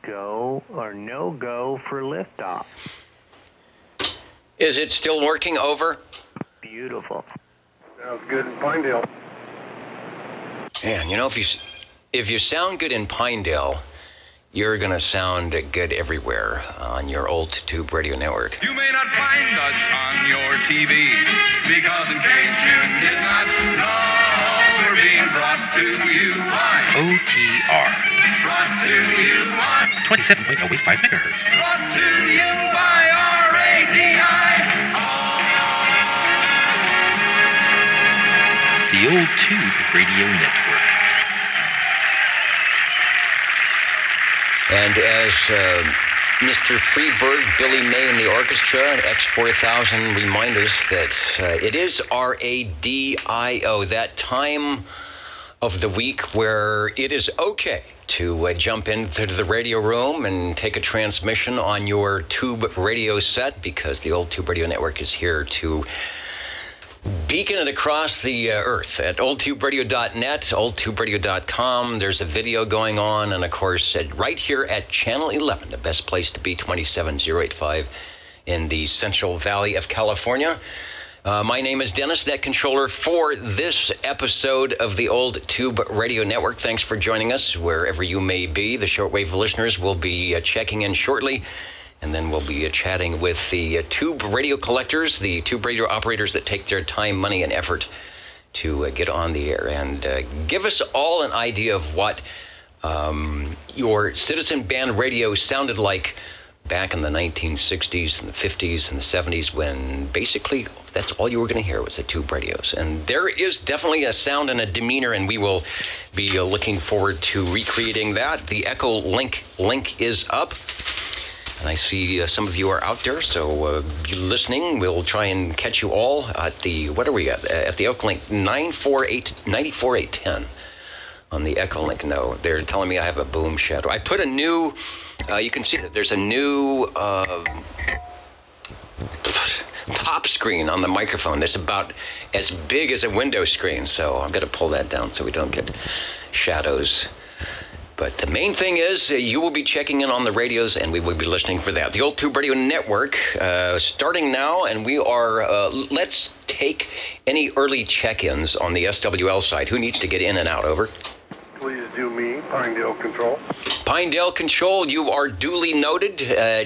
Go or no go for liftoff. Is it still working? Over? Beautiful. Sounds good in Pinedale. Man, you know, if you sound good in Pinedale, you're going to sound good everywhere on your old tube radio network. You may not find us on your TV, because in case you did not know, we're being brought to you by OTR. Brought to you by 27.085 megahertz. Brought to you by RADI. The Old Tube Radio Network. And as Mr. Freebird, Billy May and the orchestra, and X4000 remind us that it is RADIO, that time of the week where it is okay to jump into the radio room and take a transmission on your tube radio set, because the Old Tube Radio Network is here to beacon it across the earth at oldtuberadio.net, oldtuberadio.com. There's a video going on, and of course, right here at Channel 11, the best place to be, 27085 in the Central Valley of California. My name is Dennis, Net Controller for this episode of the Old Tube Radio Network. Thanks for joining us wherever you may be. The shortwave listeners will be checking in shortly, and then we'll be chatting with the tube radio collectors, the tube radio operators that take their time, money, and effort to get on the air and give us all an idea of what your citizen band radio sounded like back in the 1960s and the 50s and the 70s, when basically that's all you were going to hear was the tube radios. And there is definitely a sound and a demeanor, and we will be looking forward to recreating that. The Echo link is up. And I see some of you are out there, so you listening. We'll try and catch you all at the, what are we at? At the Echo Link 94810 on the Echo Link. No, they're telling me I have a boom shadow. I put a new, you can see that there's a new pop screen on the microphone that's about as big as a window screen. So I'm going to pull that down so we don't get shadows. But the main thing is you will be checking in on the radios, and we will be listening for that. The Old Tube Radio Network, starting now, and we are, let's take any early check-ins on the SWL side. Who needs to get in and out? Over. Please do me, Pinedale Control. Pinedale Control, you are duly noted,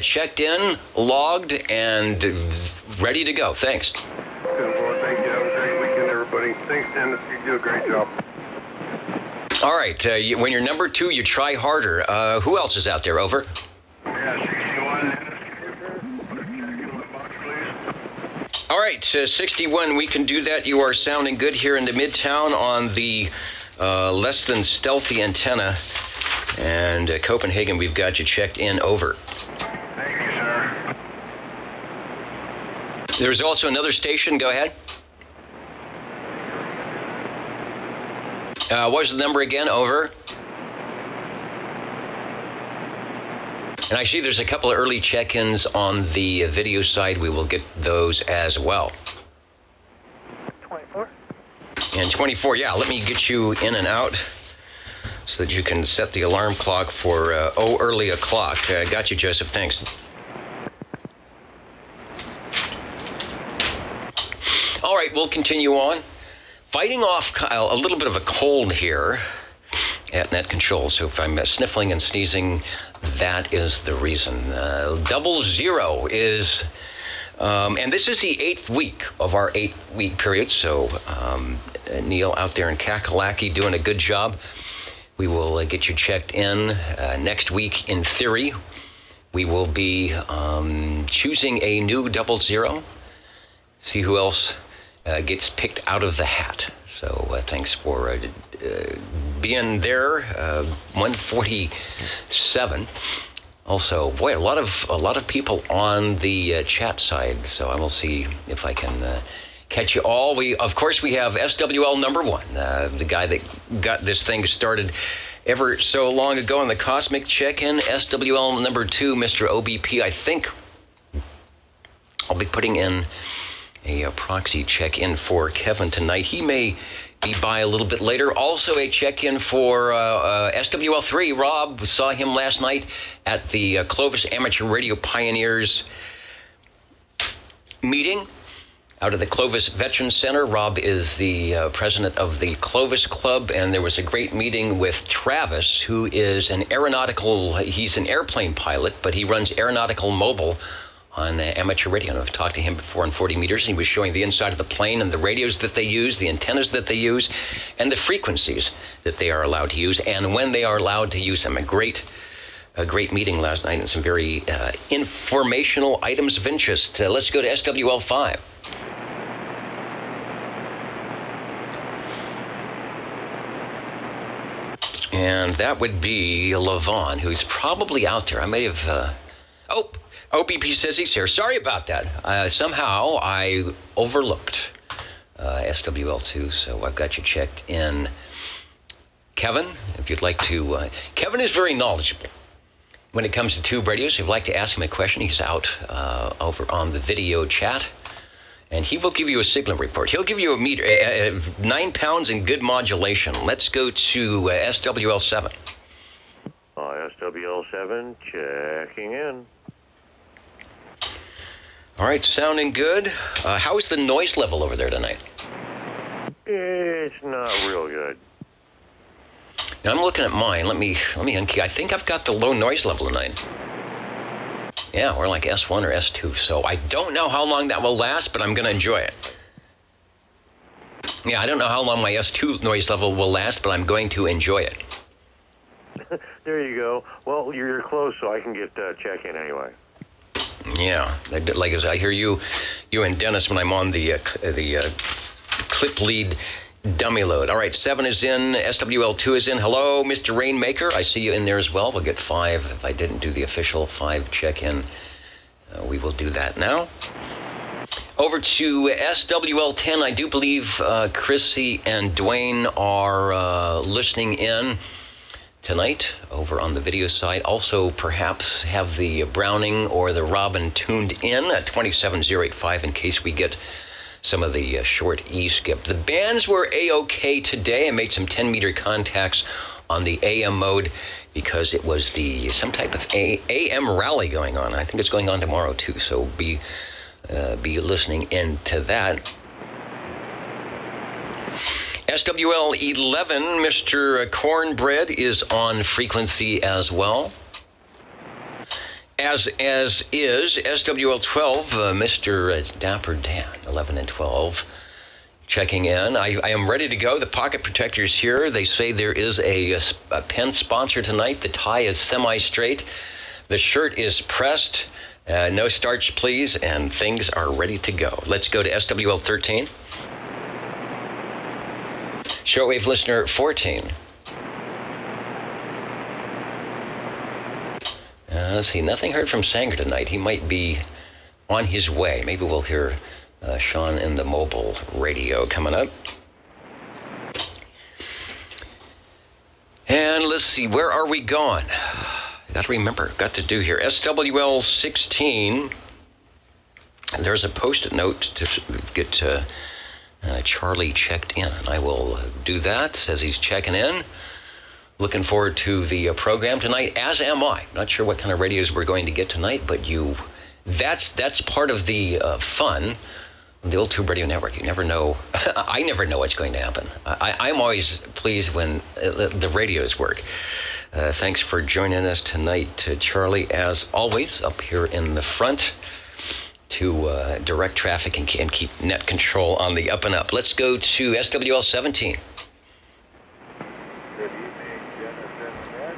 checked in, logged, and ready to go. Thanks. Good Lord, thank you. Have a great weekend, everybody. Thanks, Dennis. You do a great job. All right, when you're number two, you try harder. Who else is out there? Over. Yeah, 61. All right, 61, we can do that. You are sounding good here in the Midtown on the less than stealthy antenna. And Copenhagen, we've got you checked in. Over. Thank you, sir. There's also another station. Go ahead. What was the number again? Over. And I see there's a couple of early check-ins on the video side. We will get those as well. 24. And 24, yeah, let me get you in and out so that you can set the alarm clock for, early o'clock. Got you, Joseph, thanks. All right, we'll continue on. Fighting off, Kyle, a little bit of a cold here at Net Control. So if I'm sniffling and sneezing, that is the reason. 00 is, and this is the 8th week of our 8-week period. So Neil out there in Kakalaki doing a good job. We will get you checked in next week. In theory, we will be choosing a new 00. See who else gets picked out of the hat. So thanks for being there. 147. Also, boy, a lot of people on the chat side. So I will see if I can catch you all. Of course, we have SWL number one, the guy that got this thing started ever so long ago in the Cosmic Check-In. SWL number two, Mr. OBP. I think I'll be putting in a proxy check-in for Kevin tonight. He may be by a little bit later. Also a check-in for SWL3. Rob, saw him last night at the Clovis Amateur Radio Pioneers meeting out of the Clovis Veterans Center. Rob is the president of the Clovis Club, and there was a great meeting with Travis, who is he's an airplane pilot, but he runs Aeronautical Mobile on amateur radio. And I've talked to him before on 40 meters, and he was showing the inside of the plane and the radios that they use, the antennas that they use, and the frequencies that they are allowed to use, and when they are allowed to use them. A great meeting last night, and some very informational items of interest. Let's go to SWL 5. And that would be Levon, who's probably out there. I may have... OBP says he's here. Sorry about that. Somehow I overlooked SWL2, so I've got you checked in. Kevin, if you'd like to... Kevin is very knowledgeable when it comes to tube radios. If you'd like to ask him a question, he's out over on the video chat, and he will give you a signal report. He'll give you a meter, 9 pounds in good modulation. Let's go to SWL7. SWL7 checking in. All right, sounding good. How is the noise level over there tonight? It's not real good. Now, I'm looking at mine. Let me unkey. I think I've got the low noise level tonight. Yeah, we're like S1 or S2, so I don't know how long that will last, but I'm going to enjoy it. Yeah, I don't know how long my S2 noise level will last, but I'm going to enjoy it. There you go. Well, you're close, so I can get check in anyway. Yeah, like as I hear you and Dennis when I'm on the clip lead dummy load. All right, 7 is in, SWL2 is in. Hello, Mr. Rainmaker. I see you in there as well. We'll get 5 if I didn't do the official 5 check-in. We will do that now. Over to SWL10. I do believe Chrissy and Dwayne are listening in tonight over on the video side. Also, perhaps have the Browning or the Robin tuned in at 27085 in case we get some of the short E-skip. The bands were A-OK today. I made some 10-meter contacts on the AM mode because it was some type of AM rally going on. I think it's going on tomorrow too, so be listening into that. SWL 11, Mr. Cornbread is on frequency as well. As is SWL 12, Mr. Dapper Dan, 11 and 12, checking in. I am ready to go. The pocket protector's here. They say there is a pen sponsor tonight. The tie is semi-straight. The shirt is pressed. No starch, please. And things are ready to go. Let's go to SWL 13. Shortwave listener 14. Let's see, nothing heard from Sanger tonight. He might be on his way. Maybe we'll hear Sean in the mobile radio coming up. And let's see, where are we going? Got to remember, got to do here. SWL 16. There's a post-it note to get Charlie checked in, and I will do that. Says he's checking in. Looking forward to the program tonight, as am I. Not sure what kind of radios we're going to get tonight, but that's part of the fun of the Old Tube Radio Network. You never know. I never know what's going to happen. I'm always pleased when the radios work. Thanks for joining us tonight, Charlie, as always, up here in the front to direct traffic and keep net control on the up and up. Let's go to SWL 17. Good evening, Dennis and Ned,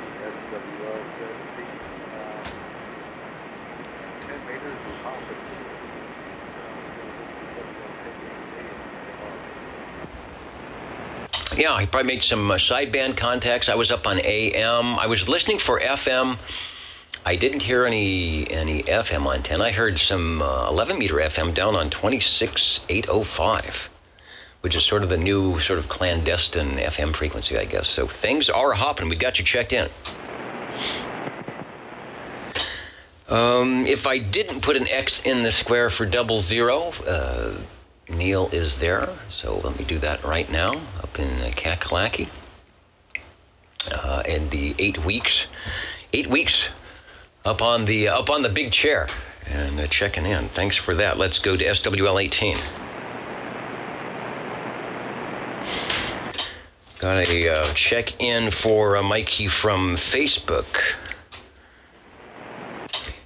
SWL 17. 10 meters is hopping. Yeah, I probably made some sideband contacts. I was up on AM. I was listening for FM. I didn't hear any FM on 10. I heard some 11-meter FM down on 26805, which is sort of the new sort of clandestine FM frequency, I guess. So things are hopping. We got you checked in. If I didn't put an X in the square for 00, Neil is there, so let me do that right now up in Kakalaki. In the 8 weeks up on the big chair and checking in. Thanks for that. Let's go to SWL 18. Got a check in for Mikey from Facebook.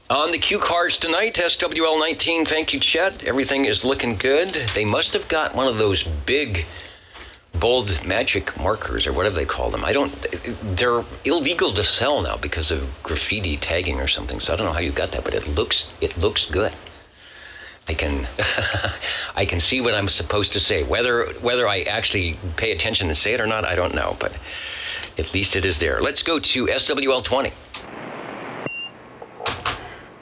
On the cue cards tonight, SWL 19, thank you, Chet. Everything is looking good. They must have got one of those big, bold magic markers or whatever they call them. They're illegal to sell now because of graffiti tagging or something. So I don't know how you got that, but it looks good. I can see what I'm supposed to say. Whether I actually pay attention and say it or not, I don't know, but at least it is there. Let's go to SWL 20.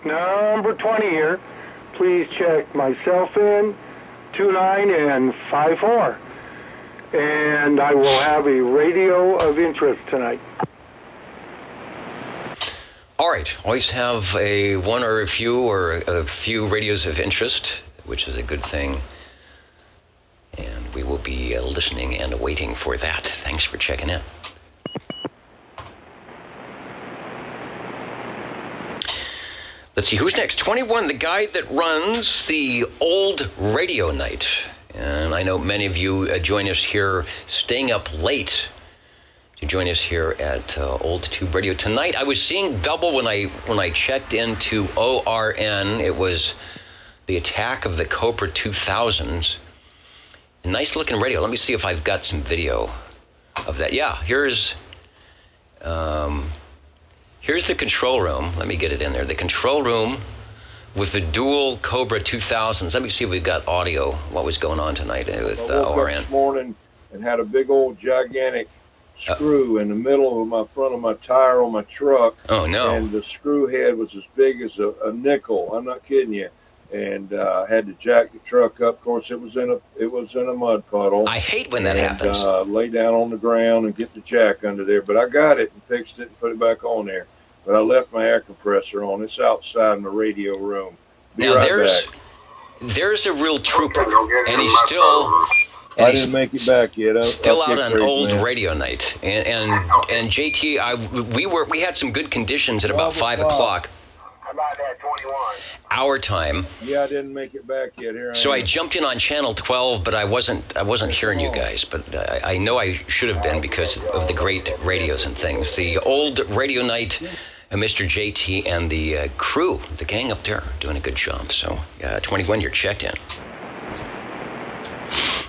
Number 20 here. Please check myself in, 29 and 54. And I will have a radio of interest tonight. All right. Always have one or a few radios of interest, which is a good thing. And we will be listening and waiting for that. Thanks for checking in. Let's see, who's next? 21, the guy that runs the Old Radio Night. And I know many of you join us here, staying up late to join us here at Old Tube Radio. Tonight, I was seeing double when I checked into ORN. It was the attack of the Cobra 2000s. A nice looking radio. Let me see if I've got some video of that. Yeah, here's the control room. Let me get it in there. The control room with the dual Cobra 2000s. Let me see if we've got audio. What was going on tonight with I woke ORN? up this morning and had a big old gigantic screw in the middle of my front of my tire on my truck. Oh no! And the screw head was as big as a nickel. I'm not kidding you. And I had to jack the truck up. Of course, it was in a mud puddle. I hate when that happens. Lay down on the ground and get the jack under there. But I got it and fixed it and put it back on there. But I left my air compressor on. It's outside in the radio room. Be now right back. There's a real trooper, and he's still. I didn't make it back yet. Still out on Old Radio Night, and JT, we had some good conditions at about 5 o'clock. About that 21. Our time. Yeah, I didn't make it back yet. Here I So am. I jumped in on channel 12, but I wasn't hearing you guys. But I know I should have been because of the great radios and things. The Old Radio Night, Mr. JT and the crew, the gang up there, doing a good job. So 21, you're checked in.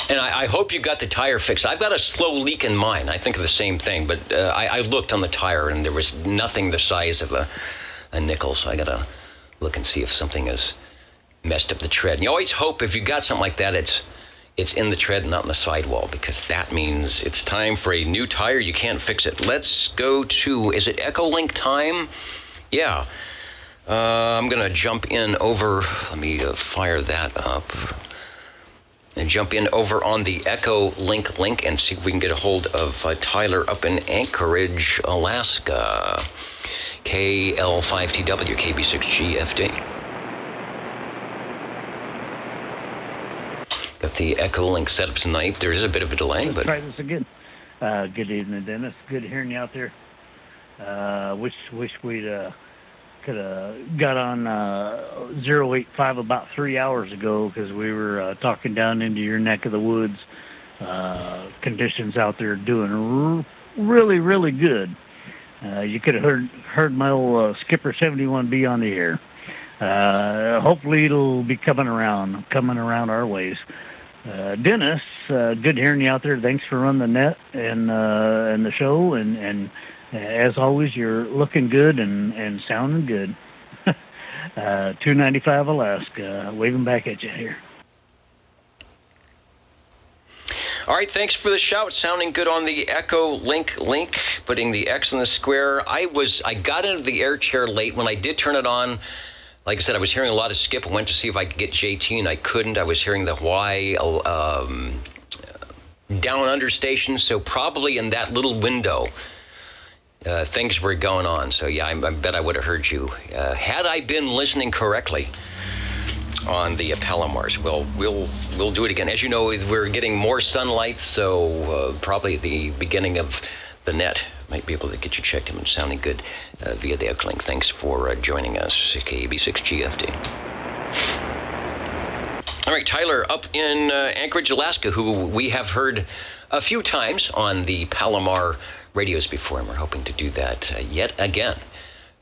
And I hope you got the tire fixed. I've got a slow leak in mine. I think of the same thing, but I looked on the tire and there was nothing the size of a nickel, so I gotta look and see if something has messed up the tread. And you always hope if you got something like that, it's in the tread, not in the sidewall, because that means it's time for a new tire. You can't fix it. Let's go to, is it Echolink time? Yeah. I'm gonna jump in over, let me fire that up. And jump in over on the Echolink link and see if we can get a hold of Tyler up in Anchorage, Alaska. KL5TW, KB6GFD. Got the Echolink set up tonight. There is a bit of a delay, but... Let's try this again. Good evening, Dennis. Good hearing you out there. Wish we'd could have got on 085 about 3 hours ago because we were talking down into your neck of the woods. Conditions out there doing really, really good. You could have heard my old Skipper 71B on the air. Hopefully it'll be coming around our ways. Dennis, good hearing you out there. Thanks for running the net and the show, and as always, you're looking good and sounding good. 295 Alaska, waving back at you here. All right, thanks for the shout. Sounding good on the Echolink link, putting the X in the square. I got into the air chair late. When I did turn it on, like I said, I was hearing a lot of skip. I went to see if I could get JT, and I couldn't. I was hearing the Hawaii down under station, so probably in that little window, things were going on. So yeah, I bet I would have heard you had I been listening correctly. on the Palomars. We'll do it again. As you know, we're getting more sunlight, so probably the beginning of the net might be able to get you checked in and sounding good via the uplink. Thanks for joining us, KAB6 GFD. All right, Tyler up in Anchorage, Alaska, who we have heard a few times on the Palomar radios before, and we're hoping to do that yet again,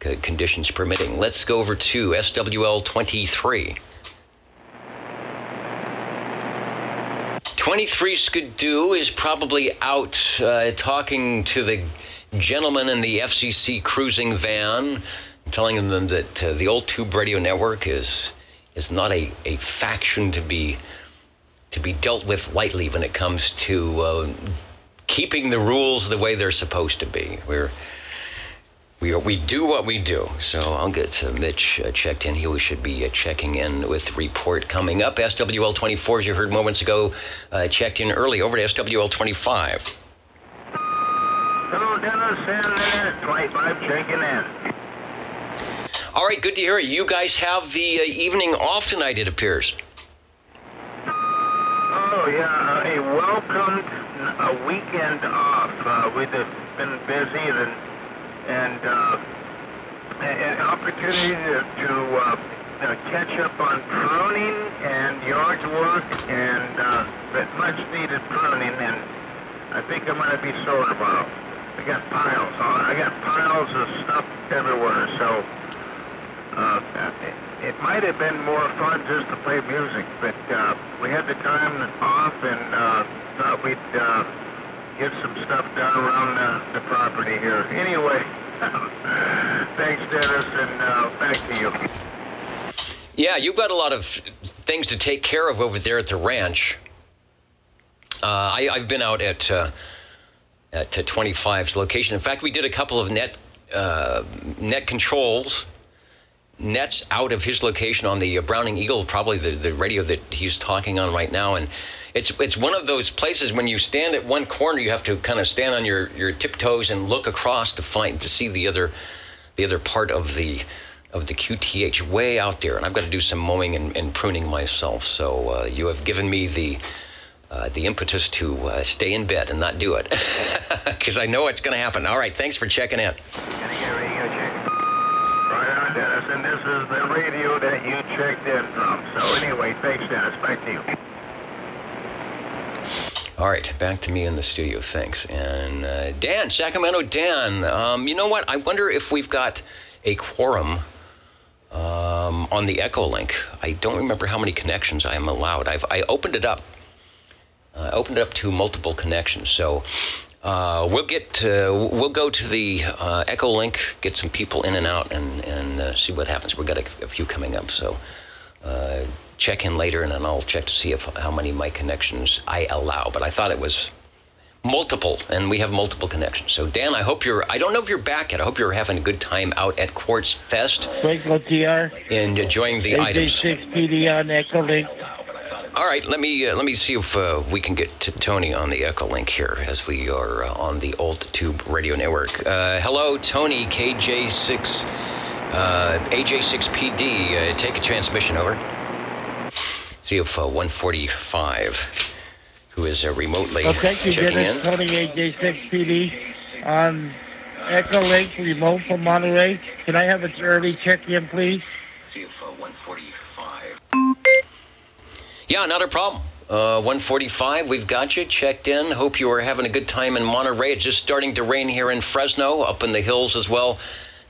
conditions permitting. Let's go over to SWL 23. 23 Skidoo is probably out talking to the gentleman in the FCC cruising van, telling them that the old tube radio network is not a faction to be dealt with lightly when it comes to keeping the rules the way they're supposed to be. We do what we do. So I'll get Mitch checked in. He should be checking in with the report coming up. SWL 24, as you heard moments ago, checked in early. Over to SWL 25. Hello, Dennis, and 25 checking in. All right, good to hear it. You guys have the evening off tonight, it appears. Oh, yeah, a welcomed weekend off. We've been busy and an opportunity to catch up on pruning and yard work and much needed pruning, and I think I'm going to be sore tomorrow. I got piles of stuff everywhere, so it might have been more fun just to play music, but we had the time off and thought we'd get some stuff done around the property here. Anyway, thanks, Dennis, and back to you. Yeah, you've got a lot of things to take care of over there at the ranch. I've been out at 25's location. In fact, we did a couple of net controls, nets out of his location on the Browning Eagle, probably the radio that he's talking on right now. And it's one of those places when you stand at one corner, you have to kind of stand on your tiptoes and look across to see the other part of the QTH way out there. And I've got to do some mowing and pruning myself. So you have given me the impetus to stay in bed and not do it, because I know it's going to happen. All right, thanks for checking in. Right on, Dennis, and this is the radio that you checked in from. So anyway, thanks, Dennis. Back to you. All right, back to me in the studio. Thanks. And Dan, Sacramento Dan, you know what? I wonder if we've got a quorum on the Echolink. I don't remember how many connections I am allowed. I opened it up. To multiple connections. So we'll go to the Echolink, get some people in and out, and see what happens. We've got a few coming up. So check in later, and then I'll check to see how many of my connections I allow. But I thought it was multiple, and we have multiple connections. So Dan, I don't know if you're back yet. I hope you're having a good time out at Quartz Fest. Waco TR. And enjoying the items. AJ6 PD on Echolink. All right, let me see if we can get to Tony on the Echolink here as we are on the old tube radio network. Hello, Tony, AJ6 PD. Take a transmission, over. See if 145, who is remotely thank you, checking Dennis. in. Tony, AJ6 PD on Echolink, remote from Monterey. Can I have an early check-in, please? See if 145. Yeah, not a problem. 145, we've got you checked in. Hope you are having a good time in Monterey. It's just starting to rain here in Fresno, up in the hills as well.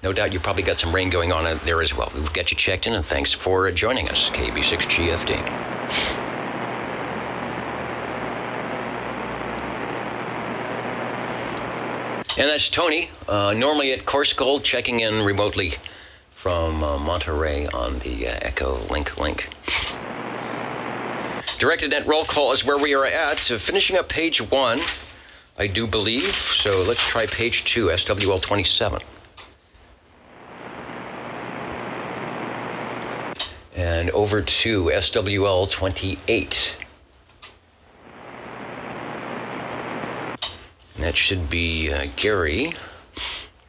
No doubt you probably got some rain going on there as well. We've got you checked in, and thanks for joining us, KB6 GFD. And that's Tony, normally at Course Gold, checking in remotely from Monterey on the Echolink link. Directed net roll call is where we are at. So finishing up page 1, I do believe. So let's try page 2, SWL 27. And over to SWL 28. And that should be Gary,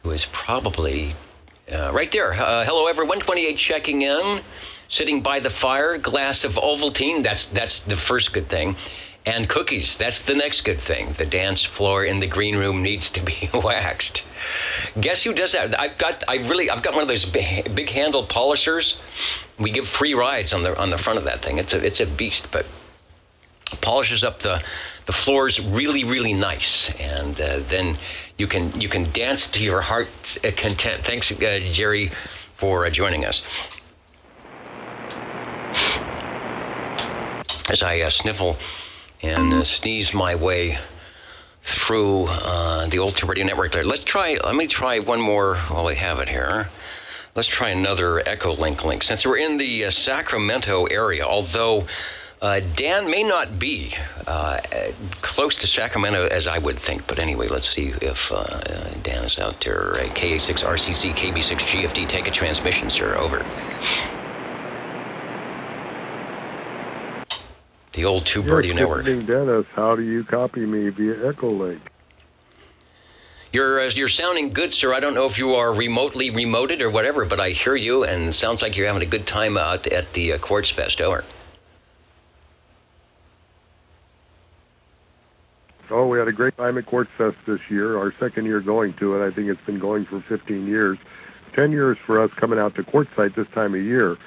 who is probably Right there. Hello, everyone. 128 checking in, sitting by the fire, glass of Ovaltine. That's the first good thing. And cookies. That's the next good thing. The dance floor in the green room needs to be waxed. Guess who does that? I've got one of those big handled polishers. We give free rides on the front of that thing. It's a beast, but polishes up the floors really, really nice, and then you can dance to your heart's content. Thanks, Jerry, for joining us. As I sniffle and sneeze my way through the Old Tube Radio Network there. Let me try one more while I have it here. Let's try another Echolink link. Since we're in the Sacramento area, although Dan may not be close to Sacramento as I would think, but anyway, let's see if Dan is out there. KA6RCC, KB6GFD, take a transmission, sir, over. The Old Tube Radio Network. Dennis, how do you copy me via Echolink? You're sounding good, sir. I don't know if you are remotely remoted or whatever, but I hear you, and it sounds like you're having a good time out at the Quartz Fest. Over. Oh, we had a great time at Quartz Fest this year, our second year going to it. I think it's been going for 15 years. 10 years for us coming out to Quartzsite this time of year.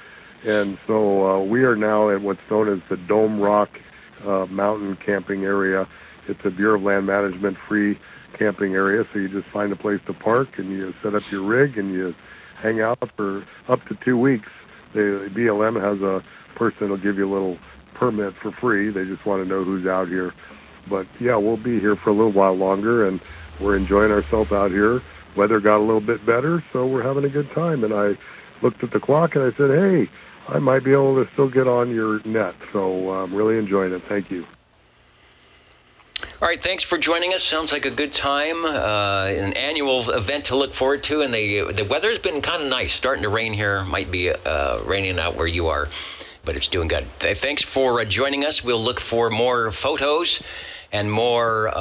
And so we are now at what's known as the Dome Rock mountain camping area. It's a Bureau of Land Management free camping area, so you just find a place to park and you set up your rig and you hang out for up to 2 weeks. The BLM has a person that'll give you a little permit for free. They just want to know who's out here. But yeah, we'll be here for a little while longer, and we're enjoying ourselves out here. Weather got a little bit better, so we're having a good time. And I looked at the clock and I said, hey, I might be able to still get on your net. So I'm really enjoying it. Thank you. All right, thanks for joining us. Sounds like a good time, an annual event to look forward to, and the weather's been kind of nice. Starting to rain here, might be raining out where you are, but it's doing good. Thanks for joining us. We'll look for more photos and more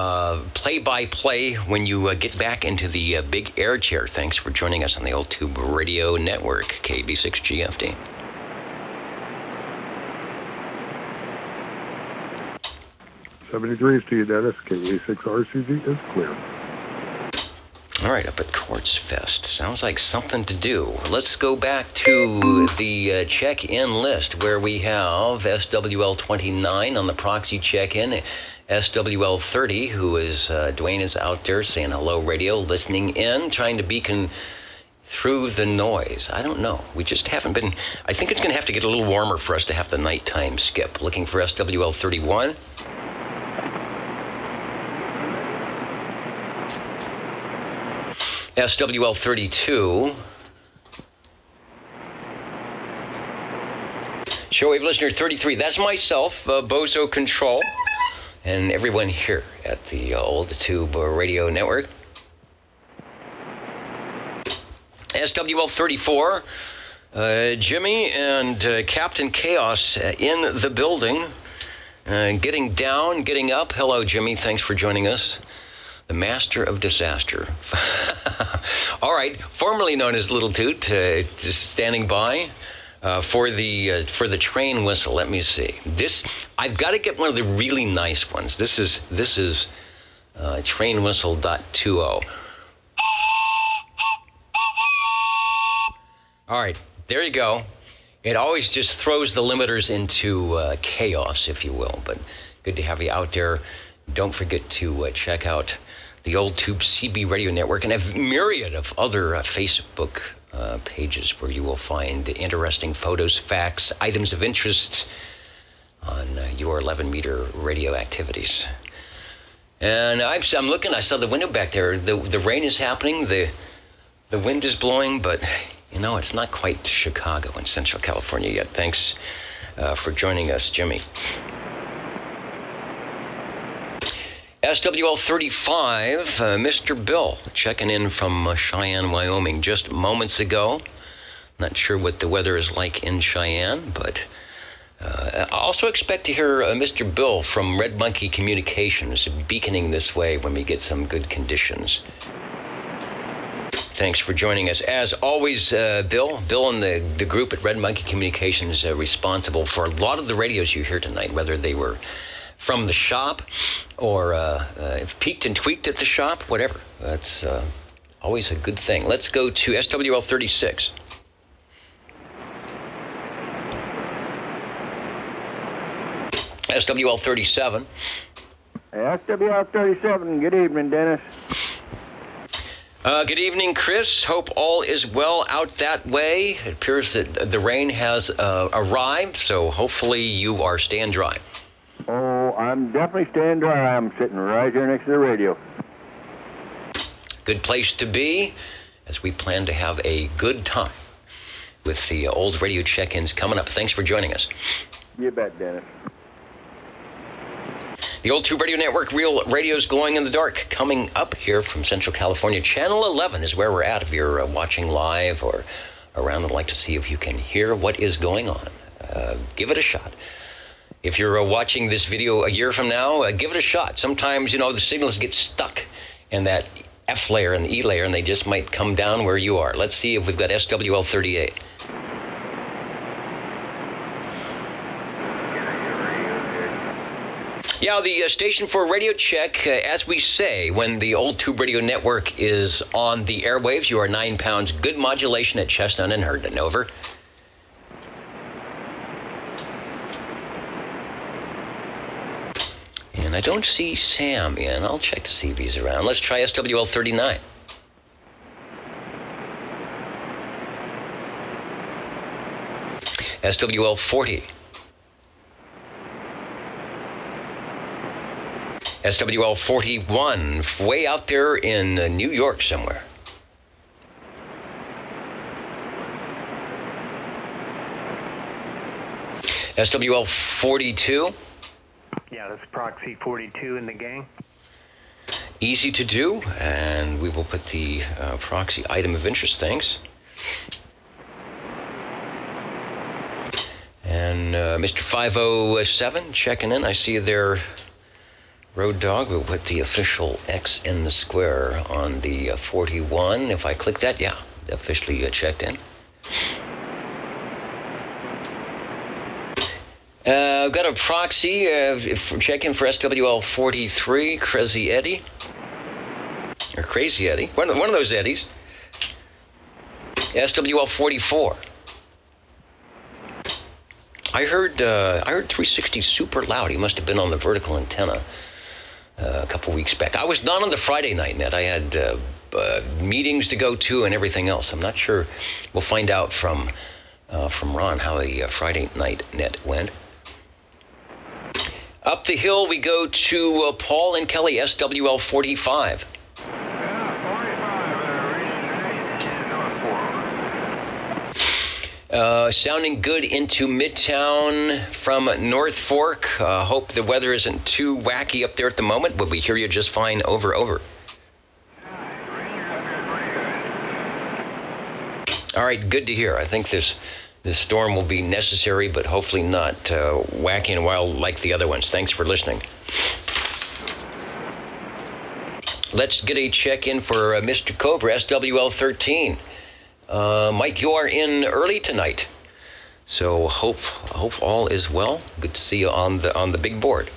play-by-play when you get back into the big air chair. Thanks for joining us on the Old Tube Radio Network, KB6GFD. '73 to you, Dennis. KA6RCZ is clear. All right, up at Quartz Fest. Sounds like something to do. Let's go back to the check-in list where we have SWL29 on the proxy check-in. SWL30, who is, Dwayne is out there saying hello radio, listening in, trying to beacon through the noise. I don't know. We just haven't been, I think it's going to have to get a little warmer for us to have the nighttime skip. Looking for SWL31. SWL32. Shortwave listener 33. That's myself, Bozo Control, and everyone here at the Old Tube Radio Network. SWL 34, Jimmy and Captain Chaos in the building, getting down, getting up. Hello, Jimmy. Thanks for joining us. The Master of Disaster. All right, formerly known as Little Toot, just standing by for the train whistle. Let me see. This, I've got to get one of the really nice ones. This is trainwhistle.20. All right, there you go. It always just throws the limiters into chaos, if you will. But good to have you out there. Don't forget to check out the Old Tube CB Radio Network and a myriad of other Facebook pages where you will find interesting photos, facts, items of interest on your 11-meter radio activities. And I'm looking, I saw the window back there. The rain is happening, the wind is blowing, but you know, it's not quite Chicago and Central California yet. Thanks for joining us, Jimmy. SWL 35, Mr. Bill, checking in from Cheyenne, Wyoming, just moments ago. Not sure what the weather is like in Cheyenne, but I also expect to hear Mr. Bill from Red Monkey Communications beaconing this way when we get some good conditions. Thanks for joining us. As always, Bill and the group at Red Monkey Communications responsible for a lot of the radios you hear tonight, whether they were from the shop or peaked and tweaked at the shop, whatever. That's always a good thing. Let's go to SWL 36. SWL 37. SWL 37. Good evening, Dennis. Good evening, Chris. Hope all is well out that way. It appears that the rain has arrived, so hopefully you are staying dry. Oh, I'm definitely staying dry. I'm sitting right here next to the radio. Good place to be, as we plan to have a good time with the old radio check-ins coming up. Thanks for joining us. You bet, Dennis. The Old Tube Radio Network, Real Radio's Glowing in the Dark, coming up here from Central California. Channel 11 is where we're at. If you're watching live or around and like to see if you can hear what is going on, give it a shot. If you're watching this video a year from now, give it a shot. Sometimes, the signals get stuck in that F layer and the E layer, and they just might come down where you are. Let's see if we've got SWL 38. Yeah, the station for radio check, as we say, when the Old Tube Radio Network is on the airwaves, you are 9 pounds. Good modulation at Chestnut and Herndon. Over. And I don't see Sam in. I'll check to see if he's around. Let's try SWL 39. SWL 40. SWL 41, way out there in New York somewhere. SWL 42. Yeah, that's Proxy 42 in the gang. Easy to do, and we will put the proxy item of interest. Thanks. And Mr. 507 checking in. I see there. Road Dog, we'll put the official X in the square on the 41. If I click that, yeah, officially checked in. I've got a proxy, check-in for SWL 43, Crazy Eddie. Or Crazy Eddie, one of those Eddies. SWL 44. I heard 360 super loud. He must have been on the vertical antenna a couple weeks back. I was not on the Friday night net. I had meetings to go to and everything else. I'm not sure. We'll find out from Ron how the Friday night net went. Up the hill we go to Paul and Kelly, SWL 45. Sounding good into Midtown from North Fork. Hope the weather isn't too wacky up there at the moment, but we hear you just fine. Over. All right, good to hear. I think this storm will be necessary, but hopefully not wacky and wild like the other ones. Thanks for listening. Let's get a check-in for Mr. Cobra, SWL 13. Mike, you are in early tonight, so hope all is well. Good to see you on the big board.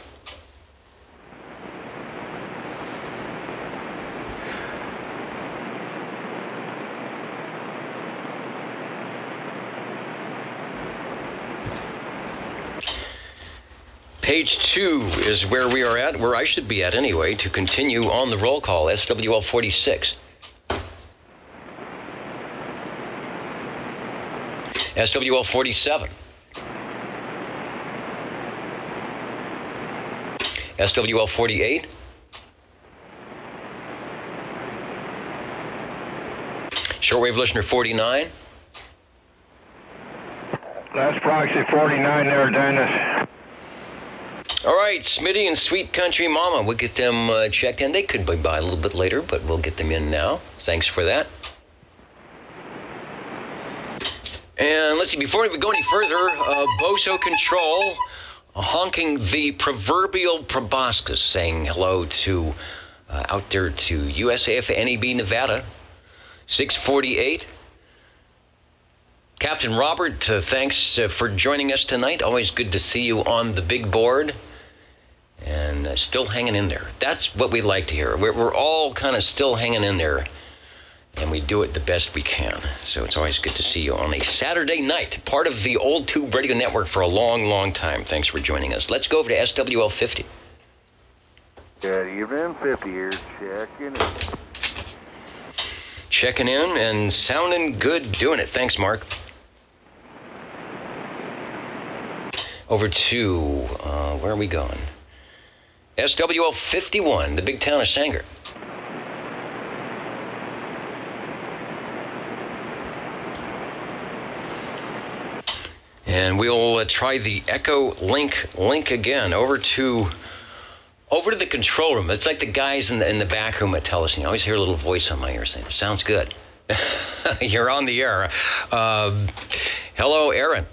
Page 2 is where we are at, where I should be at anyway, to continue on the roll call, SWL 46. SWL 47. SWL 48. Shortwave listener 49. That's Proxy 49 there, Dennis. All right, Smitty and Sweet Country Mama, we'll get them checked in. They could be by a little bit later, but we'll get them in now. Thanks for that. And let's see, before we go any further, Boso Control honking the proverbial proboscis, saying hello to out there to USAF NEB Nevada. 648. Captain Robert, thanks for joining us tonight. Always good to see you on the big board. And still hanging in there. That's what we like to hear. We're all kind of still hanging in there. And we do it the best we can. So it's always good to see you on a Saturday night. Part of the Old Tube Radio Network for a long, long time. Thanks for joining us. Let's go over to SWL 50. Good evening, 50 here. Checking in. Checking in and sounding good doing it. Thanks, Mark. Over to, where are we going? SWL 51, the big town of Sanger. And we'll try the Echo link again. Over to the control room. It's like the guys in the back room at TELUS. I always hear a little voice on my ear saying, "Sounds good." You're on the air. Hello, Aaron.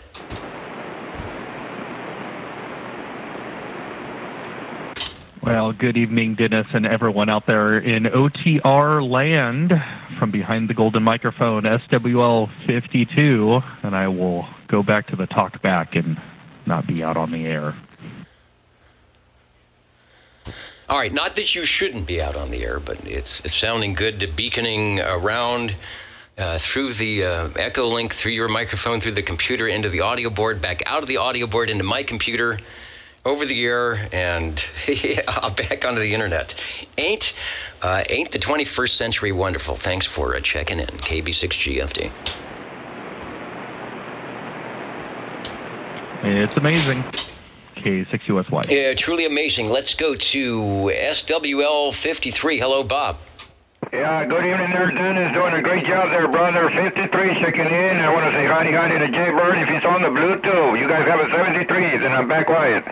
Well, good evening, Dennis, and everyone out there in OTR land from behind the golden microphone, SWL 52, and I will go back to the talk back and not be out on the air. All right, not that you shouldn't be out on the air, but it's sounding good to beaconing around through the Echo link, through your microphone, through the computer, into the audio board, back out of the audio board, into my computer, over the air, and back onto the internet. Ain't the 21st century wonderful? Thanks for checking in. KB6GFD. It's amazing. K6USY. Yeah, truly amazing. Let's go to SWL 53. Hello, Bob. Yeah, good evening there, Dennis. Doing a great job there, brother. 53 checking in. I want to say howdy to Jay Bird if he's on the Bluetooth. You guys have a 73s, and I'm back quiet.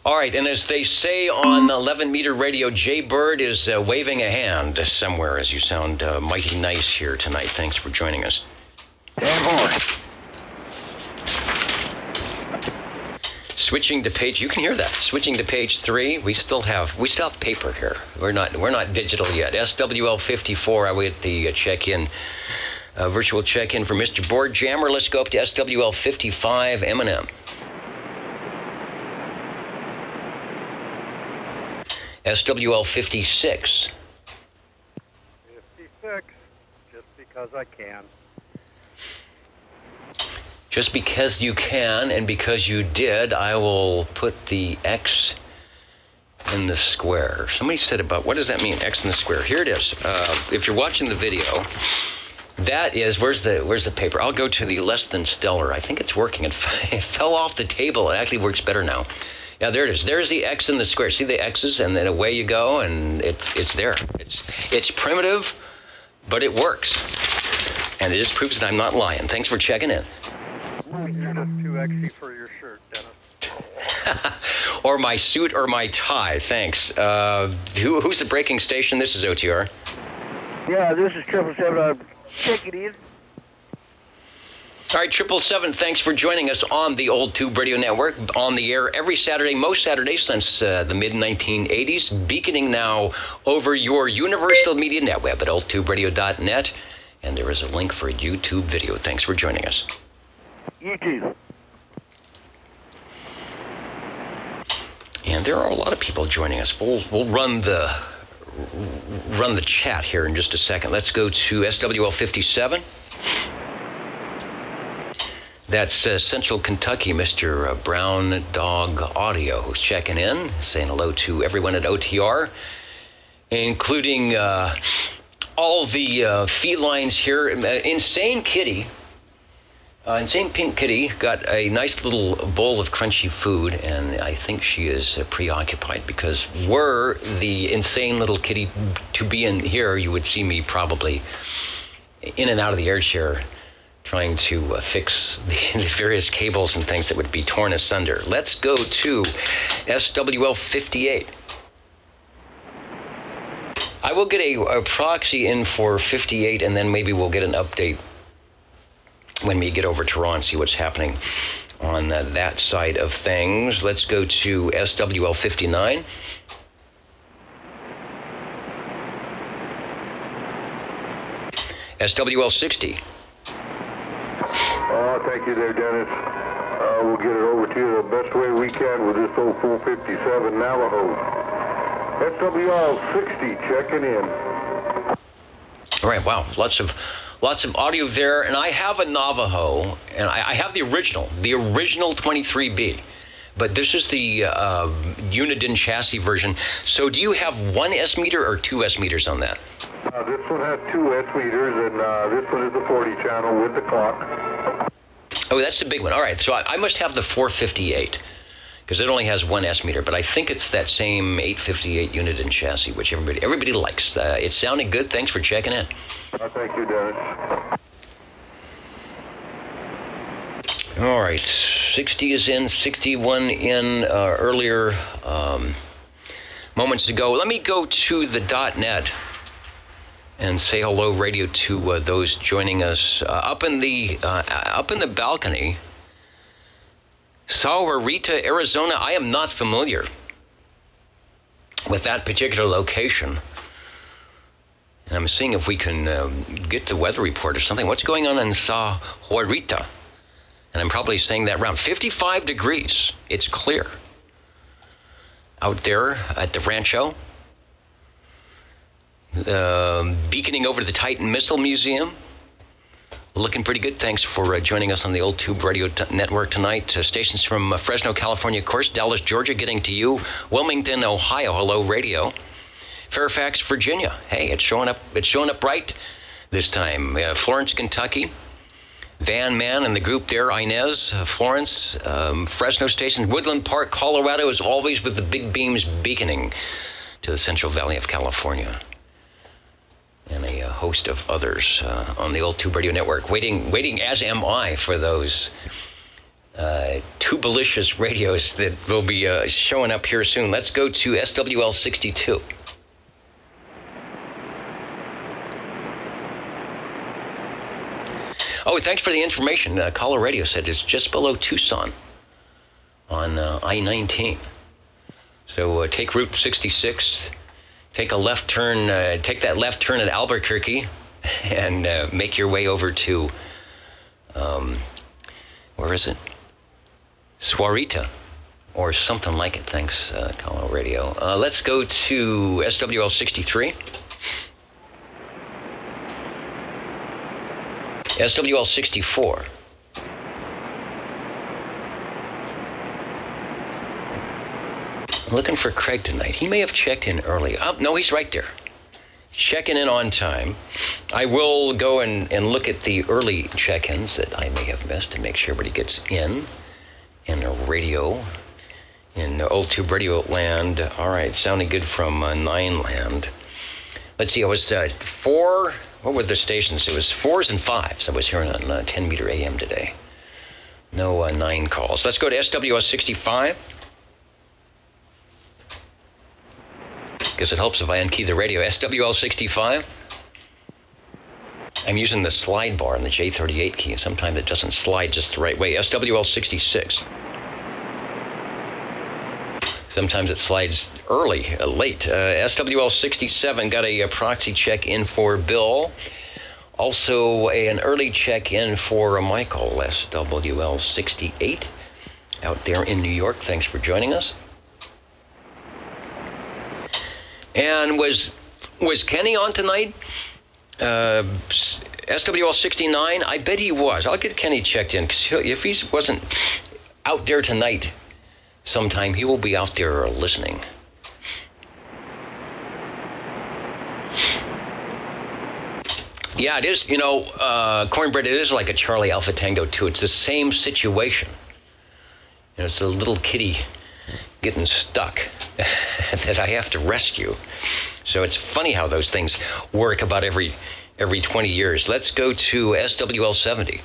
All right, and as they say on 11 Meter Radio, Jay Bird is waving a hand somewhere as you sound mighty nice here tonight. Thanks for joining us. Switching to page, you can hear that. Switching to page 3, we still have paper here. We're not digital yet. SWL 54, I wait the check-in, virtual check-in for Mr. Board Jammer. Let's go up to SWL 55, M&M. SWL 56. 56, just because I can. Just because you can, and because you did, I will put the X in the square. Somebody said about, what does that mean, X in the square? Here it is. If you're watching the video, that is, where's the paper? I'll go to the less than stellar. I think it's working. It fell off the table. It actually works better now. Yeah, there it is. There's the X in the square. See the X's, and then away you go, and it's there. It's primitive, but it works. And it just proves that I'm not lying. Thanks for checking in. You're just too exy for your shirt, Dennis. Or my suit or my tie. Thanks. Who's the breaking station? This is OTR. Yeah, this is 777. Check it in. All right, 777, thanks for joining us on the Old Tube Radio Network, on the air every Saturday, most Saturdays since the mid-1980s, beaconing now over your universal media net web at oldtuberadio.net, and there is a link for a YouTube video. Thanks for joining us. YouTube. And there are a lot of people joining us. We'll run the chat here in just a second. Let's go to SWL 57. That's Central Kentucky, Mr. Brown Dog Audio, who's checking in, saying hello to everyone at OTR, including all the felines here. Insane Kitty, Insane Pink Kitty, got a nice little bowl of crunchy food, and I think she is preoccupied, because were the insane little kitty to be in here, you would see me probably in and out of the air chair, trying to fix the various cables and things that would be torn asunder. Let's go to SWL 58. I will get a proxy in for 58, and then maybe we'll get an update when we get over to Raw and see what's happening on that side of things. Let's go to SWL 59. SWL 60. Oh, thank you there, Dennis. We'll get it over to you the best way we can with this old 457 Navajo. SWL 60 checking in. All right, wow, lots of audio there, and I have a Navajo, and I have the original 23B, but this is the Uniden chassis version. So do you have one S meter or two S meters on that? This one has two S meters, and this one is the 40 channel with the clock. Oh, that's the big one. All right, so I must have the 458, because it only has one S meter, but I think it's that same 858 Uniden chassis, which everybody likes. It sounded good. Thanks for checking in. Thank you, Dennis. All right, 60 is in, 61 in earlier moments ago. Let me go to the .net and say hello, radio, to those joining us up in the balcony. Sahuarita, Arizona. I am not familiar with that particular location. And I'm seeing if we can get the weather report or something. What's going on in Sahuarita? And I'm probably saying that wrong. 55 degrees. It's clear. Out there at the Rancho. Beaconing over to the Titan Missile Museum. Looking pretty good. Thanks for joining us on the Old Tube Radio Network tonight. Stations from Fresno, California, of course, Dallas, Georgia, getting to you. Wilmington, Ohio, hello, radio. Fairfax, Virginia. Hey, it's showing up right this time. Florence, Kentucky. Van Man and the group there, Inez, Florence, Fresno station. Woodland Park, Colorado, as always, with the big beams beaconing to the Central Valley of California. And a host of others on the Old Tube Radio Network. Waiting, as am I, for those tubelicious radios that will be showing up here soon. Let's go to SWL 62. Oh, thanks for the information. Caller Radio said it's just below Tucson on I-19. So take Route 66. Take a left turn, take that left turn at Albuquerque and make your way over to, where is it? Sahuarita or something like it. Thanks, Colorado Radio. Let's go to SWL 63. SWL 64. I'm looking for Craig tonight. He may have checked in early. Oh, no, he's right there. Checking in on time. I will go and look at the early check-ins that I may have missed to make sure everybody gets in a radio, in Old Tube Radio land. All right, sounding good from Nine Land. Let's see, it was 4, what were the stations? It was 4s and 5s I was hearing on 10 meter AM today. No 9 calls. Let's go to SWS 65. Because it helps if I unkey the radio. SWL 65. I'm using the slide bar on the J38 key, and sometimes it doesn't slide just the right way. SWL 66. Sometimes it slides late. SWL 67 got a proxy check in for Bill. Also an early check in for Michael. SWL 68 out there in New York. Thanks for joining us. And was Kenny on tonight? SWL 69, I bet he was. I'll get Kenny checked in, because if he wasn't out there tonight sometime, he will be out there listening. Yeah, it is, Cornbread, it is like a Charlie Alpha Tango 2. It's the same situation. It's a little kitty getting stuck that I have to rescue. So it's funny how those things work about every 20 years. Let's go to SWL 70.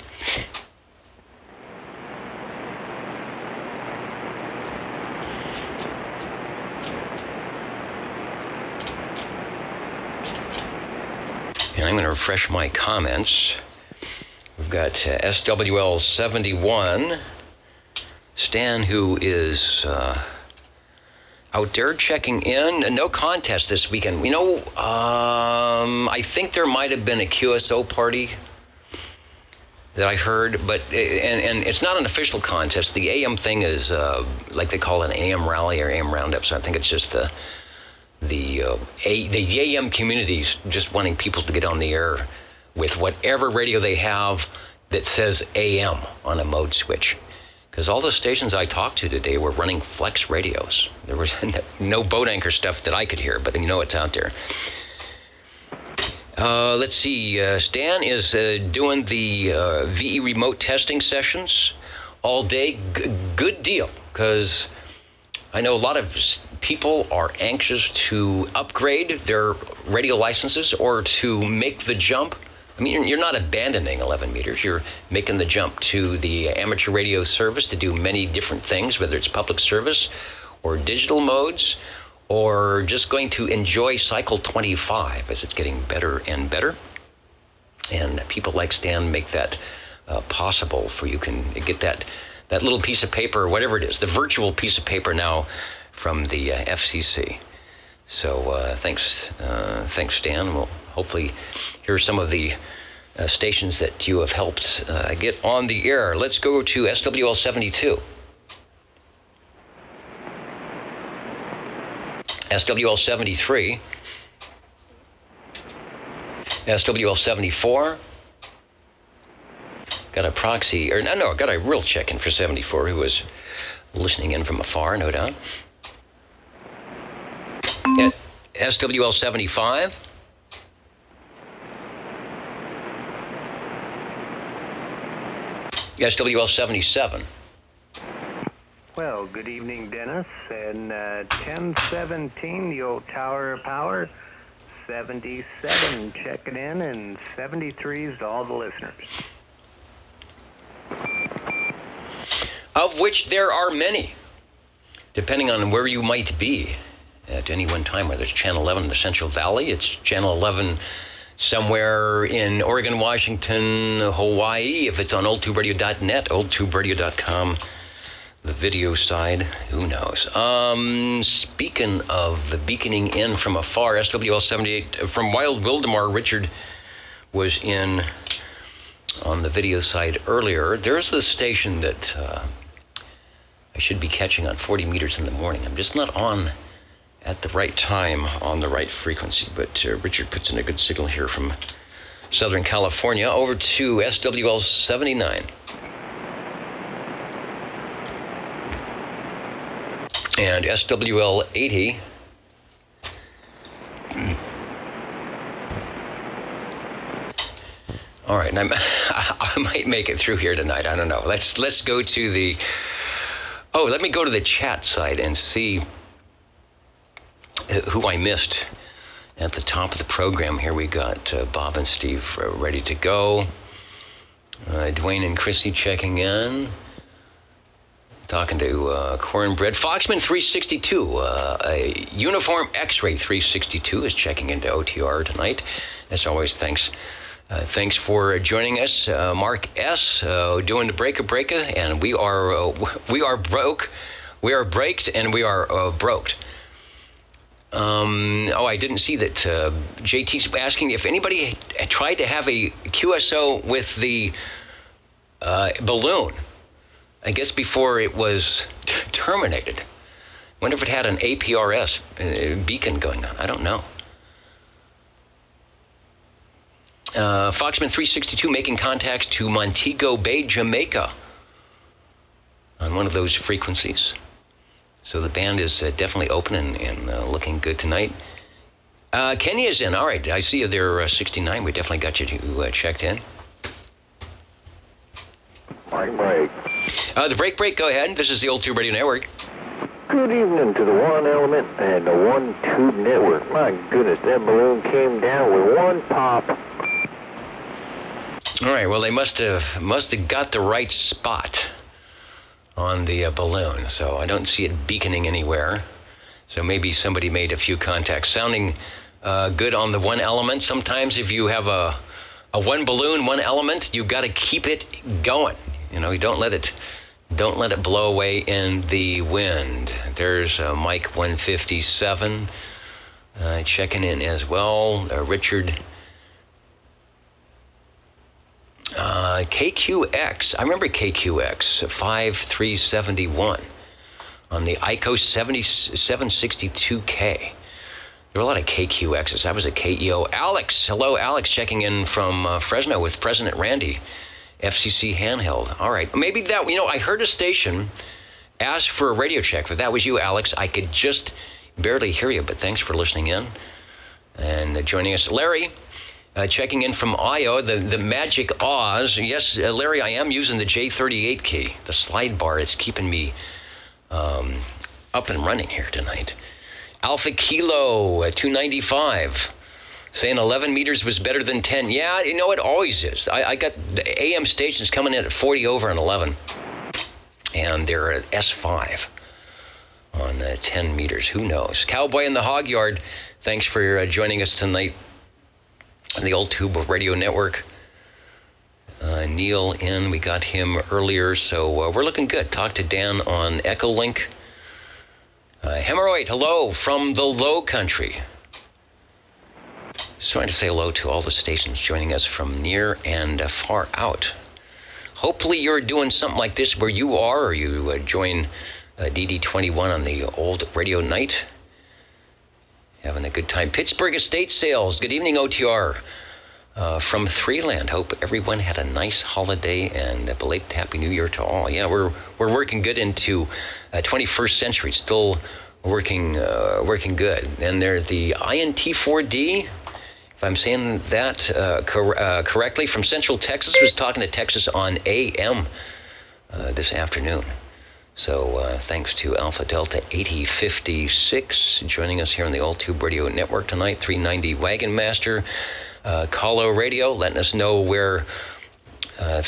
And I'm going to refresh my comments. We've got SWL 71. Stan, who is out there checking in. No contest this weekend. You know, I think there might have been a QSO party that I heard, but and it's not an official contest. The AM thing is like they call it an AM rally or AM roundup. So I think it's just the AM community's just wanting people to get on the air with whatever radio they have that says AM on a mode switch. Because all the stations I talked to today were running flex radios. There was no boat anchor stuff that I could hear, but you know it's out there. Let's see. Stan is doing the VE remote testing sessions all day. Good deal, because I know a lot of people are anxious to upgrade their radio licenses or to make the jump. I mean, you're not abandoning 11 meters. You're making the jump to the amateur radio service to do many different things, whether it's public service or digital modes, or just going to enjoy Cycle 25 as it's getting better and better. And people like Stan make that possible for you can get that little piece of paper, or whatever it is, the virtual piece of paper now from the FCC. So thanks, Stan. We'll hopefully hear some of the stations that you have helped get on the air. Let's go to SWL 72. SWL 73. SWL 74. Got a proxy, or no, got a real check-in for 74 who was listening in from afar, no doubt. SWL 75. SWL 77. Well, good evening, Dennis. And 1017, the old Tower of Power. 77 checking in, and 73s to all the listeners. Of which there are many, depending on where you might be at any one time, whether it's Channel 11 in the Central Valley, it's Channel 11 somewhere in Oregon, Washington, Hawaii, if it's on oldtuberadio.net, oldtuberadio.com, the video side, who knows. Speaking of beaconing in from afar, SWL 78, from Wild Wildemar, Richard was in on the video side earlier. There's this station that I should be catching on 40 meters in the morning. I'm just not on at the right time on the right frequency, but Richard puts in a good signal here from Southern California over to SWL 79. And SWL 80. All right, and I might make it through here tonight. I don't know. Let's go to the. Oh, let me go to the chat side and see who I missed at the top of the program. Here we got Bob and Steve ready to go. Dwayne and Chrissy checking in. Talking to Cornbread. Foxman 362, a Uniform X-Ray 362 is checking into OTR tonight. As always, thanks. Thanks for joining us. Mark S. Doing the breaker, and we are broke. We are braked, and we are broked. I didn't see that. JT's asking if anybody tried to have a QSO with the balloon. I guess before it was terminated. Wonder if it had an APRS beacon going on. I don't know. Foxman 362 making contacts to Montego Bay, Jamaica on one of those frequencies. So the band is definitely open and looking good tonight. Kenya is in. All right, I see you there, 69. We definitely got you checked in. Break. The break, go ahead. This is the Old Tube Radio Network. Good evening to the One Element and the One Tube Network. My goodness, that balloon came down with one pop. All right, well, they must have got the right spot on the balloon, so I don't see it beaconing anywhere. So maybe somebody made a few contacts. Sounding good on the One Element. Sometimes if you have a one balloon, one element, you've got to keep it going. You know, you don't let it Don't let it blow away in the wind. There's Mike 157 checking in as well. Richard KQX. I remember KQX 5371 on the ICO 7762K. There were a lot of KQXs. I was a KEO. Alex, hello, Alex, checking in from Fresno with President Randy, FCC handheld. All right, maybe that, I heard a station ask for a radio check. If that was you, Alex, I could just barely hear you, but thanks for listening in and joining us. Larry, checking in from Io, the Magic Oz. Yes, Larry, I am using the J38 key, the slide bar. It's keeping me up and running here tonight. Alpha Kilo 295 saying 11 meters was better than 10. Yeah, it always is. I got the AM stations coming in at 40 over and 11, and they're at S5 on 10 meters. Who knows? Cowboy in the Hog Yard, thanks for joining us tonight on the Old Tube Radio Network. Neil in, we got him earlier, so we're looking good. Talk to Dan on Echolink. Hemorrhoid, hello from the Low Country. Just trying to say hello to all the stations joining us from near and far out. Hopefully you're doing something like this where you are, or you join DD21 on the old radio night. Having a good time. Pittsburgh Estate Sales, good evening, OTR. From Threeland, hope everyone had a nice holiday and a belated Happy New Year to all. Yeah, we're working good into 21st century, still working good. And there's the INT4D, if I'm saying that correctly, from Central Texas, was talking to Texas on AM this afternoon. So thanks to Alpha Delta 8056 joining us here on the Old Tube Radio Network tonight. 390 Wagon Master. Colo Radio, letting us know where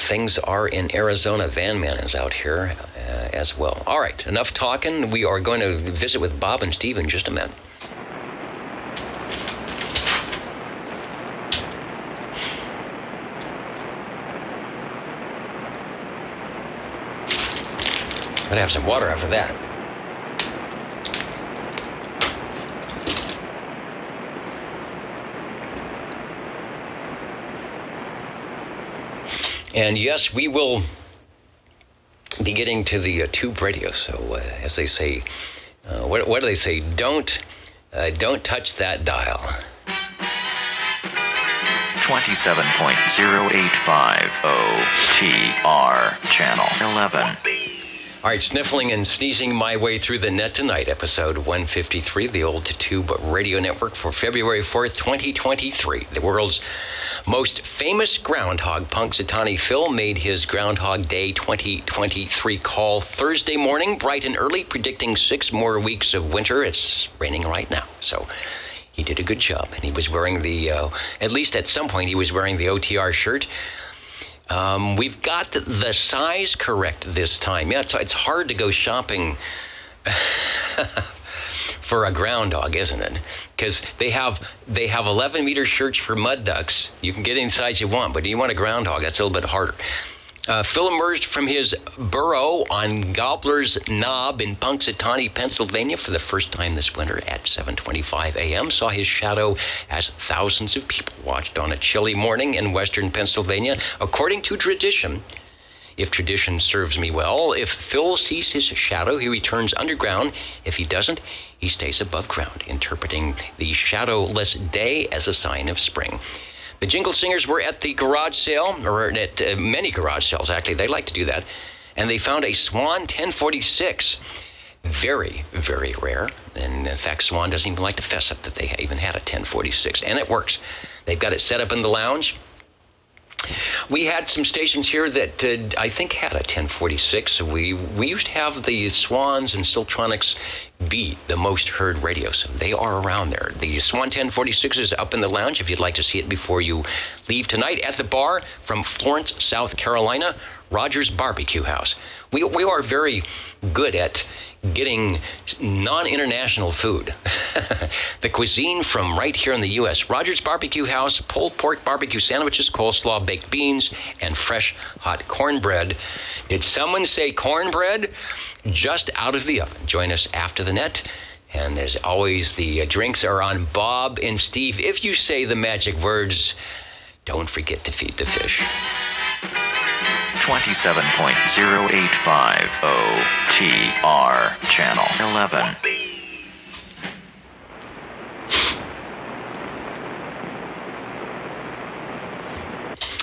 things are in Arizona. Van Man is out here as well. All right, enough talking. We are going to visit with Bob and Steve in just a minute. Gotta have some water after that. And yes, we will be getting to the tube radio. So as they say, what do they say? Don't touch that dial. 27.085 OTR channel 11. All right, sniffling and sneezing my way through the net tonight, episode 153, the Old Tube Radio Network for February 4th, 2023. The world's most famous groundhog, Punxsutawney Phil, made his Groundhog Day 2023 call Thursday morning, bright and early, predicting 6 more weeks of winter. It's raining right now, so he did a good job. And he was wearing the, at least at some point, he was wearing the OTR shirt. We've got the size correct this time. Yeah, it's hard to go shopping for a groundhog, isn't it? Because they have 11-meter shirts for mud ducks. You can get any size you want, but you want a groundhog, that's a little bit harder. Phil emerged from his burrow on Gobbler's Knob in Punxsutawney, Pennsylvania for the first time this winter at 7:25 a.m. Saw his shadow as thousands of people watched on a chilly morning in western Pennsylvania. According to tradition, if tradition serves me well, if Phil sees his shadow, he returns underground. If he doesn't, he stays above ground, interpreting the shadowless day as a sign of spring. The Jingle Singers were at the garage sale, or at many garage sales, actually. They like to do that. And they found a Swan 1046. Very, very rare. And in fact, Swan doesn't even like to fess up that they even had a 1046. And it works. They've got it set up in the lounge. We had some stations here that I think had a 1046. So we used to have the Swans and Siltronics be the most heard radio. So they are around there. The Swan 1046 is up in the lounge if you'd like to see it before you leave tonight. At the bar from Florence, South Carolina, Rogers Barbecue House. We are very good at getting non-international food. The cuisine from right here in the U.S. Rogers Barbecue House, pulled pork barbecue sandwiches, coleslaw, baked beans, and fresh hot cornbread. Did someone say cornbread? Just out of the oven. Join us after the net. And as always, the drinks are on Bob and Steve. If you say the magic words, don't forget to feed the fish. 27.085 OTR Channel 11.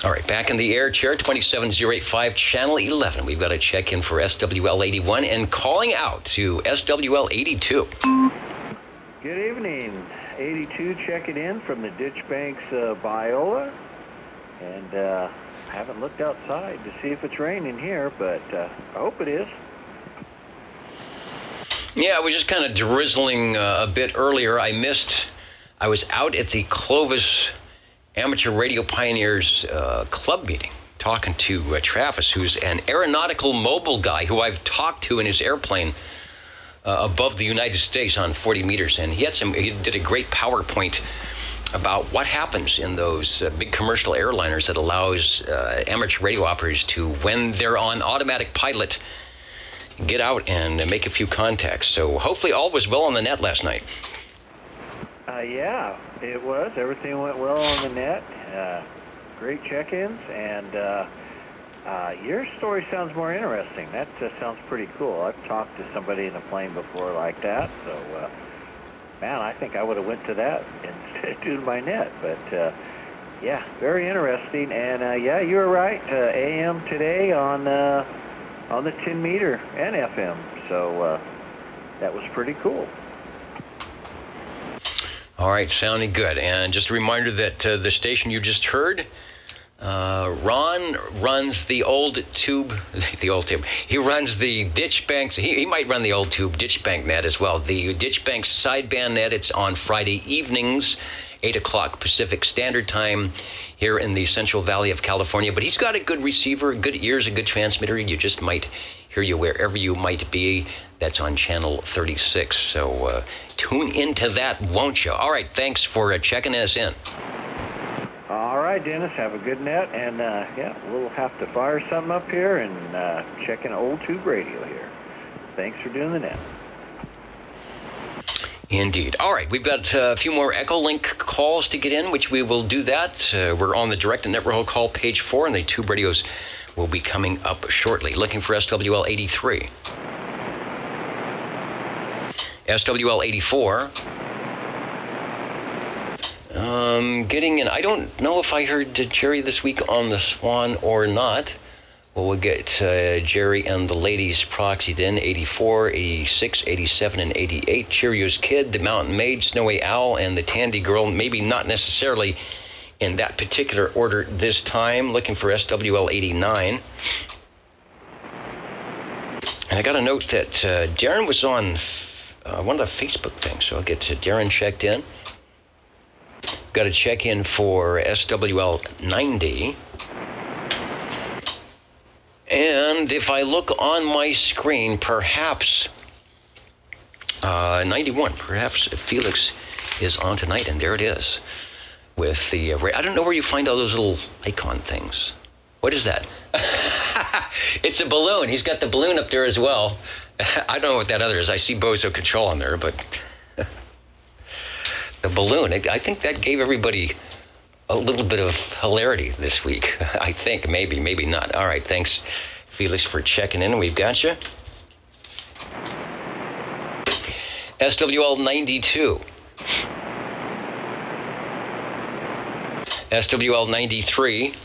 All right, back in the air chair, 27085 Channel 11. We've got to check in for SWL 81 and calling out to SWL 82. Good evening. 82 checking in from the Ditch Banks, Biola. And I haven't looked outside to see if it's raining here, but I hope it is. Yeah, it was just kind of drizzling a bit earlier. I was out at the Clovis Amateur Radio Pioneers Club meeting talking to Travis, who's an aeronautical mobile guy who I've talked to in his airplane above the United States on 40 meters. And he did a great PowerPoint about what happens in those big commercial airliners that allows amateur radio operators to, when they're on automatic pilot, get out and make a few contacts. So hopefully all was well on the net last night. Yeah, it was. Everything went well on the net. Great check-ins, and your story sounds more interesting. That sounds pretty cool. I've talked to somebody in a plane before like that, so man, I think I would have went to that instead of doing my net. But yeah, very interesting. And yeah, you were right. AM today on the 10 meter and FM. So that was pretty cool. All right, sounding good. And just a reminder that the station you just heard, Ron runs the old tube, He runs the Ditch Banks. He might run the old tube Ditch Bank net as well. The Ditch Banks sideband net, it's on Friday evenings, 8 o'clock Pacific Standard Time here in the Central Valley of California. But he's got a good receiver, good ears, a good transmitter. You just might hear you wherever you might be. That's on Channel 36. So tune into that, won't you? All right, thanks for checking us in. All right, Dennis, have a good net. And yeah, we'll have to fire something up here and check in old tube radio here. Thanks for doing the net. Indeed. All right, we've got a few more Echolink calls to get in, which we will do that. We're on the direct and network call page 4, and the tube radios will be coming up shortly. Looking for SWL 83. SWL 84. Getting in. I don't know if I heard Jerry this week on the Swan or not. Well, we'll get Jerry and the ladies proxied in. 84, 86, 87, and 88. Cheerios Kid, the Mountain Maid, Snowy Owl, and the Tandy Girl. Maybe not necessarily in that particular order this time. Looking for SWL 89. And I got a note that Darren was on one of the Facebook things, so I'll get Darren checked in. Got to check in for SWL 90. And if I look on my screen, perhaps 91, perhaps Felix is on tonight, and there it is. With the, I don't know where you find all those little icon things. What is that? It's a balloon. He's got the balloon up there as well. I don't know what that other is. I see Bozo Control on there, but the balloon, I think that gave everybody a little bit of hilarity this week. I think, maybe not. All right, thanks, Felix, for checking in. We've got you. SWL 92. SWL 93.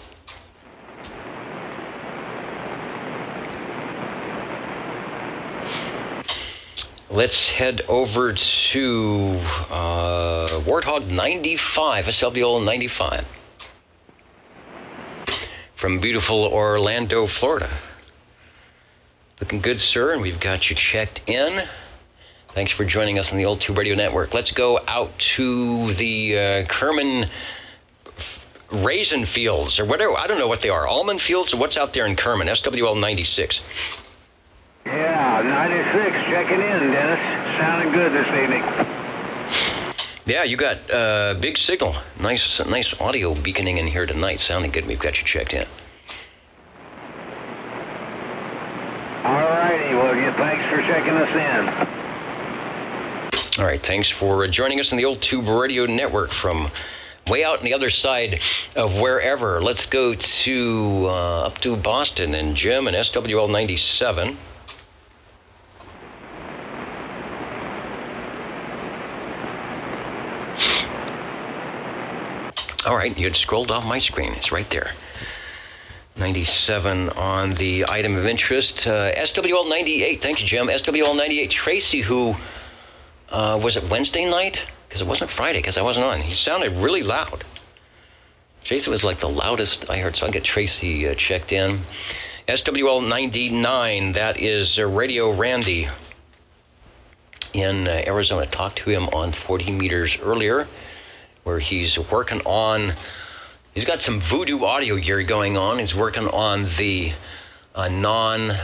Let's head over to Warthog 95, SWL 95. From beautiful Orlando, Florida. Looking good, sir, and we've got you checked in. Thanks for joining us on the Old Tube Radio Network. Let's go out to the Kerman raisin fields, or whatever. I don't know what they are. Almond fields, or what's out there in Kerman? SWL 96. Yeah, 96, checking in, Dennis. Sounding good this evening. Yeah, you got big signal. Nice audio beaconing in here tonight. Sounding good. We've got you checked in. All righty, well, thanks for checking us in. All right, thanks for joining us on the Old Tube Radio Network from way out on the other side of wherever. Let's go to up to Boston and Jim and SWL 97. All right, you had scrolled off my screen. It's right there. 97 on the item of interest. SWL 98, thank you, Jim. SWL 98, Tracy, who, was it Wednesday night? Because it wasn't Friday, because I wasn't on. He sounded really loud. Tracy was like the loudest I heard, so I'll get Tracy checked in. SWL 99, that is Radio Randy in Arizona. Talked to him on 40 meters earlier, where he's working on, he's got some voodoo audio gear going on. He's working on the non-radio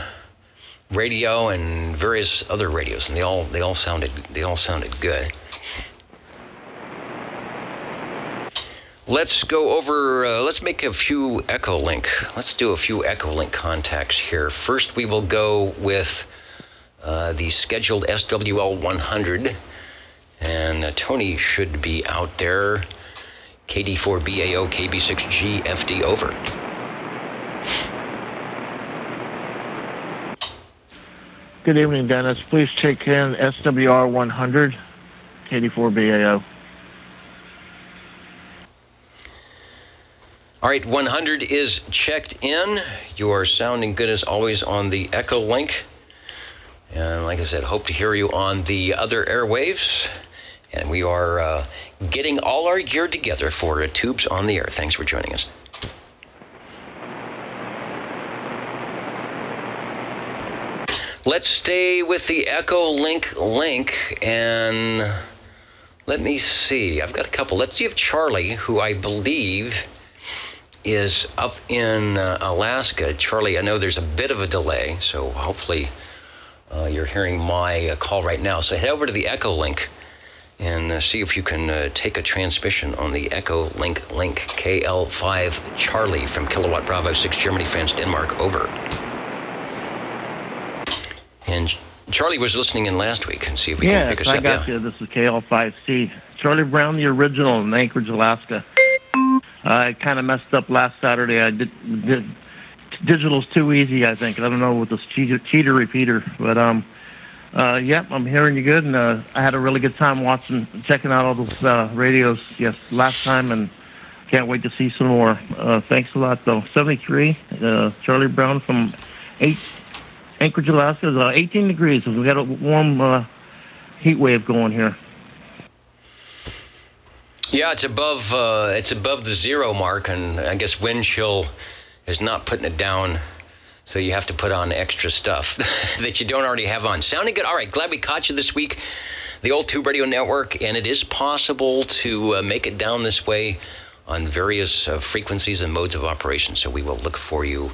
and various other radios, and they all sounded good. Let's go over, let's make a few Echolink. Let's do a few Echolink contacts here. First, we will go with the scheduled SWL 100. And Tony should be out there. KD4BAO, KB6G, FD, over. Good evening, Dennis. Please check in SWR 100, KD4BAO. All right, 100 is checked in. You are sounding good as always on the Echolink. And like I said, hope to hear you on the other airwaves. And we are getting all our gear together for Tubes on the Air. Thanks for joining us. Let's stay with the Echolink link, and let me see. I've got a couple. Let's see if Charlie, who I believe is up in Alaska. Charlie, I know there's a bit of a delay, so hopefully you're hearing my call right now. So head over to the Echolink and see if you can take a transmission on the Echolink link KL5 Charlie from Kilowatt Bravo 6 Germany, France, Denmark, over. And Charlie was listening in last week, and see if we can pick us up. Yes, I got you. This is KL5C. Charlie Brown, the original in Anchorage, Alaska. I kind of messed up last Saturday. I did digital's too easy, I think. I don't know with this cheater repeater, but yep, I'm hearing you good, and I had a really good time checking out all those radios last time, and can't wait to see some more. Thanks a lot, though. 73, Charlie Brown from Anchorage, Alaska. Is 18 degrees. We got a warm heat wave going here. Yeah, it's above the 0 mark, and I guess wind chill is not putting it down. So you have to put on extra stuff that you don't already have on. Sounding good. All right, glad we caught you this week. The Old Tube Radio Network, and it is possible to make it down this way on various frequencies and modes of operation. So we will look for you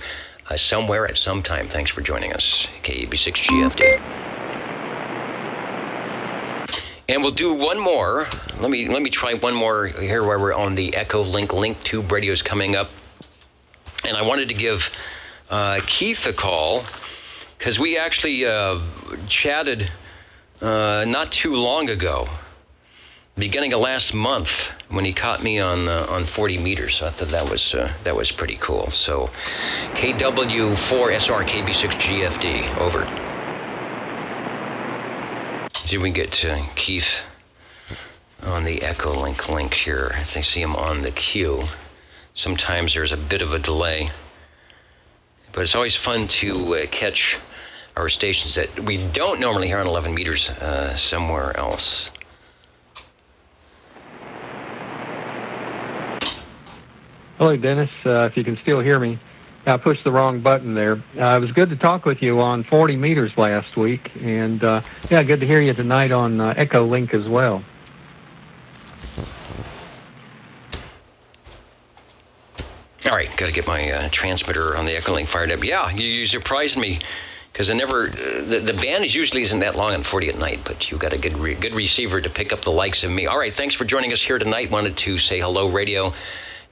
somewhere at some time. Thanks for joining us. KB6GFD. And we'll do one more. Let me try one more here while we're on the Echolink link. Tube radios coming up. And I wanted to give Keith a call, because we actually chatted not too long ago, beginning of last month, when he caught me on 40 meters. So I thought that was pretty cool. So KW4SR KB6GFD, over. See if we can get Keith on the Echolink link here. I think I see him on the queue. Sometimes there's a bit of a delay, but it's always fun to catch our stations that we don't normally hear on 11 meters somewhere else. Hello, Dennis. If you can still hear me. I pushed the wrong button there. It was good to talk with you on 40 meters last week, and yeah, good to hear you tonight on Echo Link as well. All right, got to get my transmitter on the Echo Link fired up. Yeah, you surprised me, because I never, the band usually isn't that long on 40 at night, but you got a good receiver to pick up the likes of me. All right, thanks for joining us here tonight. Wanted to say hello, radio,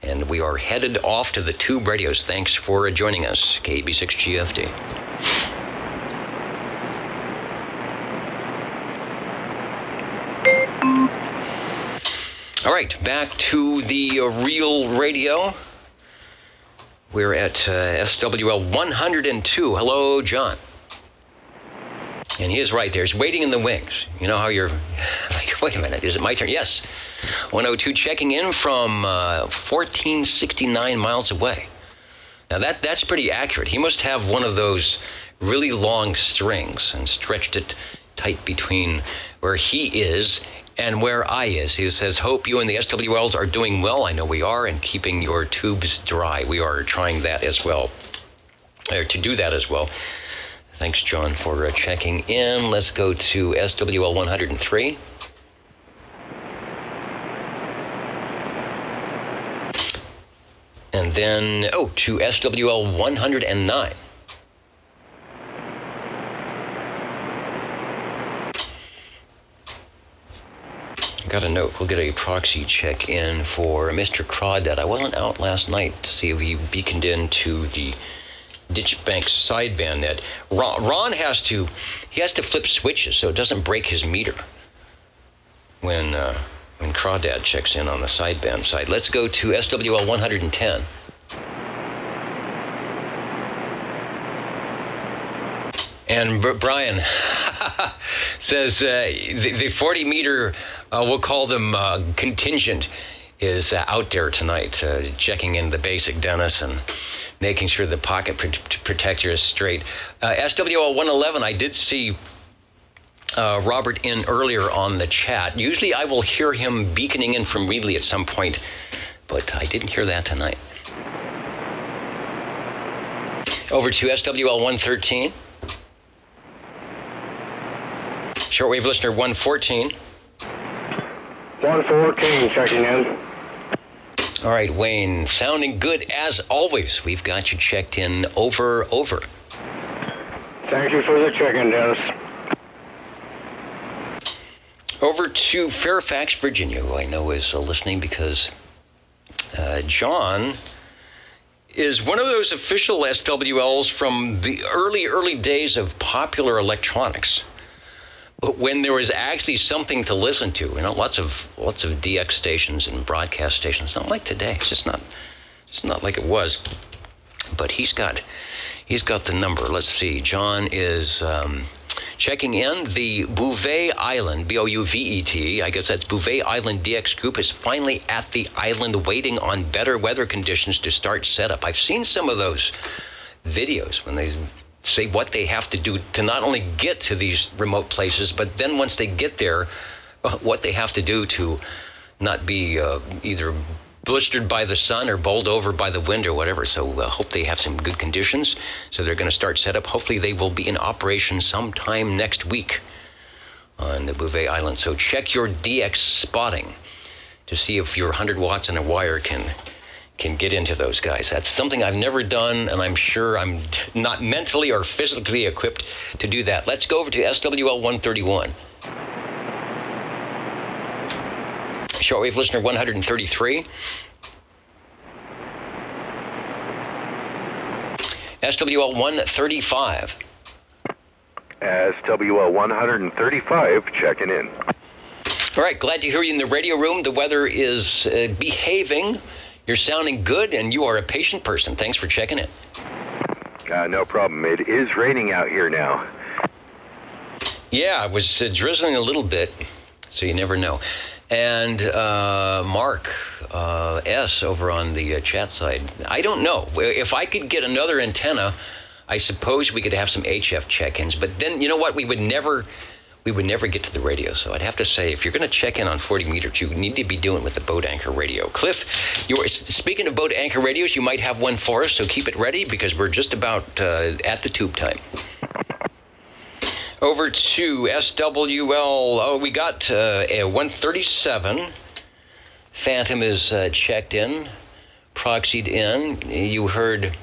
and we are headed off to the Tube Radios. Thanks for joining us, KB6 GFD. All right, back to the real radio. We're at SWL 102. Hello, John. And he is right there. He's waiting in the wings. You know how you're like, wait a minute, is it my turn? Yes. 102 checking in from 1469 miles away. Now that's pretty accurate. He must have one of those really long strings and stretched it tight between where he is and where I is. He says, hope you and the SWLs are doing well. I know we are, and keeping your tubes dry. We are trying that as well, or to do that as well. Thanks, John, for checking in. Let's go to SWL 103. And then, to SWL 109. Got a note. We'll get a proxy check in for Mr. Crawdad. I wasn't out last night to see if he beaconed into the Ditchbank sideband net. Ron has to flip switches so it doesn't break his meter when Crawdad checks in on the sideband side. Let's go to SWL 110. And Brian says the 40 meter, we'll call them contingent, is out there tonight, checking in the basic, Dennis, and making sure the pocket protector is straight. SWL 111, I did see Robert in earlier on the chat. Usually I will hear him beaconing in from Reedley at some point, but I didn't hear that tonight. Over to SWL 113. Shortwave listener 114. 114 checking in. All right, Wayne, sounding good as always. We've got you checked in. Over. Thank you for the check-in, Dennis. Over to Fairfax, Virginia, who I know is listening because John is one of those official SWLs from the early days of Popular Electronics, when there was actually something to listen to. You know, lots of DX stations and broadcast stations. Not like today. It's not like it was. But he's got the number. Let's see. John is checking in. The Bouvet Island, Bouvet, I guess that's Bouvet Island DX group, is finally at the island waiting on better weather conditions to start setup. I've seen some of those videos when they say what they have to do to not only get to these remote places, but then once they get there, what they have to do to not be either blistered by the sun or bowled over by the wind or whatever. So hope they have some good conditions. So they're going to start setup. Hopefully they will be in operation sometime next week on the Bouvet Island. So check your DX spotting to see if your 100 watts and a wire can get into those guys. That's something I've never done, and I'm sure I'm not mentally or physically equipped to do that. Let's go over to SWL 131. Shortwave listener 133. SWL 135. SWL 135, checking in. All right, glad to hear you in the radio room. The weather is behaving. You're sounding good, and you are a patient person. Thanks for checking in. No problem. It is raining out here now. Yeah, it was drizzling a little bit, so you never know. And Mark S. over on the chat side, I don't know. If I could get another antenna, I suppose we could have some HF check-ins. But then, you know what? We would never we would never get to the radio. So I'd have to say, if you're going to check in on 40 meters, you need to be doing it with the boat anchor radio. Cliff, speaking of boat anchor radios, you might have one for us, so keep it ready because we're just about at the tube time. Over to SWL. Oh, we got a 137. Phantom is checked in, proxied in. You heard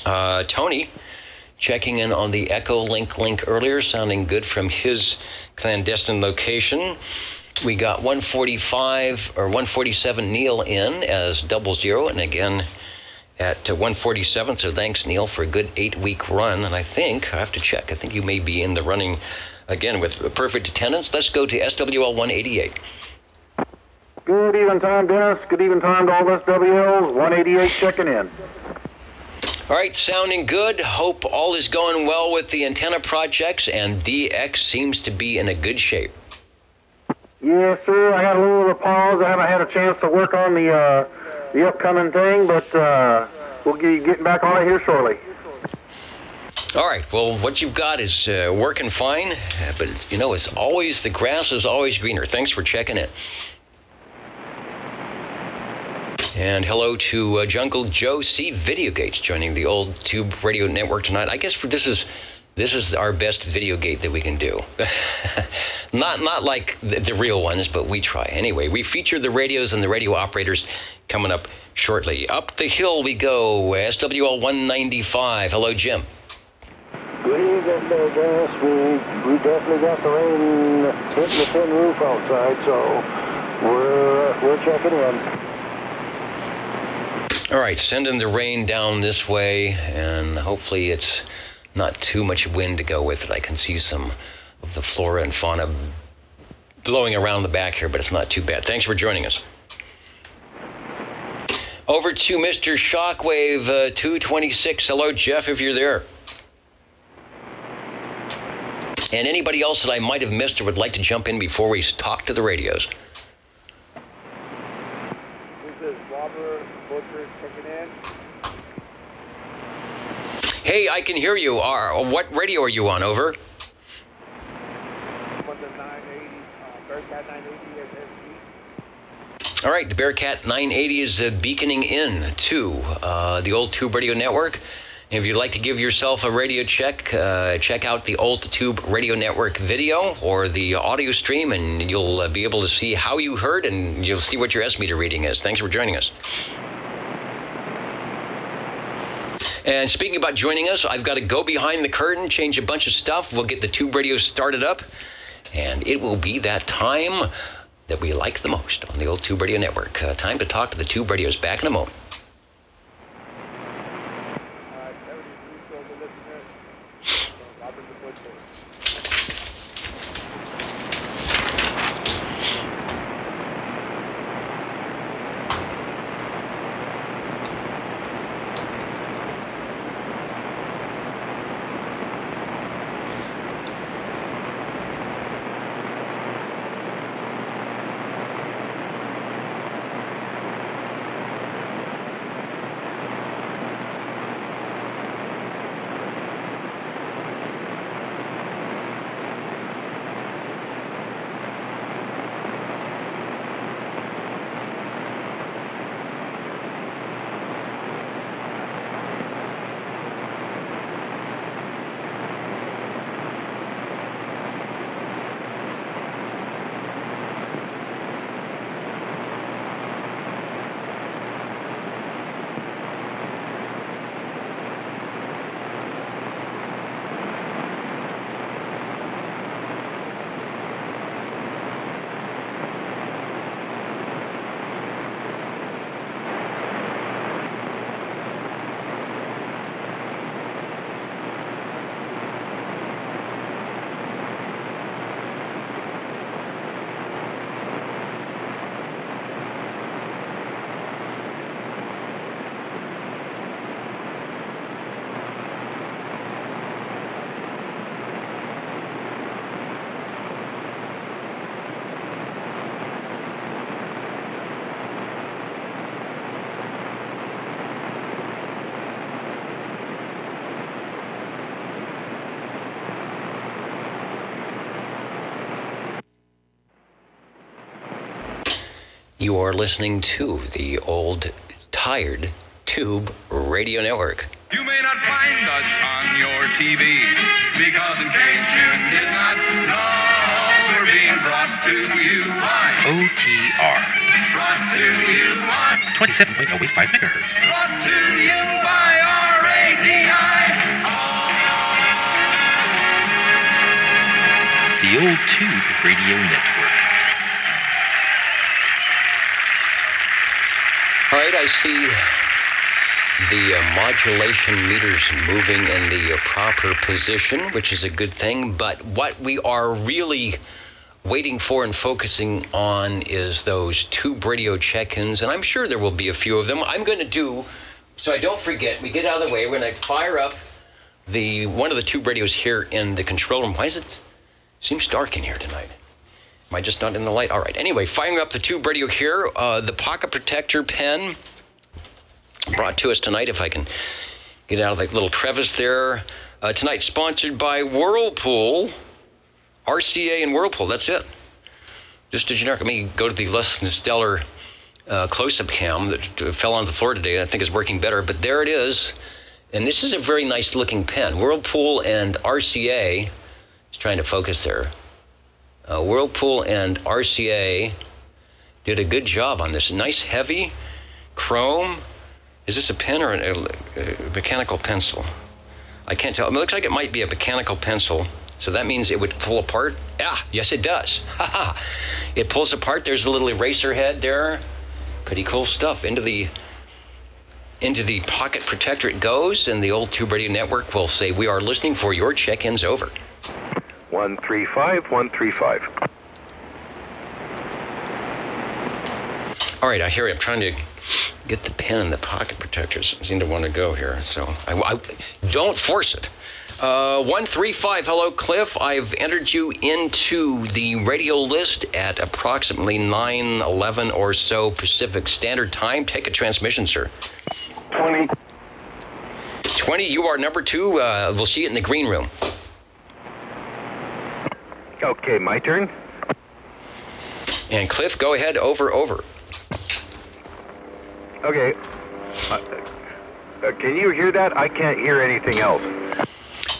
Tony checking in on the Echo link earlier, sounding good from his clandestine location. We got 145 or 147 Neil in as 00, and again at 147. So thanks, Neil, for a good 8-week run. And I have to check. I think you may be in the running again with perfect attendance. Let's go to SWL 188. Good evening time, Dennis. Good evening time to all SWLs. 188 checking in. All right, sounding good. Hope all is going well with the antenna projects, and DX seems to be in a good shape. Yes, sir. I had a little of a pause. I haven't had a chance to work on the upcoming thing, but we'll be getting back on it here shortly. All right. Well, what you've got is working fine, but it's always, the grass is always greener. Thanks for checking in. And hello to Jungle Joe C. Videogate joining the Old Tube Radio Network tonight. I guess this is our best Videogate that we can do. not like the real ones, but we try. Anyway, we feature the radios and the radio operators coming up shortly. Up the hill we go, SWL 195. Hello, Jim. Good evening there, Dennis. We definitely got the rain hitting the tin roof outside, so we're checking in. All right, sending the rain down this way, and hopefully it's not too much wind to go with it. I can see some of the flora and fauna blowing around the back here, but it's not too bad. Thanks for joining us. Over to Mr. Shockwave 226. Hello, Jeff, if you're there. And anybody else that I might have missed or would like to jump in before we talk to the radios. This is Robert Butcher checking in. Hey, I can hear you. What radio are you on? Over. On the 980, Bearcat 980 SSB. All right, the Bearcat 980 is beaconing in to the Old Tube Radio Network. And if you'd like to give yourself a radio check, check out the Old Tube Radio Network video or the audio stream, and you'll be able to see how you heard, and you'll see what your S-meter reading is. Thanks for joining us. And speaking about joining us, I've got to go behind the curtain, change a bunch of stuff. We'll get the tube radio started up, and it will be that time that we like the most on the Old Tube Radio Network. Time to talk to the tube radios. Back in a moment. You are listening to the old, tired Tube Radio Network. You may not find us on your TV, because in case you did not know, we're being brought to you by OTR. Brought to you by 27.085 megahertz. Brought to you by RADI. The old Tube Radio Network. All right, I see the modulation meters moving in the proper position, which is a good thing. But what we are really waiting for and focusing on is those tube radio check-ins, and I'm sure there will be a few of them. I'm going to do, so I don't forget, we get out of the way, we're going to fire up one of the tube radios here in the control room. Why is it? Seems dark in here tonight. Am I just not in the light? All right. Anyway, firing up the tube radio here. The pocket protector pen brought to us tonight, if I can get out of that little crevice there. Tonight, sponsored by Whirlpool, RCA and Whirlpool. That's it. Just a generic. Let me go to the less than stellar close-up cam that fell on the floor today. I think is working better, but there it is. And this is a very nice-looking pen. Whirlpool and RCA. Just trying to focus there. Whirlpool and RCA did a good job on this. Nice, heavy chrome. Is this a pen or a mechanical pencil? I can't tell. It looks like it might be a mechanical pencil. So that means it would pull apart. Ah, yes, it does. Haha. It pulls apart. There's a little eraser head there. Pretty cool stuff. Into the pocket protector it goes, and the old Tube Radio Network will say, "We are listening for your check-ins." Over. 135, 135. All right, I hear you. I'm trying to get the pen and the pocket protectors seem to want to go here, so I don't force it. 135, hello, Cliff. I've entered you into the radio list at approximately 9:11 or so Pacific Standard Time. Take a transmission, sir. 20. 20, you are number 2. We'll see you in the green room. Okay, my turn. And Cliff, go ahead. Over. Okay. Can you hear that? I can't hear anything else.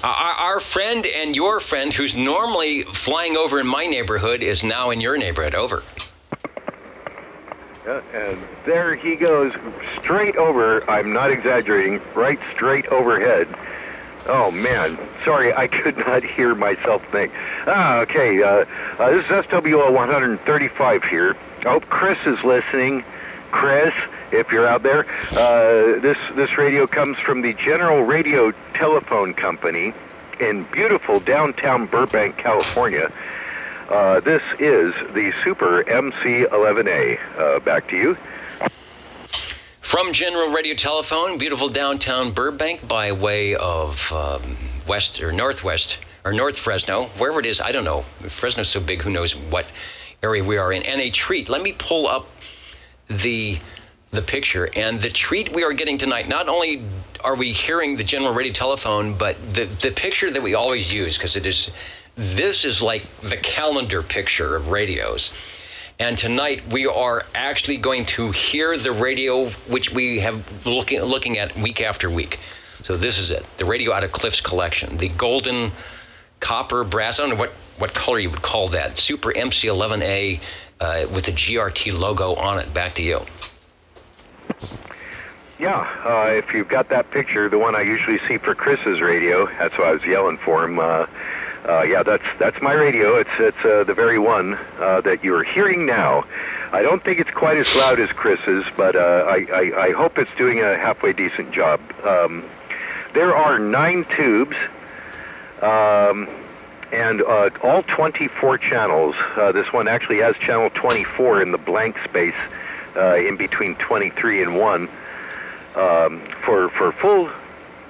Our friend and your friend, who's normally flying over in my neighborhood, is now in your neighborhood. Over. And there he goes, straight over. I'm not exaggerating. Right straight overhead. Oh, man. Sorry, I could not hear myself think. Okay. This is SWL 135 here. I hope Chris is listening. Chris, if you're out there, this radio comes from the General Radio Telephone Company in beautiful downtown Burbank, California. This is the Super MC-11A. Back to you. From General Radio Telephone, beautiful downtown Burbank by way of west or northwest or North Fresno, wherever it is, I don't know. Fresno's so big, who knows what area we are in. And a treat. Let me pull up the picture. And the treat we are getting tonight, not only are we hearing the General Radio Telephone, but the picture that we always use, because this is like the calendar picture of radios. And tonight we are actually going to hear the radio which we have looking at week after week. So this is it, the radio out of Cliff's collection, the golden copper brass. I don't know what color you would call that. Super MC-11A with the GRT logo on it. Back to you. Yeah, if you've got that picture, the one I usually see for Chris's radio, that's why I was yelling for him. Yeah, that's my radio. It's the very one that you're hearing now. I don't think it's quite as loud as Chris's, but I hope it's doing a halfway decent job. There are 9 tubes and all 24 channels. This one actually has channel 24 in the blank space in between 23 and 1 for full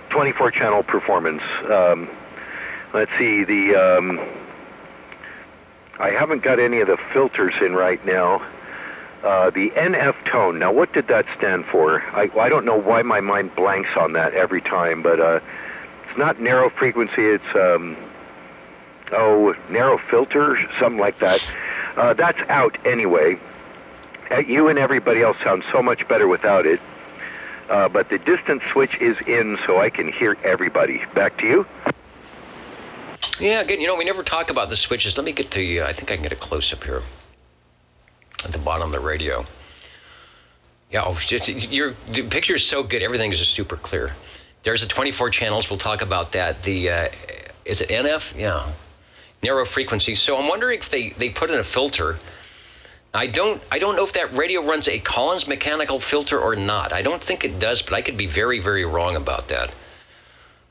24 channel performance. Let's see, I haven't got any of the filters in right now. The NF tone, now what did that stand for? I don't know why my mind blanks on that every time, but it's not narrow frequency, it's, narrow filter, something like that. That's out anyway. You and everybody else sound so much better without it. But the distance switch is in, so I can hear everybody. Back to you. Yeah, good. You know, we never talk about the switches. Let me get to, I think I can get a close-up here at the bottom of the radio. Yeah, the picture is so good. Everything is just super clear. There's the 24 channels. We'll talk about that. The, is it NF? Yeah. Narrow frequency. So I'm wondering if they put in a filter. I don't know if that radio runs a Collins mechanical filter or not. I don't think it does, but I could be very, very wrong about that.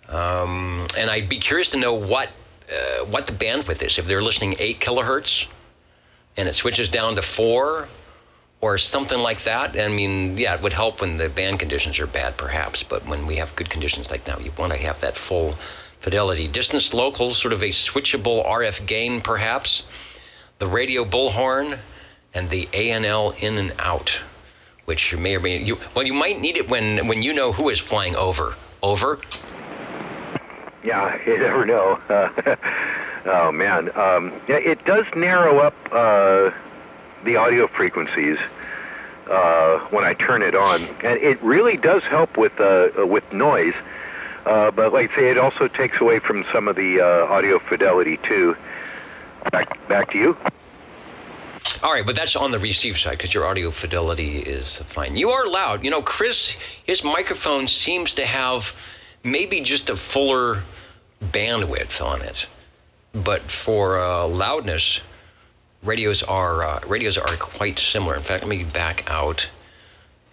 And I'd be curious to know what the bandwidth is. If they're listening 8 kilohertz and it switches down to 4 or something like that. I mean, yeah, it would help when the band conditions are bad, perhaps. But when we have good conditions like now, you want to have that full fidelity. Distance local, sort of a switchable RF gain, perhaps. The radio bullhorn and the ANL in and out, which you may or may you might need it when you know who is flying over. Over. Yeah, you never know. Oh man, yeah, it does narrow up the audio frequencies when I turn it on, and it really does help with noise. But like I say, it also takes away from some of the audio fidelity too. Back to you. All right, but that's on the receive side because your audio fidelity is fine. You are loud. You know, Chris, his microphone seems to have maybe just a fuller bandwidth on it, but for loudness, radios are quite similar. In fact, let me back out,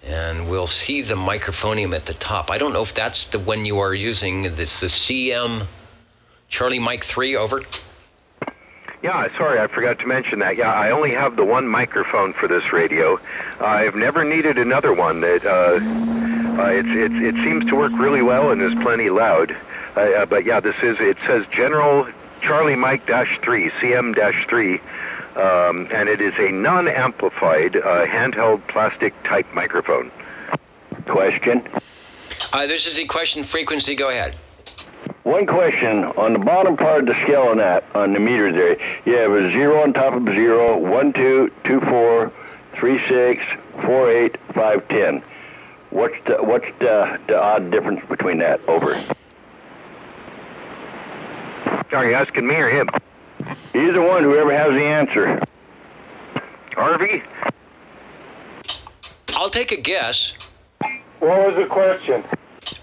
and we'll see the microphonium at the top. I don't know if that's the one you are using. This the CM Charlie Mike 3. Over. Yeah, sorry, I forgot to mention that. Yeah, I only have the one microphone for this radio. I've never needed another one. That it seems to work really well and is plenty loud. But yeah, it says General Charlie Mike -3, CM-3, and it is a non-amplified handheld plastic type microphone. Question? This is the question frequency. Go ahead. One question. On the bottom part of the scale on that, on the meter there, you have a 0 on top of 0, 1, 2, 2, 4, 3, 6, 4, 8, 5, 10. What's the odd difference between that? Over. Are you asking me or him? Either one, whoever has the answer. Harvey? I'll take a guess. What was the question?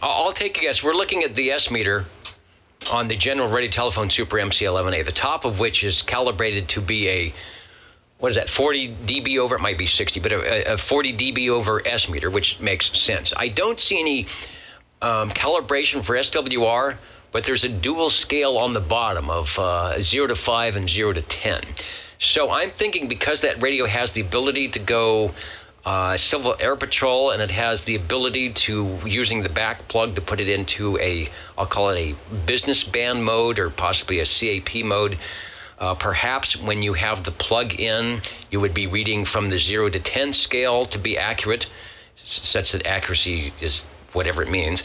I'll take a guess. We're looking at the S meter on the General Radio Telephone Super MC11A, the top of which is calibrated to be a, what is that, 40 dB over, it might be 60, but a 40 dB over S meter, which makes sense. I don't see any calibration for SWR, but there's a dual scale on the bottom of 0 to 5 and 0 to 10. So I'm thinking because that radio has the ability to go Civil Air Patrol, and it has the ability to, using the back plug, to put it into I'll call it a business band mode or possibly a CAP mode. Perhaps when you have the plug in, you would be reading from the 0 to 10 scale to be accurate, such that accuracy is whatever it means.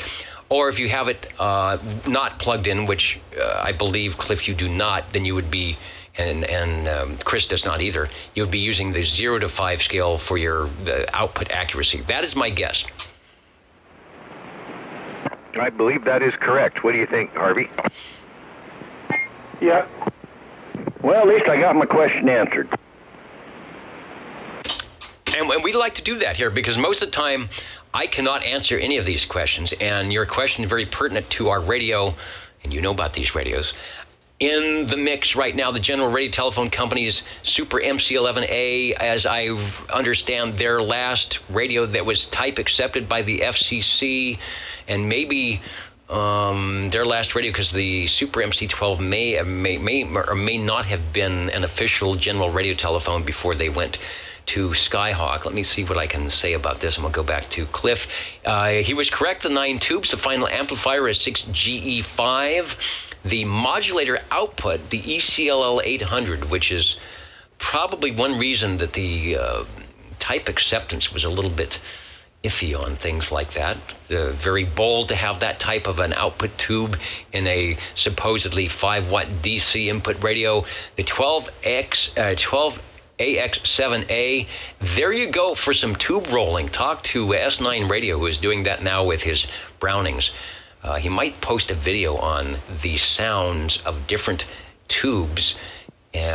Or if you have it not plugged in, which I believe, Cliff, you do not, then you would be, and Chris does not either, you would be using the 0 to 5 scale for your output accuracy. That is my guess. I believe that is correct. What do you think, Harvey? Yeah. Well, at least I got my question answered. And we'd like to do that here because most of the time I cannot answer any of these questions, and your question is very pertinent to our radio, and you know about these radios. In the mix right now, the General Radio Telephone Company's Super MC11A, as I understand, their last radio that was type accepted by the FCC, and maybe their last radio, because the Super MC12 may or may not have been an official General Radio Telephone before they went to Skyhawk. Let me see what I can say about this, and we'll go back to Cliff. He was correct, the 9 tubes. The final amplifier is 6GE5. The modulator output, the ECLL 800, which is probably one reason that the type acceptance was a little bit iffy on things like that. Very bold to have that type of an output tube in a supposedly 5-watt DC input radio. The 12 AX7A. There you go for some tube rolling. Talk to S9 Radio, who is doing that now with his Brownings. He might post a video on the sounds of different tubes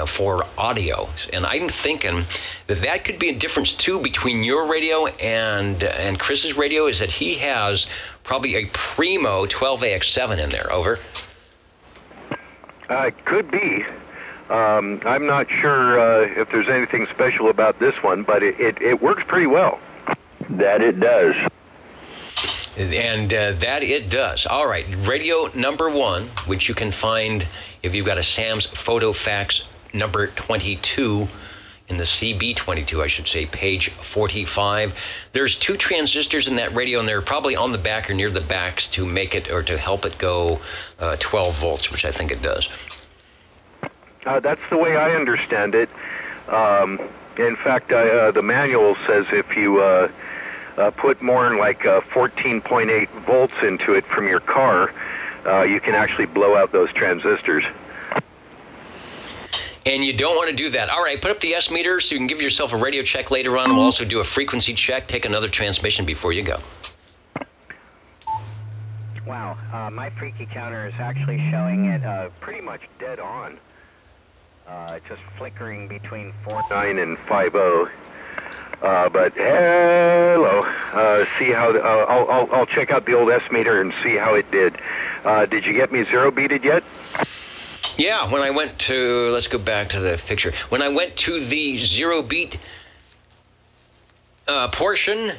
for audio. And I'm thinking that could be a difference, too, between your radio and Chris's radio, is that he has probably a Primo 12AX7 in there. Over. Could be. I'm not sure if there's anything special about this one, but it works pretty well. That it does. And that it does. All right, radio number 1, which you can find if you've got a Sam's Photo Fax number 22, in the CB22, I should say, page 45. There's 2 transistors in that radio, and they're probably on the back or near the backs to make it, or to help it go 12 volts, which I think it does. That's the way I understand it. In fact, the manual says if you put more than like 14.8 volts into it from your car, you can actually blow out those transistors. And you don't want to do that. All right, put up the S meter so you can give yourself a radio check later on. We'll also do a frequency check. Take another transmission before you go. Wow, my freaky counter is actually showing it pretty much dead on. Just flickering between 4.9 and 5.0. But hello, see how I'll check out the old S meter and see how it did. Did you get me zero beated yet? Yeah, when I went to, let's go back to the picture. When I went to the zero beat portion,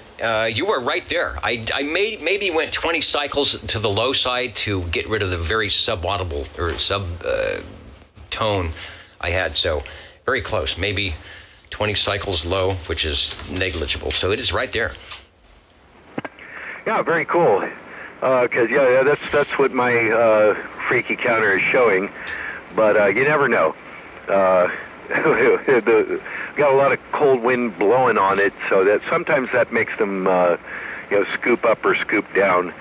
you were right there. I maybe went 20 cycles to the low side to get rid of the very sub-audible or sub-tone I had. So very close, maybe 20 cycles low, which is negligible. So it is right there. Yeah, very cool. Because that's what my freaky counter is showing. But you never know. Got a lot of cold wind blowing on it, so that sometimes that makes them scoop up or scoop down,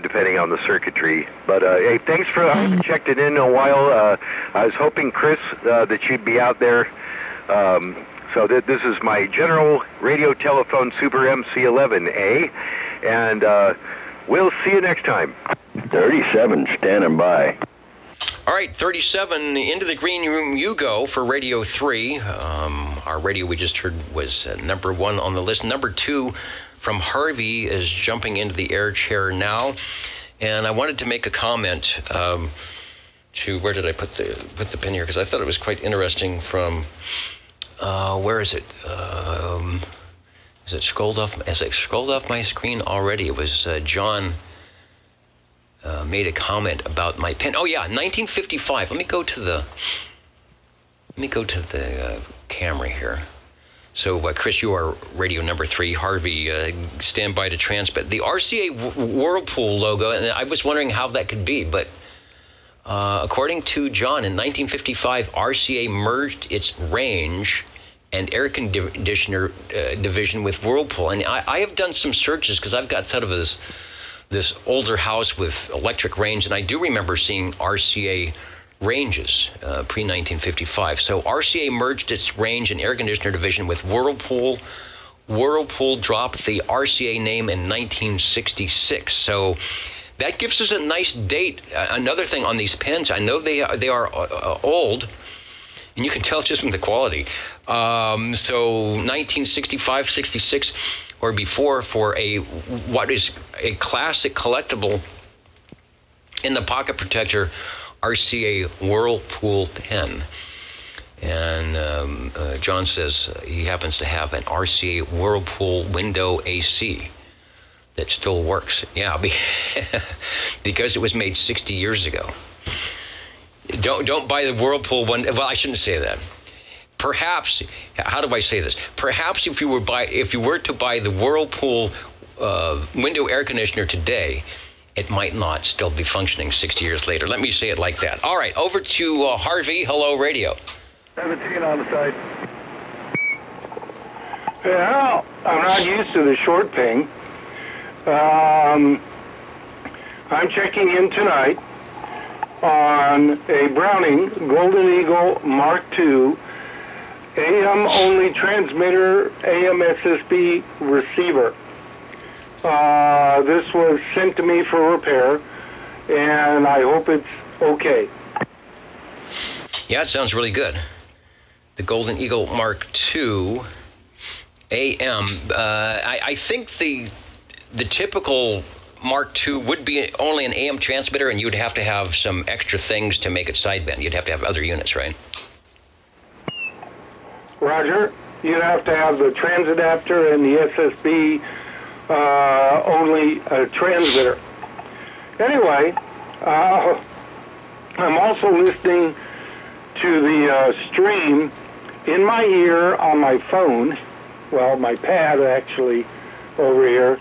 depending on the circuitry. But hey, thanks for I haven't checked it in a while. I was hoping, Chris, that you'd be out there. So this is my General Radio Telephone Super MC11A, and we'll see you next time. 37 standing by. All right, 37, into the green room you go for Radio 3. Our radio we just heard was number 1 on the list. Number 2 from Harvey is jumping into the air chair now. And I wanted to make a comment to, where did I put the pin here? Because I thought it was quite interesting from, where is it? Has it scrolled off my screen already? It was John made a comment about my pen. Oh yeah, 1955. Let me go to the camera here. So Chris, you are radio number 3. Harvey, stand by to transmit the RCA Whirlpool logo. And I was wondering how that could be, but according to John, in 1955, RCA merged its range and air conditioner division with Whirlpool. And I have done some searches because I've got sort of this older house with electric range, and I do remember seeing RCA ranges pre-1955. So RCA merged its range and air conditioner division with Whirlpool. Whirlpool dropped the RCA name in 1966. So that gives us a nice date. Another thing on these pens, I know they are old, and you can tell just from the quality. So 1965, 66, or before, for what is a classic collectible in the pocket protector RCA Whirlpool pen. And John says he happens to have an RCA Whirlpool window AC that still works. Yeah, because it was made 60 years ago. Don't buy the Whirlpool one. Well, I shouldn't say that. Perhaps, how do I say this? Perhaps if you were to buy the Whirlpool window air conditioner today, it might not still be functioning 60 years later. Let me say it like that. All right, over to Harvey. Hello, radio. 17 on the side. Yeah, I'm not used to the short ping. I'm checking in tonight on a Browning Golden Eagle Mark II AM only transmitter, AM SSB receiver. This was sent to me for repair, and I hope it's okay. Yeah, it sounds really good. The Golden Eagle Mark II AM. I think the typical Mark II would be only an AM transmitter, and you'd have to have some extra things to make it sideband. You'd have to have other units, right? Roger. You'd have to have the trans adapter and the SSB only transmitter. Anyway, I'm also listening to the stream in my ear on my phone, well, my pad actually over here,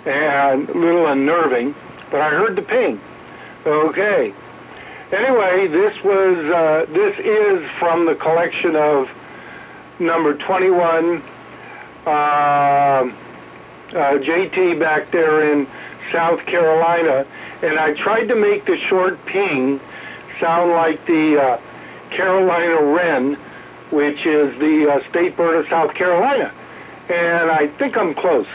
and a little unnerving, but I heard the ping. Okay. Anyway, this is from the collection of number 21, JT back there in South Carolina, and I tried to make the short ping sound like the Carolina wren, which is the state bird of South Carolina, and I think I'm close.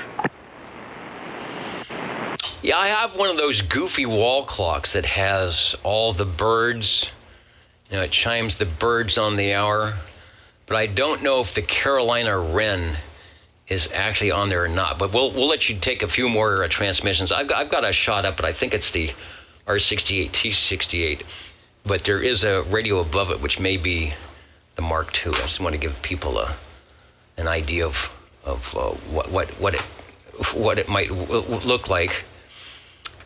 Yeah, I have one of those goofy wall clocks that has all the birds. You know, it chimes the birds on the hour, but I don't know if the Carolina wren is actually on there or not. But we'll let you take a few more transmissions. I've got a shot up, but I think it's the R68 T68. But there is a radio above it, which may be the Mark II. I just want to give people an idea of what it might look like.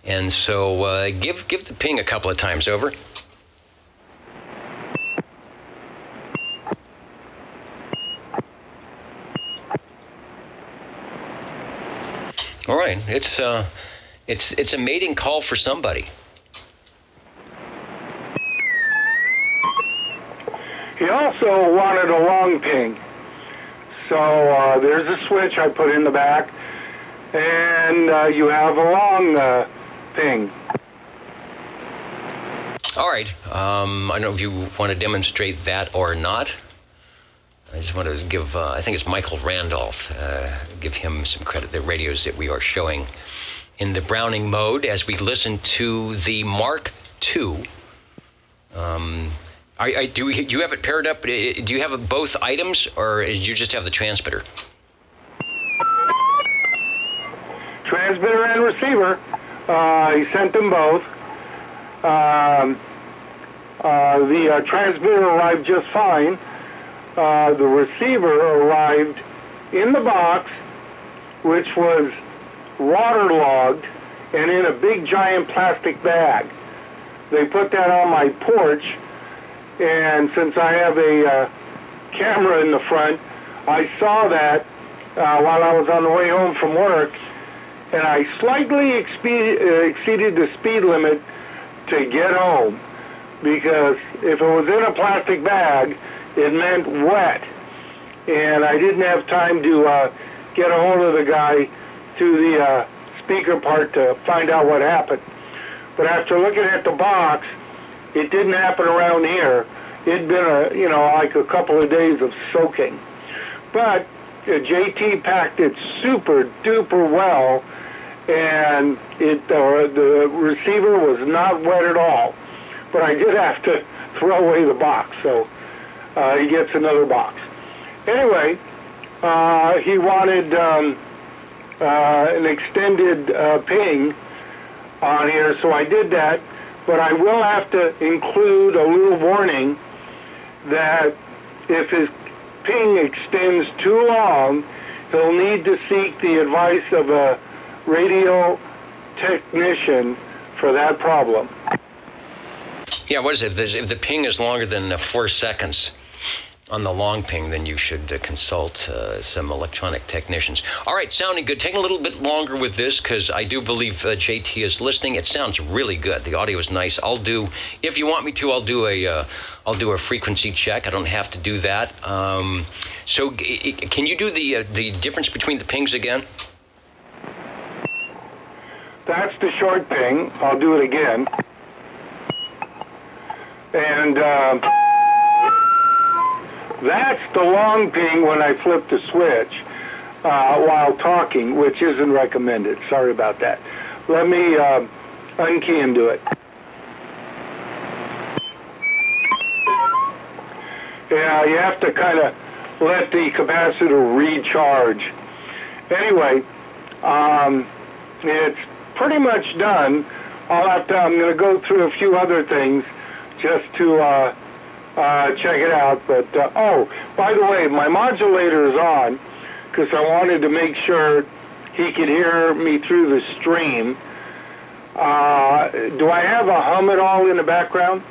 And so give the ping a couple of times. Over. All right, it's a mating call for somebody. He also wanted a long ping. So there's a switch I put in the back, and you have a long ping. All right. I don't know if you want to demonstrate that or not. I just want to give, I think it's Michael Randolph, give him some credit. The radios that we are showing in the Browning mode as we listen to the Mark II. Do you have it paired up? Do you have both items, or do you just have the transmitter? Transmitter and receiver. He sent them both. The transmitter arrived just fine. The receiver arrived in the box, which was waterlogged and in a big giant plastic bag. They put that on my porch, and since I have a camera in the front, I saw that while I was on the way home from work, and I slightly exceeded the speed limit to get home, because if it was in a plastic bag, it meant wet, and I didn't have time to get a hold of the guy through the speaker part to find out what happened. But after looking at the box, it didn't happen around here. It'd been like a couple of days of soaking. But JT packed it super duper well, and the receiver was not wet at all. But I did have to throw away the box, so he gets another box. Anyway, he wanted an extended ping on here, so I did that. But I will have to include a little warning that if his ping extends too long, he'll need to seek the advice of a radio technician for that problem. Yeah, what is it? If the ping is longer than 4 seconds on the long ping, then you should consult some electronic technicians. All right, sounding good. Taking a little bit longer with this because I do believe JT is listening. It sounds really good. The audio is nice. If you want me to, I'll do a frequency check. I don't have to do that. So can you do the difference between the pings again? That's the short ping. I'll do it again. And That's the long ping when I flip the switch while talking, which isn't recommended. Sorry about that. Let me unkey and do it. Yeah, you have to kind of let the capacitor recharge. Anyway, it's pretty much done. I'm going to go through a few other things just to check it out. But, oh, by the way, my modulator is on because I wanted to make sure he could hear me through the stream. Do I have a hum at all in the background?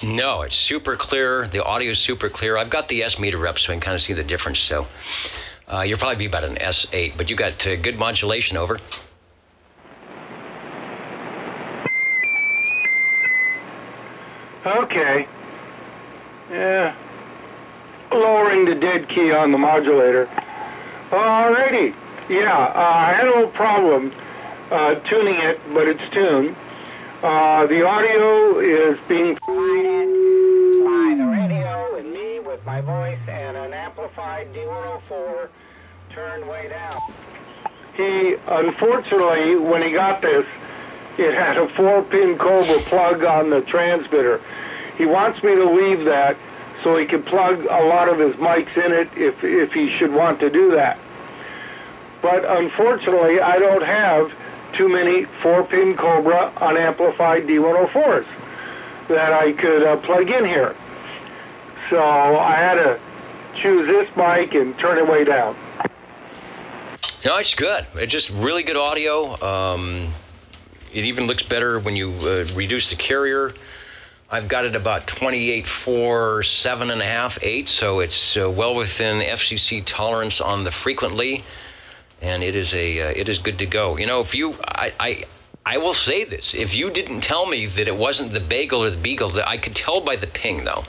No, it's super clear. The audio is super clear. I've got the S meter up so I can kind of see the difference. So you'll probably be about an S8, but you got good modulation over. Okay. Yeah. Lowering the dead key on the modulator. Alrighty. Yeah, I had a little problem tuning it, but it's tuned. The audio is being provided by the radio and me with my voice and an amplified D104 turned way down. He, unfortunately, when he got this, it had a 4-pin Cobra plug on the transmitter. He wants me to leave that so he can plug a lot of his mics in it if he should want to do that. But unfortunately, I don't have too many 4-pin Cobra unamplified D104s that I could plug in here. So I had to choose this mic and turn it way down. No, it's good. It's just really good audio. It even looks better when you reduce the carrier. I've got it about 28.4, 7.5, 8, so it's well within FCC tolerance on the frequently. And it is good to go. You know, if you, I will say this: if you didn't tell me that it wasn't the Bagel or the Beagle, I could tell by the ping though.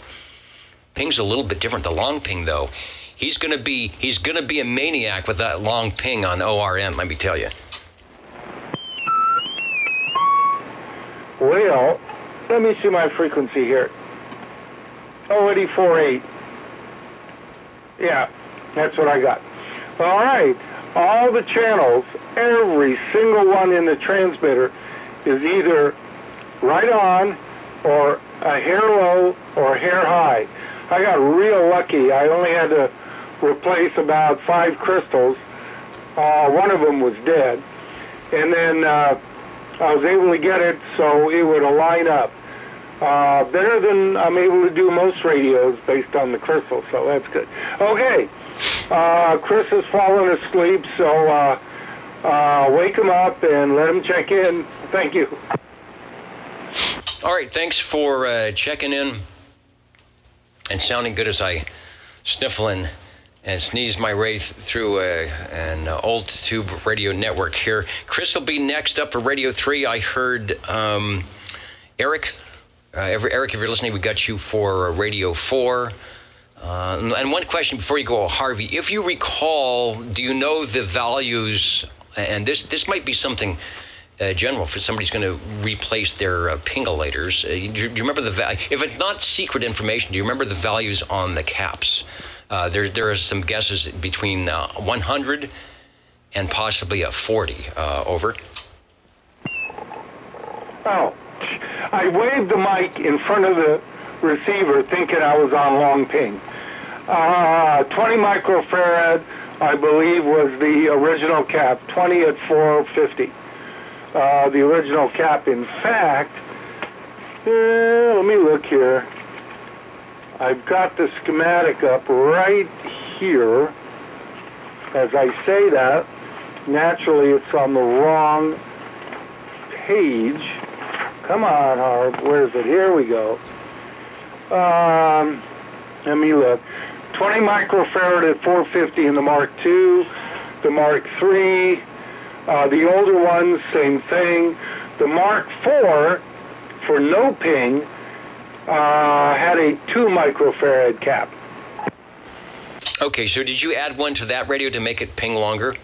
Ping's a little bit different. The long ping though, he's gonna be a maniac with that long ping on ORN. Let me tell you. Well, let me see my frequency here. 084.8. Yeah, that's what I got. All right. All the channels, every single one in the transmitter is either right on or a hair low or hair high. I got real lucky. I only had to replace about 5 crystals. One of them was dead. And then I was able to get it so it would align up. Better than I'm able to do most radios based on the crystal, so that's good. Okay. Chris has fallen asleep, so wake him up and let him check in. Thank you. All right, thanks for checking in and sounding good as I sniffle and sneeze my way through an old tube radio network here. Chris will be next up for Radio 3. I heard Eric. Eric, if you're listening, we got you for Radio 4. And one question before you go, Harvey, if you recall, do you know the values, and this might be something general for somebody's going to replace their pingulators. Do you remember if it's not secret information, do you remember the values on the caps? There are some guesses between 100 and possibly a 40, over. Oh, I waved the mic in front of the receiver thinking I was on long ping. 20 microfarad, I believe, was the original cap, 20 at 450. The original cap, in fact, let me look here. I've got the schematic up right here. As I say that, naturally it's on the wrong page. Come on, Harv, where is it? Here we go. Let me look. 20 microfarad at 450 in the Mark II, the Mark III, the older ones, same thing. The Mark IV, for no ping, had a 2 microfarad cap. Okay, so did you add one to that radio to make it ping longer?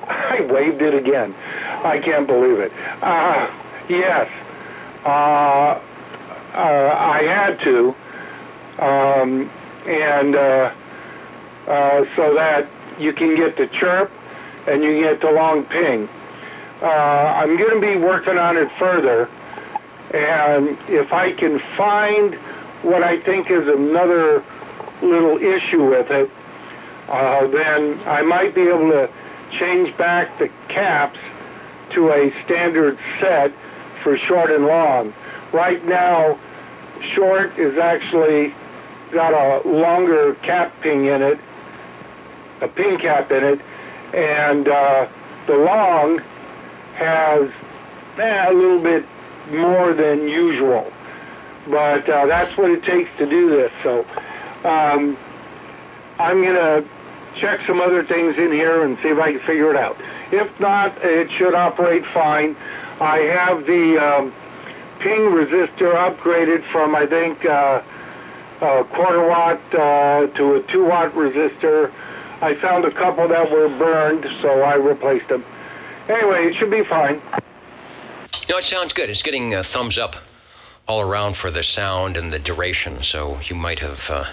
I waved it again. I can't believe it. Yes. I had to. so that you can get the chirp and you get the long ping. I'm going to be working on it further, and if I can find what I think is another little issue with it, then I might be able to change back the caps to a standard set for short and long. Right now, short is actually got a longer cap ping in it, a ping cap in it, and the long has a little bit more than usual. But that's what it takes to do this. So I'm going to check some other things in here and see if I can figure it out. If not, it should operate fine. I have the ping resistor upgraded from, I think, a quarter watt to a 2 watt resistor. I found a couple that were burned, so I replaced them. Anyway, it should be fine. No, it sounds good. It's getting thumbs up all around for the sound and the duration, so you might have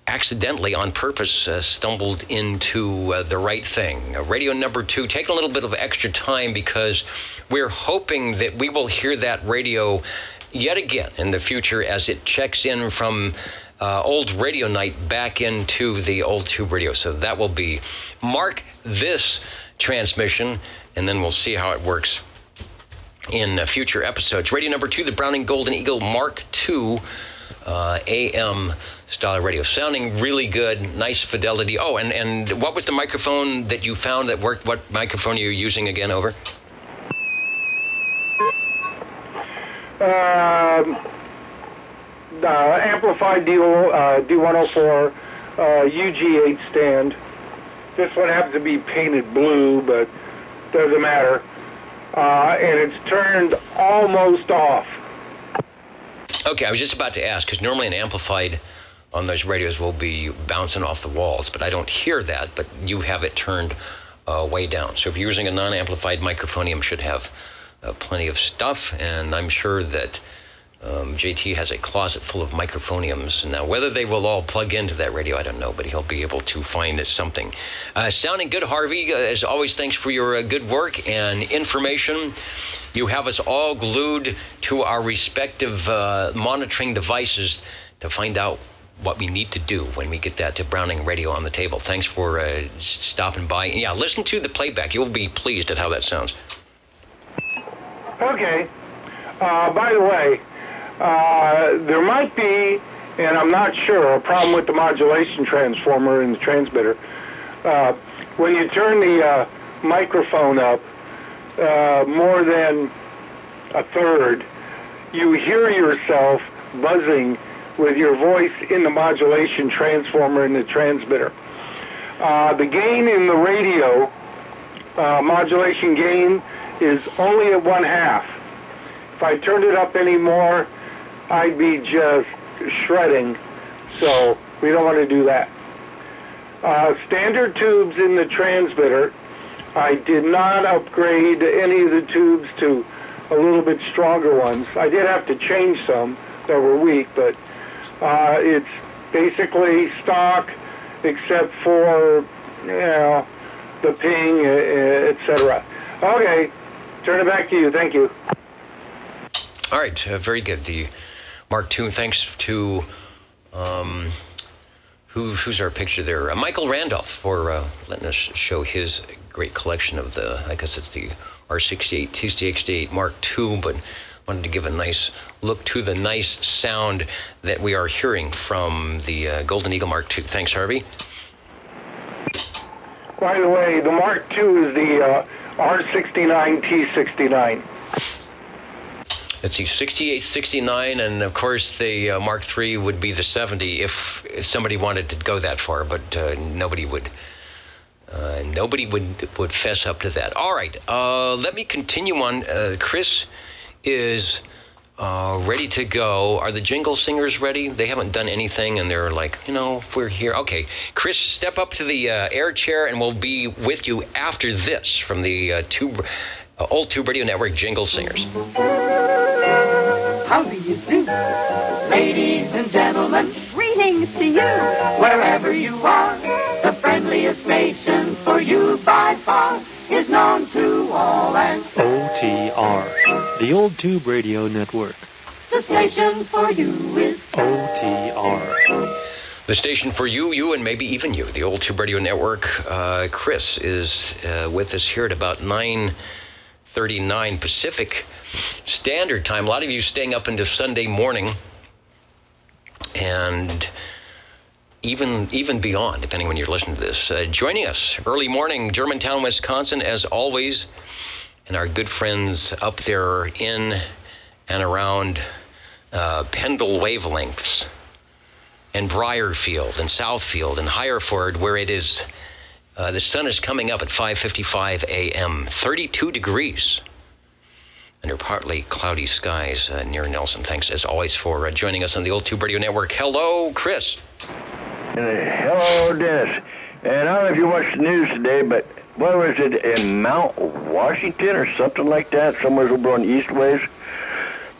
accidentally, on purpose, stumbled into the right thing. Radio number 2, take a little bit of extra time because we're hoping that we will hear that radio yet again in the future as it checks in from old radio night back into the old tube radio. So that will be mark this transmission, and then we'll see how it works in future episodes. Radio number 2, the Browning Golden Eagle Mark II AM style radio, sounding really good, nice fidelity. Oh, and what was the microphone that you found that worked? What microphone are you using again? Over. Amplified D104 UG8 stand. This one happens to be painted blue, but doesn't matter. And it's turned almost off. Okay, I was just about to ask, because normally an amplified on those radios will be bouncing off the walls, but I don't hear that, but you have it turned way down. So if you're using a non-amplified microphonium, should have plenty of stuff, and I'm sure that JT has a closet full of microphoniums. Now, whether they will all plug into that radio, I don't know, but he'll be able to find something. Sounding good, Harvey. As always, thanks for your good work and information. You have us all glued to our respective monitoring devices to find out what we need to do when we get that to Browning Radio on the table. Thanks for stopping by. Yeah, listen to the playback. You'll be pleased at how that sounds. Okay. By the way, there might be, and I'm not sure, a problem with the modulation transformer in the transmitter. When you turn the microphone up more than a third, you hear yourself buzzing with your voice in the modulation transformer in the transmitter. The gain in the radio, modulation gain, is only at 1/2. If I turned it up any more, I'd be just shredding, so we don't want to do that. Standard tubes in the transmitter, I did not upgrade any of the tubes to a little bit stronger ones. I did have to change some that were weak, but it's basically stock except for, the ping, etc. Okay, turn it back to you. Thank you. All right, very good. The Mark II, thanks to, who's our picture there? Michael Randolph for letting us show his great collection of I guess it's the R68, TC68 Mark II, but wanted to give a nice look to the nice sound that we are hearing from the Golden Eagle Mark II. Thanks, Harvey. By the way, the Mark II is the R69, T69. Let's see, 68, 69, and of course the Mark III would be the 70 if somebody wanted to go that far, but nobody would fess up to that. All right, let me continue on. Chris is ready to go. Are the jingle singers ready? They haven't done anything, and they're like, we're here. Okay, Chris, step up to the air chair, and we'll be with you after this from the Old Tube Radio Network Jingle Singers. How do you do? Ladies and gentlemen, greetings to you, wherever you are. The friendliest station for you by far is known to all as OTR, the Old Tube Radio Network. the station for you is OTR. The station for you, and maybe even you, the Old Tube Radio Network. Chris is with us here at about 9:39 Pacific Standard Time. A lot of you staying up into Sunday morning, and even beyond, depending when you're listening to this. Joining us early morning, Germantown, Wisconsin, as always, and our good friends up there in and around Pendle wavelengths, and Briarfield, and Southfield, and Hereford, where it is, the sun is coming up at 5:55 a.m., 32 degrees, under partly cloudy skies near Nelson. Thanks, as always, for joining us on the Old Tube Radio Network. Hello, Chris. Hello, Dennis. And I don't know if you watched the news today, but what was it, in Mount Washington or something like that, somewhere over on the eastways?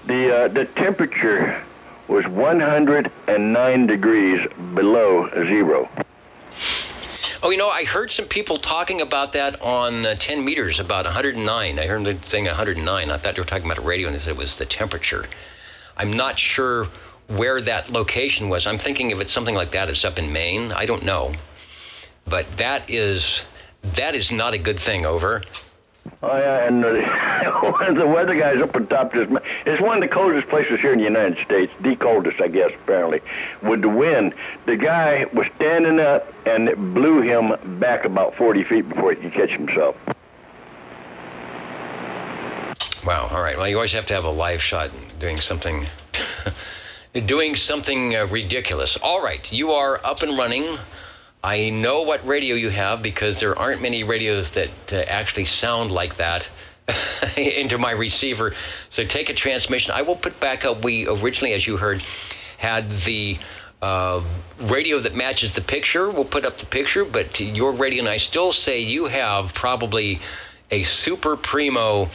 The temperature was 109 degrees below zero. Oh, I heard some people talking about that on 10 meters, about 109. I heard them saying 109. I thought they were talking about a radio, and they said it was the temperature. I'm not sure where that location was. I'm thinking if it's something like that, it's up in Maine. I don't know. But that is not a good thing, over. Oh, yeah, and one of the weather guys up on top of this, it's one of the coldest places here in the United States, the coldest, I guess, apparently, with the wind. The guy was standing up, and it blew him back about 40 feet before he could catch himself. Wow, all right. Well, you always have to have a live shot doing something ridiculous. All right, you are up and running. I know what radio you have because there aren't many radios that actually sound like that into my receiver. So take a transmission. I will put back up. We originally, as you heard, had the radio that matches the picture. We'll put up the picture, but your radio, and I still say you have probably a Super Primo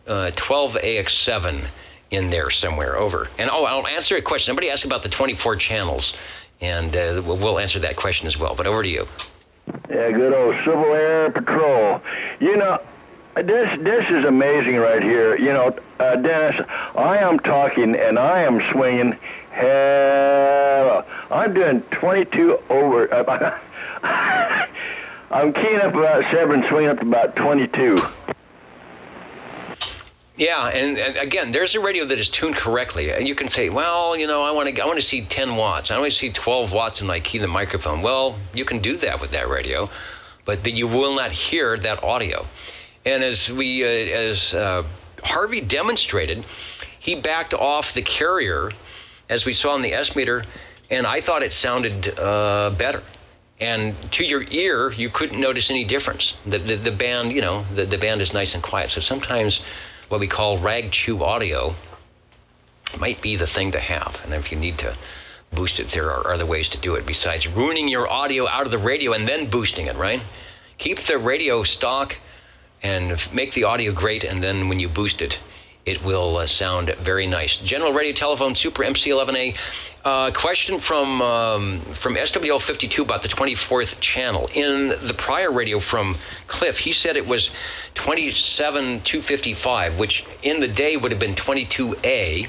12AX7 in there somewhere, over. And I'll answer a question. Somebody asked about the 24 channels. And we'll answer that question as well. But over to you. Yeah, good old Civil Air Patrol. This is amazing right here. Dennis, I am talking and I am swinging. Hell, I'm doing 22 over. I'm keying up about 7, swinging up to about 22. Yeah, and again, there's a radio that is tuned correctly. And you can say, well, I want to see 10 watts. I want to see 12 watts and I key the microphone. Well, you can do that with that radio, but you will not hear that audio. And as Harvey demonstrated, he backed off the carrier, as we saw on the S-meter, and I thought it sounded better. And to your ear, you couldn't notice any difference. The band, the band is nice and quiet. So sometimes what we call rag chew audio might be the thing to have. And if you need to boost it, there are other ways to do it besides ruining your audio out of the radio and then boosting it, right? Keep the radio stock and make the audio great, and then when you boost it, it will sound very nice. General Radio Telephone Super MC11A. Question from SWL52 about the 24th channel. In the prior radio from Cliff, he said it was 27,255, which in the day would have been 22A,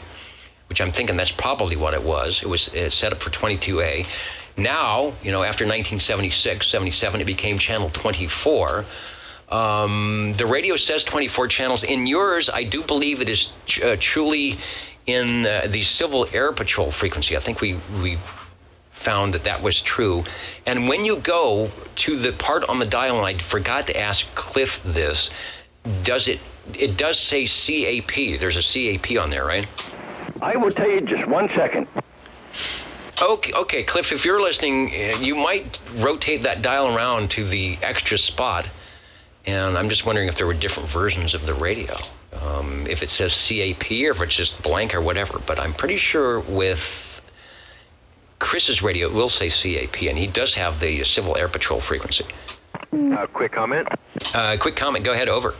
which I'm thinking that's probably what it was. It was set up for 22A. Now, after 1976, 77, it became channel 24. The radio says 24 channels. In yours, I do believe it is truly in the Civil Air Patrol frequency. I think we found that was true. And when you go to the part on the dial, and I forgot to ask Cliff this, it does say CAP. There's a CAP on there, right? I will tell you just 1 second. Okay, Cliff, if you're listening, you might rotate that dial around to the extra spot. And I'm just wondering if there were different versions of the radio, if it says CAP or if it's just blank or whatever. But I'm pretty sure with Chris's radio, it will say CAP, and he does have the Civil Air Patrol frequency. Quick comment? Quick comment. Go ahead, over.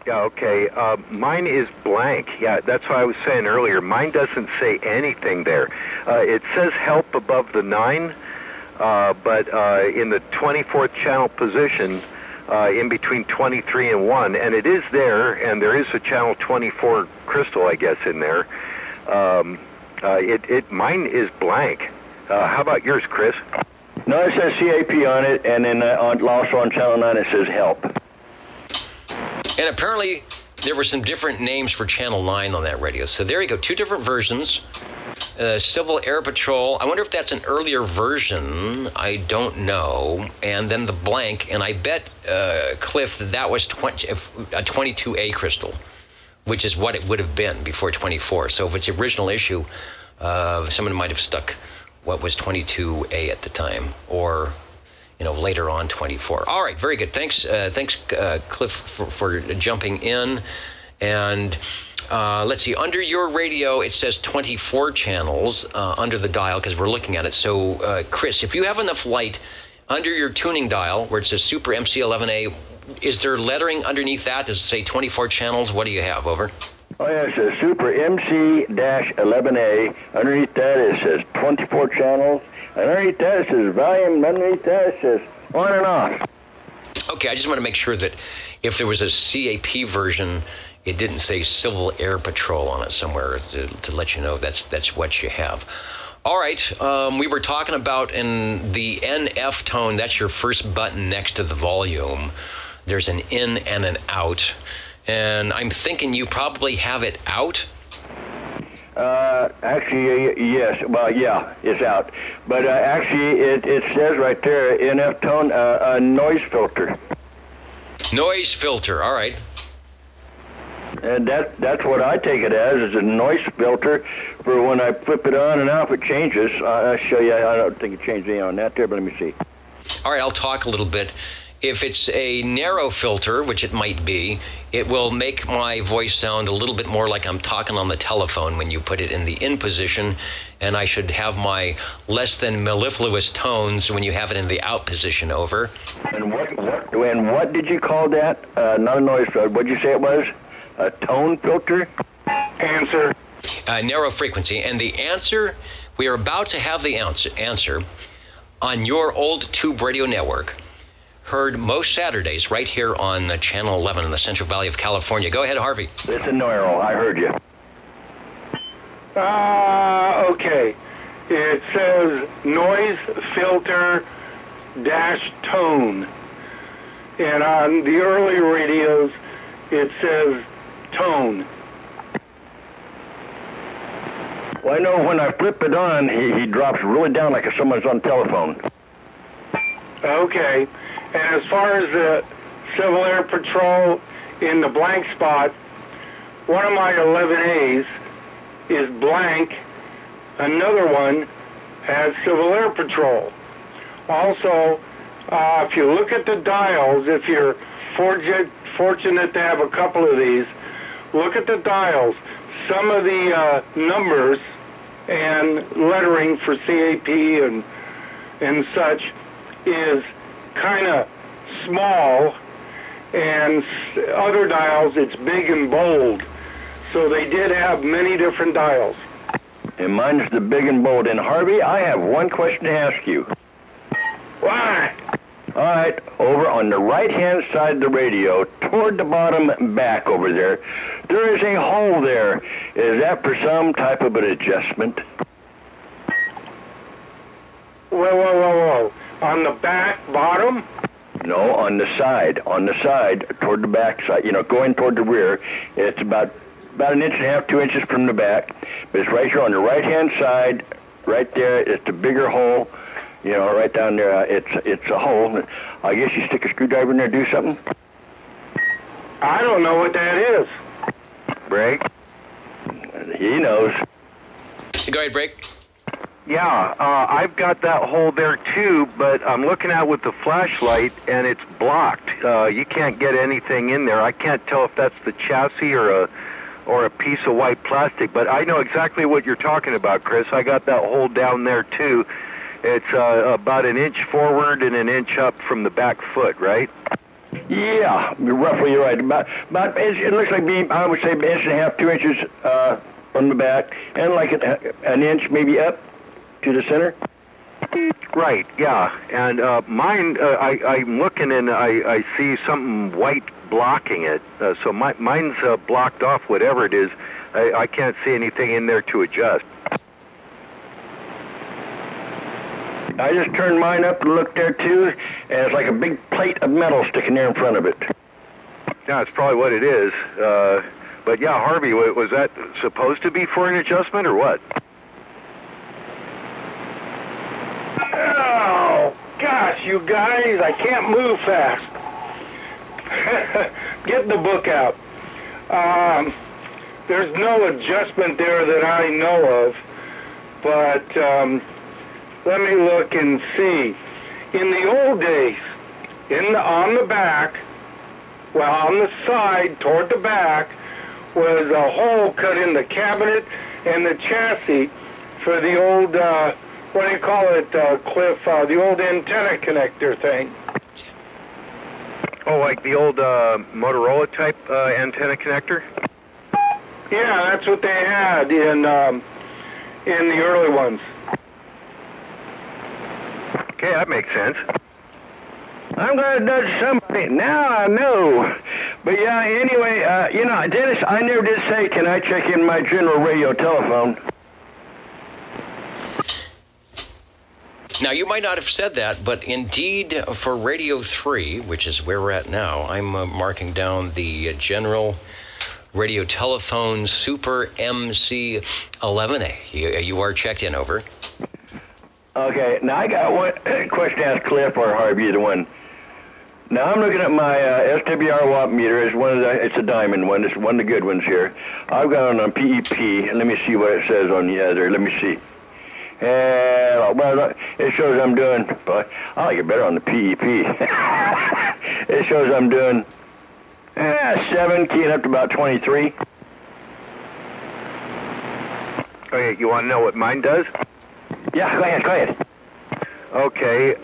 Yeah, okay. Mine is blank. Yeah, that's what I was saying earlier. Mine doesn't say anything there. It says help above the 9, but in the 24th channel position, in between 23 and 1, and it is there, and there is a channel 24 crystal, I guess, in there. Mine is blank. How about yours, Chris? No, it says CAP on it, and then also on channel 9 it says help. And apparently there were some different names for Channel 9 on that radio. So there you go, 2 different versions. Civil Air Patrol, I wonder if that's an earlier version. I don't know. And then the blank, and I bet, Cliff, that was a 22A crystal, which is what it would have been before 24. So if it's the original issue, someone might have stuck what was 22A at the time, or later on 24. All right, very good. Thanks, Cliff, for jumping in. And let's see, under your radio, it says 24 channels under the dial because we're looking at it. So, Chris, if you have enough light under your tuning dial where it says Super MC11A, is there lettering underneath that? Does it say 24 channels? What do you have? Over. Oh, yeah, it says Super MC-11A. Underneath that, it says 24 channels. And underneath that, it says volume. Underneath that, it says on and off. Okay, I just want to make sure that if there was a CAP version, it didn't say Civil Air Patrol on it somewhere to let you know that's what you have. All right, we were talking about in the NF tone, that's your first button next to the volume. There's an in and an out. And I'm thinking you probably have it out? Actually, yes. Well, yeah, it's out. But actually, it says right there, NF tone, a noise filter. Noise filter, all right. And that's what I take it as, is a noise filter for when I flip it on and off, it changes. I'll show you. I don't think it changed anything on that there, but let me see. All right, I'll talk a little bit. If it's a narrow filter, which it might be, it will make my voice sound a little bit more like I'm talking on the telephone when you put it in the in position, and I should have my less than mellifluous tones when you have it in the out position. Over. And what did you call that? Not a noise filter. What did you say it was? A tone filter? Answer. Narrow frequency. And the answer, we are about to have the answer on your old tube radio network. Heard most Saturdays right here on Channel 11 in the Central Valley of California. Go ahead, Harvey. Listen, Noiro, I heard you. Okay. It says noise filter dash tone. And on the early radios, it says tone. Well, I know when I flip it on, he drops really down like if someone's on telephone. Okay. And as far as the Civil Air Patrol in the blank spot, one of my 11As is blank. Another one has Civil Air Patrol. Also, if you look at the dials, if you're fortunate to have a couple of these, look at the dials. Some of the numbers and lettering for CAP and such is kind of small, and other dials it's big and bold. So they did have many different dials. And mine's the big and bold. And Harvey, I have one question to ask you. Why? All right, over on the right-hand side of the radio, toward the bottom back over there, there is a hole there. Is that for some type of an adjustment? Whoa. On the back bottom? No, on the side, toward the back side, going toward the rear. It's about an inch and a half, 2 inches from the back. But it's right here on the right-hand side, right there. It's the bigger hole, right down there. It's a hole. I guess you stick a screwdriver in there, do something? I don't know what that is. Break? He knows. Go ahead, Break. Yeah, I've got that hole there too, but I'm looking at it with the flashlight and it's blocked. You can't get anything in there. I can't tell if that's the chassis or a piece of white plastic, but I know exactly what you're talking about, Chris. I got that hole down there too. It's about an inch forward and an inch up from the back foot, right? Yeah, roughly you're right. About it looks like I would say an inch and a half, 2 inches on the back, and like an inch maybe up to the center. Right, yeah. And mine, I'm looking and I see something white blocking it. So mine's blocked off, whatever it is. I can't see anything in there to adjust. I just turned mine up and looked there too, and it's like a big plate of metal sticking there in front of it. Yeah, that's probably what it is. But yeah, Harvey, was that supposed to be for an adjustment or what? Oh, gosh, you guys, I can't move fast. Get the book out. There's no adjustment there that I know of, but let me look and see. In the old days, on the back, well, on the side toward the back, was a hole cut in the cabinet and the chassis for the old, what do you call it, Cliff, the old antenna connector thing. Oh, like the old Motorola type antenna connector? Yeah, that's what they had in the early ones. Okay, that makes sense. I'm going to nudge somebody. Now I know. But yeah, anyway, Dennis, I never did say, can I check in my general radio telephone? Now, you might not have said that, but indeed for Radio 3, which is where we're at now, I'm marking down the general radio telephone Super MC11A. You are checked in, over. Okay, now I got one question to ask Cliff or Harvey, either one. Now I'm looking at my SWR watt meter. It's a diamond one. It's one of the good ones here. I've got it on PEP. Let me see what it says on the other. Let me see. Well, it shows I'm doing, but I like it better on the PEP. It shows I'm doing 7, keying up to about 23. Okay, you want to know what mine does? Yeah, go ahead. Okay,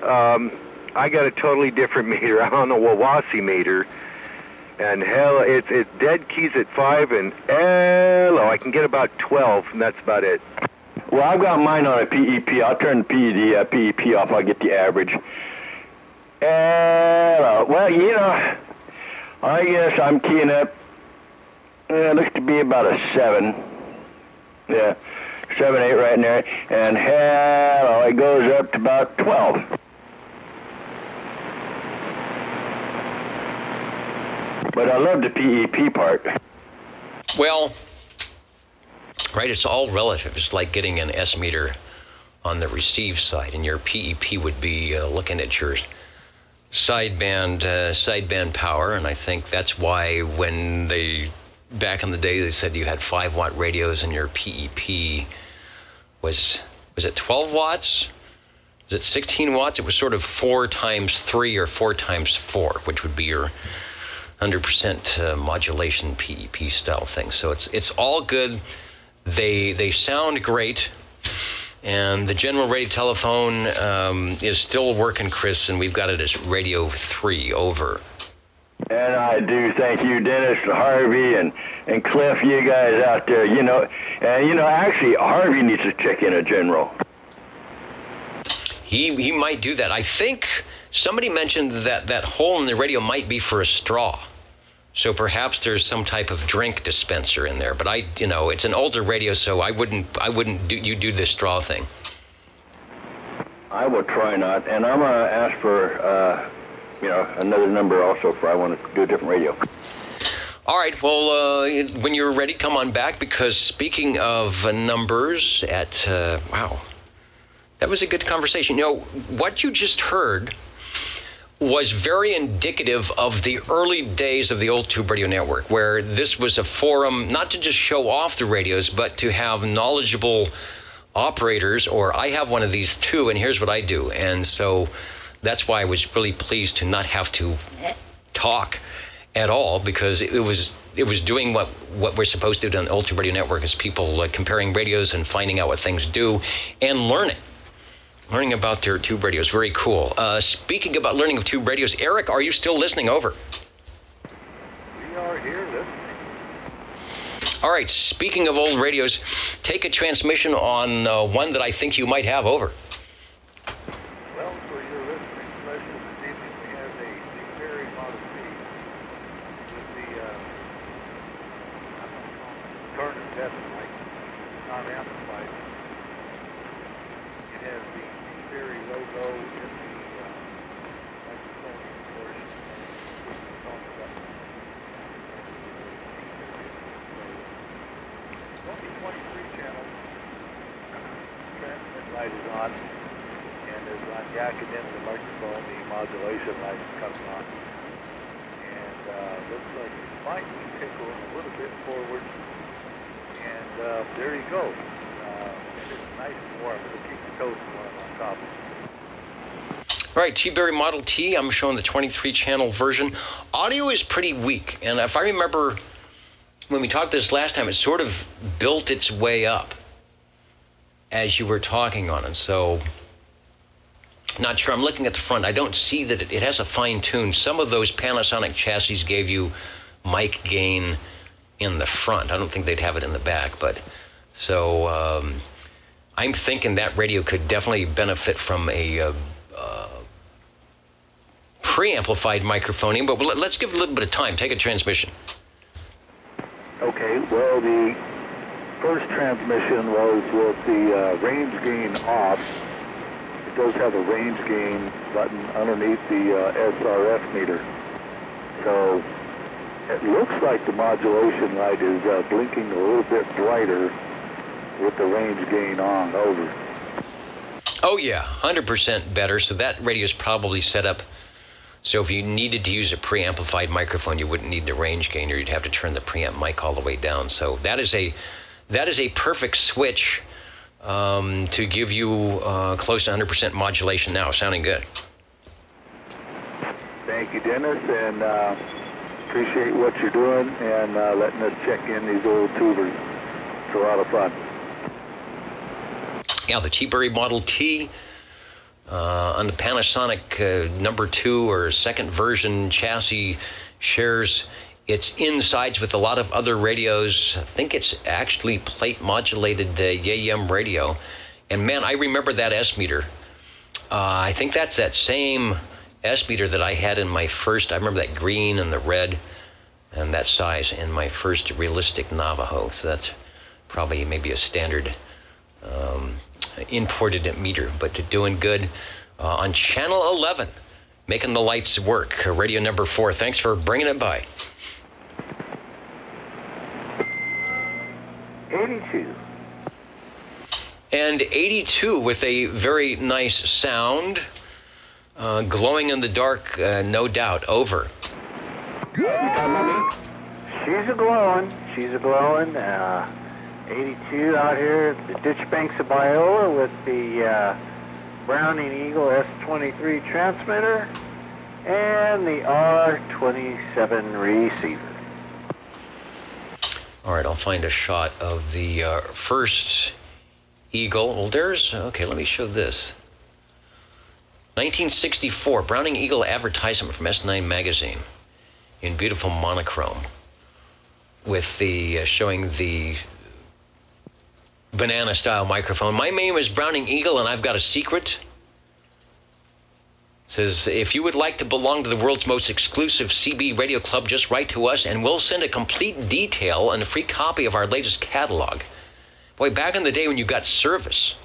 I got a totally different meter. I'm on a Wawasi meter, and hell, it's dead keys at 5, and I can get about 12, and that's about it. Well, I've got mine on a PEP. I'll turn the PEP off. I'll get the average. Well, I guess I'm keying up. It looks to be about a 7. Yeah, 7, 8 right in there. And it goes up to about 12. But I love the PEP part. Well, right, it's all relative. It's like getting an S meter on the receive side, and your PEP would be looking at your sideband power, and I think that's why when back in the day, they said you had 5-watt radios and your PEP was it 12 watts? Was it 16 watts? It was sort of 4 times 3 or 4 times 4, which would be your 100% modulation PEP style thing. So it's all good. They sound great, and the general radio telephone is still working, Chris, and we've got it as Radio 3, over. And I do thank you, Dennis, Harvey, and Cliff, you guys out there. Actually, Harvey needs to check in a general. He might do that. I think somebody mentioned that hole in the radio might be for a straw. So perhaps there's some type of drink dispenser in there. But it's an older radio, so I wouldn't do this straw thing. I will try not, and I'm gonna ask for another number also I want to do a different radio. All right. Well, when you're ready, come on back, because speaking of numbers, wow, that was a good conversation. What you just heard was very indicative of the early days of the old Tube Radio Network, where this was a forum not to just show off the radios, but to have knowledgeable operators, or I have one of these too, and here's what I do. And so that's why I was really pleased to not have to talk at all, because it was doing what we're supposed to do on the old Tube Radio Network, is people comparing radios and finding out what things do and learning. Learning about their tube radios, very cool. Speaking about learning of tube radios, Eric, are you still listening? Over. We are here listening. All right, speaking of old radios, take a transmission on one that I think you might have. Over. Well, for your listening pleasure this evening, we have a Seaberry Model T with the Turner test mic, not amplified. It has the Seaberry logo in the microphone portion. Only 23 channels. Transmit light is on, and as I'm jacking into the microphone, the modulation light is coming on. And looks like it might be tickling a little bit forward. And there you go. And it's nice and warm. It'll keep the toast warm on top of it. All right, T-Berry Model T, I'm showing the 23-channel version. Audio is pretty weak, and if I remember when we talked this last time, it sort of built its way up as you were talking on it. So, not sure. I'm looking at the front. I don't see that it has a fine tune. Some of those Panasonic chassis gave you mic gain in the front. I don't think they'd have it in the back, but so I'm thinking that radio could definitely benefit from a preamplified microphoning, but let's give it a little bit of time. Take a transmission. Okay, well, the first transmission was with the range gain off. It does have a range gain button underneath the SRF meter. So it looks like the modulation light is blinking a little bit brighter with the range gain on. Over. Oh, yeah, 100% better. So that radio is probably set up so if you needed to use a preamplified microphone, you wouldn't need the range gainer. You'd have to turn the preamp mic all the way down. So that is a perfect switch to give you close to 100% modulation now. Sounding good. Thank you, Dennis, and appreciate what you're doing and letting us check in these old tubers. It's a lot of fun. Yeah, the T-Berry Model T on the Panasonic number 2 or second version chassis shares its insides with a lot of other radios. I think it's actually plate modulated YAM radio. And man, I remember that S meter. I think that's that same S meter that I had in my first, I remember that green and the red and that size in my first realistic Navajo. So that's probably maybe a standard imported meter, but doing good on channel 11, making the lights work. Radio number 4. Thanks for bringing it by. 82. And 82 with a very nice sound, glowing in the dark, no doubt. Over. She's a glowing. 82 out here at the ditch banks of Biola with the Browning Eagle S23 transmitter and the R27 receiver. All right, I'll find a shot of the first Eagle. Well, okay, let me show this. 1964, Browning Eagle advertisement from S9 magazine in beautiful monochrome with the showing the banana style microphone. My name is Browning Eagle and I've got a secret. It says, if you would like to belong to the world's most exclusive CB radio club, just write to us and we'll send a complete detail and a free copy of our latest catalog. Boy, back in the day when you got service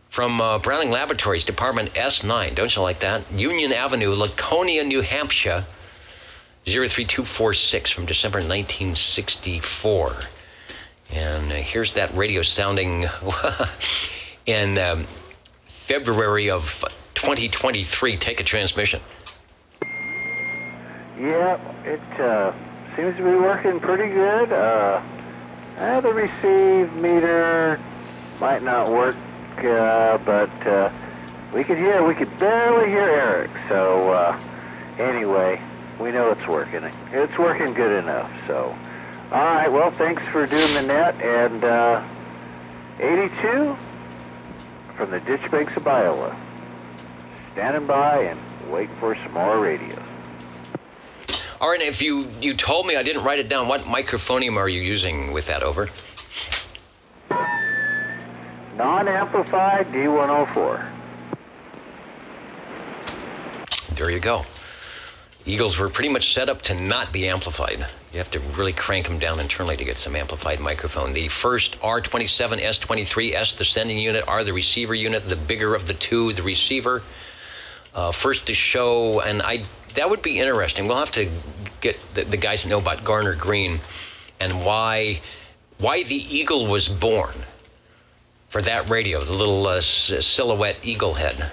from Browning Laboratories, Department S9, don't you like that? Union Avenue, Laconia, New Hampshire, 03246 from December 1964. And here's that radio sounding in February of 2023. Take a transmission. Yeah, it seems to be working pretty good. The receive meter might not work, but we could barely hear Eric. So anyway, we know it's working. It's working good enough, so. All right, well, thanks for doing the net, and 82 from the Ditch Banks of Iowa. Standing by and waiting for some more radios. All right, if you told me, I didn't write it down. What microphonium are you using with that, over? Non-amplified D104. There you go. Eagles were pretty much set up to not be amplified. You have to really crank them down internally to get some amplified microphone. The first R27, S23, S the sending unit, R the receiver unit, the bigger of the two, the receiver. First to show, and that would be interesting. We'll have to get the guys that know about Garner Green and why the Eagle was born for that radio, the little silhouette eagle head.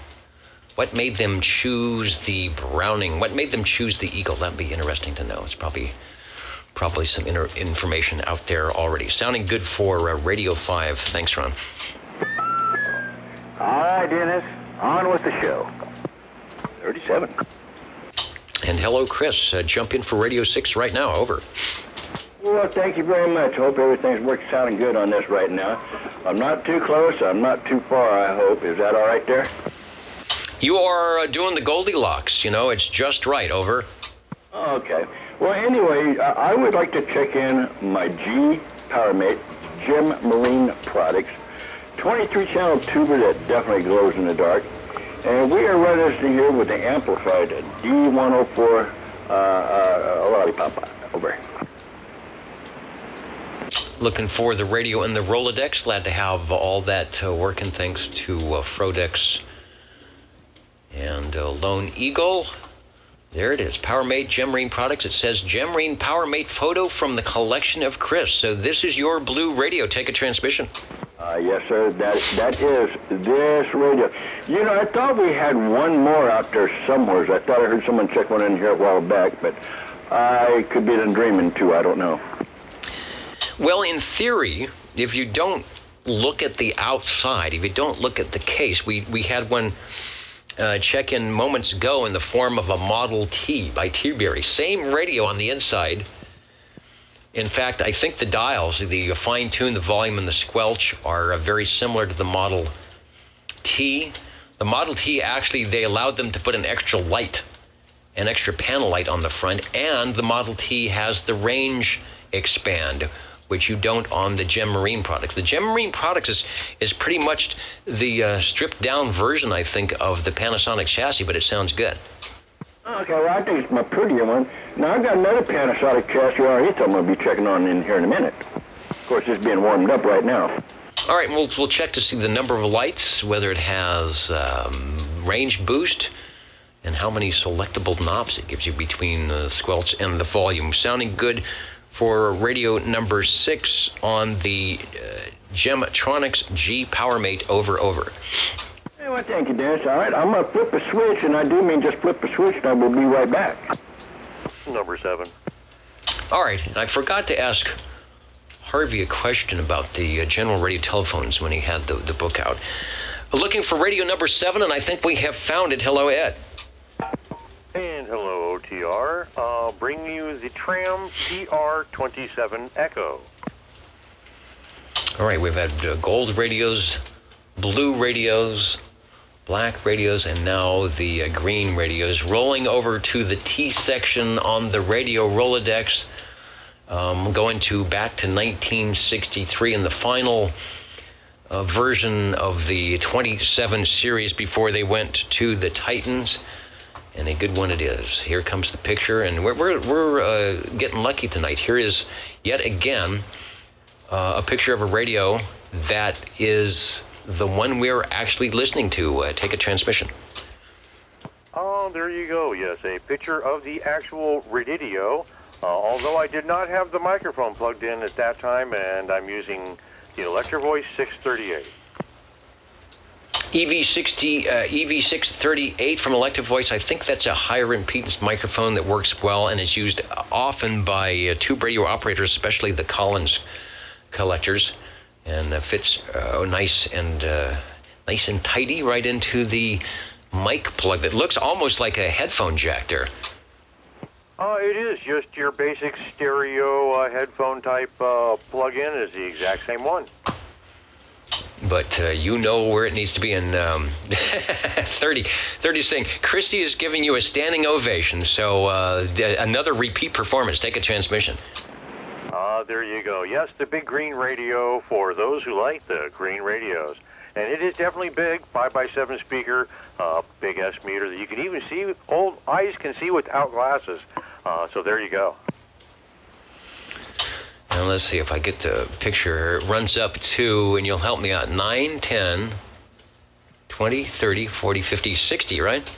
What made them choose the Browning? What made them choose the Eagle? That'd be interesting to know. It's probably some information out there already. Sounding good for Radio 5. Thanks, Ron. All right, Dennis. On with the show. 37. And hello, Chris. Jump in for Radio 6 right now. Over. Well, thank you very much. Hope everything's sounding good on this right now. I'm not too close. I'm not too far, I hope. Is that all right there? You are doing the Goldilocks. You know, it's just right. Over. Okay. Well, anyway, I would like to check in my G PowerMate Gem Marine Products 23-channel tuber that definitely glows in the dark. And we are registered here with the amplified D104 Lollipop. Over. Looking for the radio in the Rolodex. Glad to have all that working thanks to Frodex and Lone Eagle. There it is. PowerMate Gem Marine Products. It says Gem Marine PowerMate photo from the collection of Chris. So this is your blue radio. Take a transmission. Yes, sir. That is this radio. You know, I thought we had one more out there somewhere. I thought I heard someone check one in here a while back, but I could be dreaming too. I don't know. Well, in theory, if you don't look at the outside, if you don't look at the case, we had one check-in moments ago in the form of a Model T by T-Berry. Same radio on the inside. In fact, I think the dials, the fine-tune, the volume, and the squelch are very similar to the Model T. The Model T, actually, they allowed them to put an extra light, an extra panel light on the front, and the Model T has the range expand, which you don't on the Gem Marine products. The Gem Marine products is pretty much the stripped-down version, I think, of the Panasonic chassis, but it sounds good. Okay, well, I think it's my prettier one. Now, I've got another Panasonic chassis underneath I'm going to be checking on in here in a minute. Of course, it's being warmed up right now. All right, we'll check to see the number of lights, whether it has range boost, and how many selectable knobs it gives you between the squelch and the volume. Sounding good for radio number 6 on the Gemtronics G PowerMate. Over. Well, thank you, Dennis. All right, I'm going to flip a switch, and I do mean just flip a switch, and I will be right back. Number 7. All right, and I forgot to ask Harvey a question about the General Radio telephones when he had the book out. Looking for radio number 7, and I think we have found it. Hello, Ed. And hello, OTR. I'll bring you the Tram TR27 Echo. All right, we've had gold radios, blue radios, black radios, and now the green radios. Rolling over to the T section on the radio Rolodex, going back to 1963 in the final version of the 27 series before they went to the Titans. And a good one it is. Here comes the picture, and we're getting lucky tonight. Here is yet again a picture of a radio that is the one we're actually listening to. Take a transmission. Oh, there you go. Yes, a picture of the actual radio. Although I did not have the microphone plugged in at that time, and I'm using the Electro Voice 638. EV638 from Electro Voice. I think that's a higher impedance microphone that works well and is used often by tube radio operators, especially the Collins collectors, and fits nice and tidy right into the mic plug that looks almost like a headphone jack there. It is just your basic stereo headphone type plug-in is the exact same one. But you know where it needs to be. And 30 saying, Christy is giving you a standing ovation. So another repeat performance. Take a transmission. There you go. Yes, the big green radio for those who like the green radios. And it is definitely big, 5x7 speaker, big S meter that you can even see, old eyes can see without glasses. So there you go. Now let's see if I get the picture. It runs up to, and you'll help me out, 9, 10, 20, 30, 40, 50, 60, right?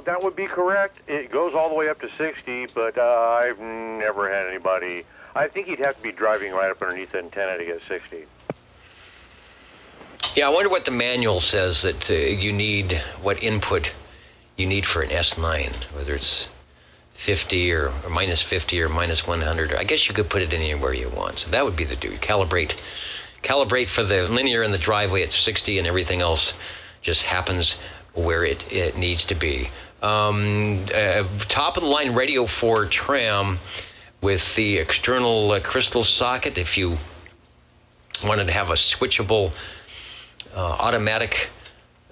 That would be correct. It goes all the way up to 60, but I've never had anybody. I think you'd have to be driving right up underneath the antenna to get 60. Yeah, I wonder what the manual says that you need, what input you need for an S9, whether it's 50 or minus 50 or minus 100. I guess you could put it anywhere you want. So that would be the do. Calibrate for the linear in the driveway at 60, and everything else just happens where it needs to be. Top of the line radio for tram with the external crystal socket. If you wanted to have a switchable automatic,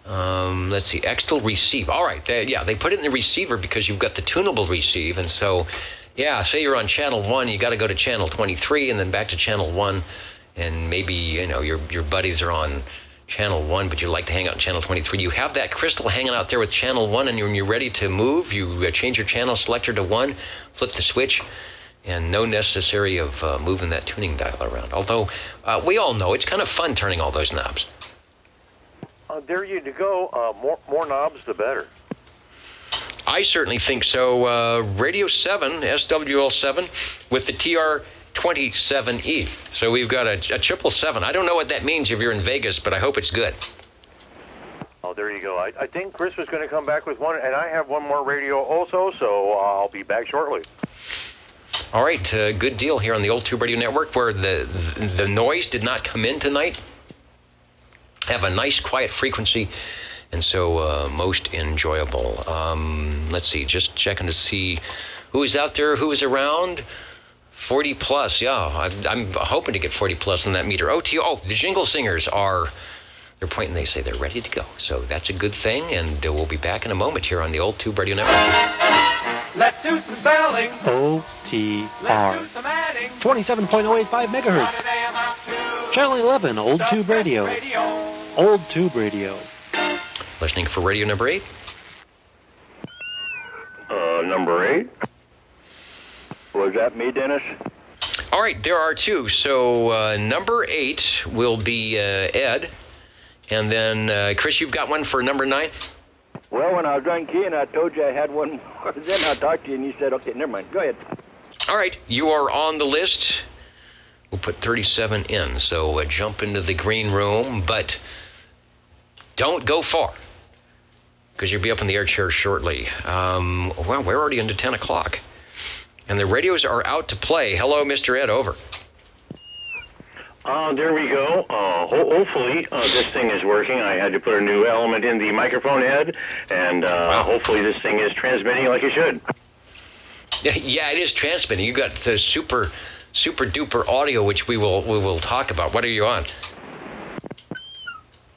let's see, Extel receive. All right, they put it in the receiver because you've got the tunable receive. And so, yeah, say you're on channel 1, you got to go to channel 23 and then back to channel 1. And maybe, your buddies are on channel 1, but you like to hang out in channel 23. You have that crystal hanging out there with channel 1, and when you're ready to move, you change your channel selector to 1, flip the switch, and no necessary of moving that tuning dial around. Although, we all know it's kind of fun turning all those knobs. There you go. More knobs, the better. I certainly think so. Radio 7, SWL7, with the TR27E. So we've got a 777. I don't know what that means if you're in Vegas, but I hope it's good. Oh, there you go. I think Chris was going to come back with one, and I have one more radio also, so I'll be back shortly. All right, good deal here on the Old Tube Radio Network, where the noise did not come in tonight. Have a nice quiet frequency, and so most enjoyable. Let's see, just checking to see who is out there, who is around. 40 plus, yeah. I'm hoping to get 40 plus on that meter. Oh, the Jingle Singers they're pointing, they say they're ready to go. So that's a good thing, and we'll be back in a moment here on the Old Tube Radio Network. Let's do some spelling. OTR. 27.085 megahertz. Channel 11, Old Tube Radio. Old Tube Radio. Listening for radio number 8. Number 8. Was that me, Dennis? All right, there are 2. So number 8 will be Ed. And then, Chris, you've got one for number 9? Well, when I was done keying, I told you I had one more. Then I talked to you, and you said, okay, never mind. Go ahead. All right, you are on the list. We'll put 37 in. So jump into the green room, but don't go far, because you'll be up in the air chair shortly. Well, we're already into 10 o'clock. And the radios are out to play. Hello, Mr. Ed, over. There we go. Hopefully this thing is working. I had to put a new element in the microphone head, and hopefully this thing is transmitting like it should. Yeah, it is transmitting. You got the super duper audio, which we will talk about. What are you on?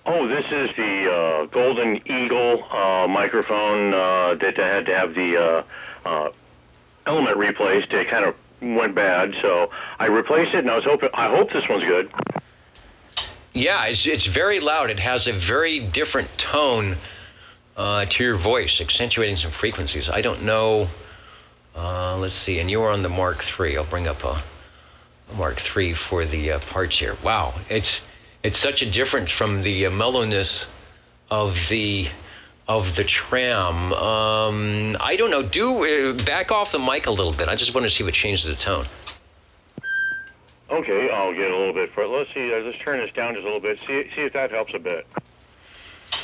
Oh, this is the Golden Eagle microphone that I had to have the element replaced. It kind of went bad, so I replaced it, and I hope this one's good. Yeah, it's very loud. It has a very different tone to your voice, accentuating some frequencies. I don't know. Let's see, and you are on the Mark III. I'll bring up a Mark III for the parts here. Wow, it's such a difference from the mellowness of the tram. I don't know. Back off the mic a little bit. I just want to see what changes the tone. Okay, I'll get a little bit for it. Let's see. Let's turn this down just a little bit. See if that helps a bit.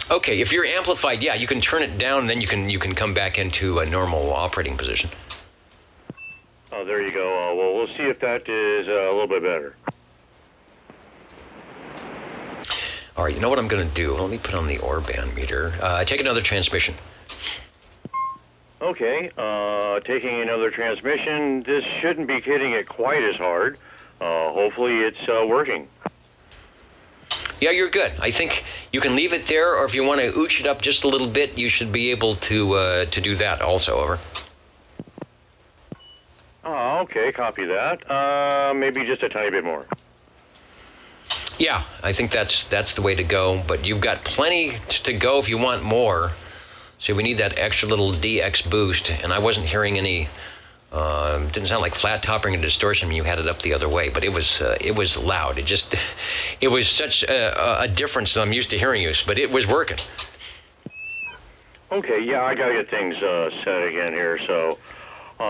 Okay, if you're amplified, yeah, you can turn it down, and then you can come back into a normal operating position. Oh, there you go. Well, we'll see if that is a little bit better. All right, you know what I'm going to do? Let me put on the Orban meter. Take another transmission. Okay, taking another transmission. This shouldn't be hitting it quite as hard. Hopefully it's working. Yeah, you're good. I think you can leave it there, or if you want to ooch it up just a little bit, you should be able to do that also. Over. Oh, okay, copy that. Maybe just a tiny bit more. Yeah, I think that's the way to go. But you've got plenty to go if you want more. So we need that extra little DX boost, and I wasn't hearing any. Didn't sound like flat topping and distortion when you had it up the other way, but it was loud. It was such a difference that I'm used to hearing you, but it was working. Okay, yeah, I gotta get things set again here. So,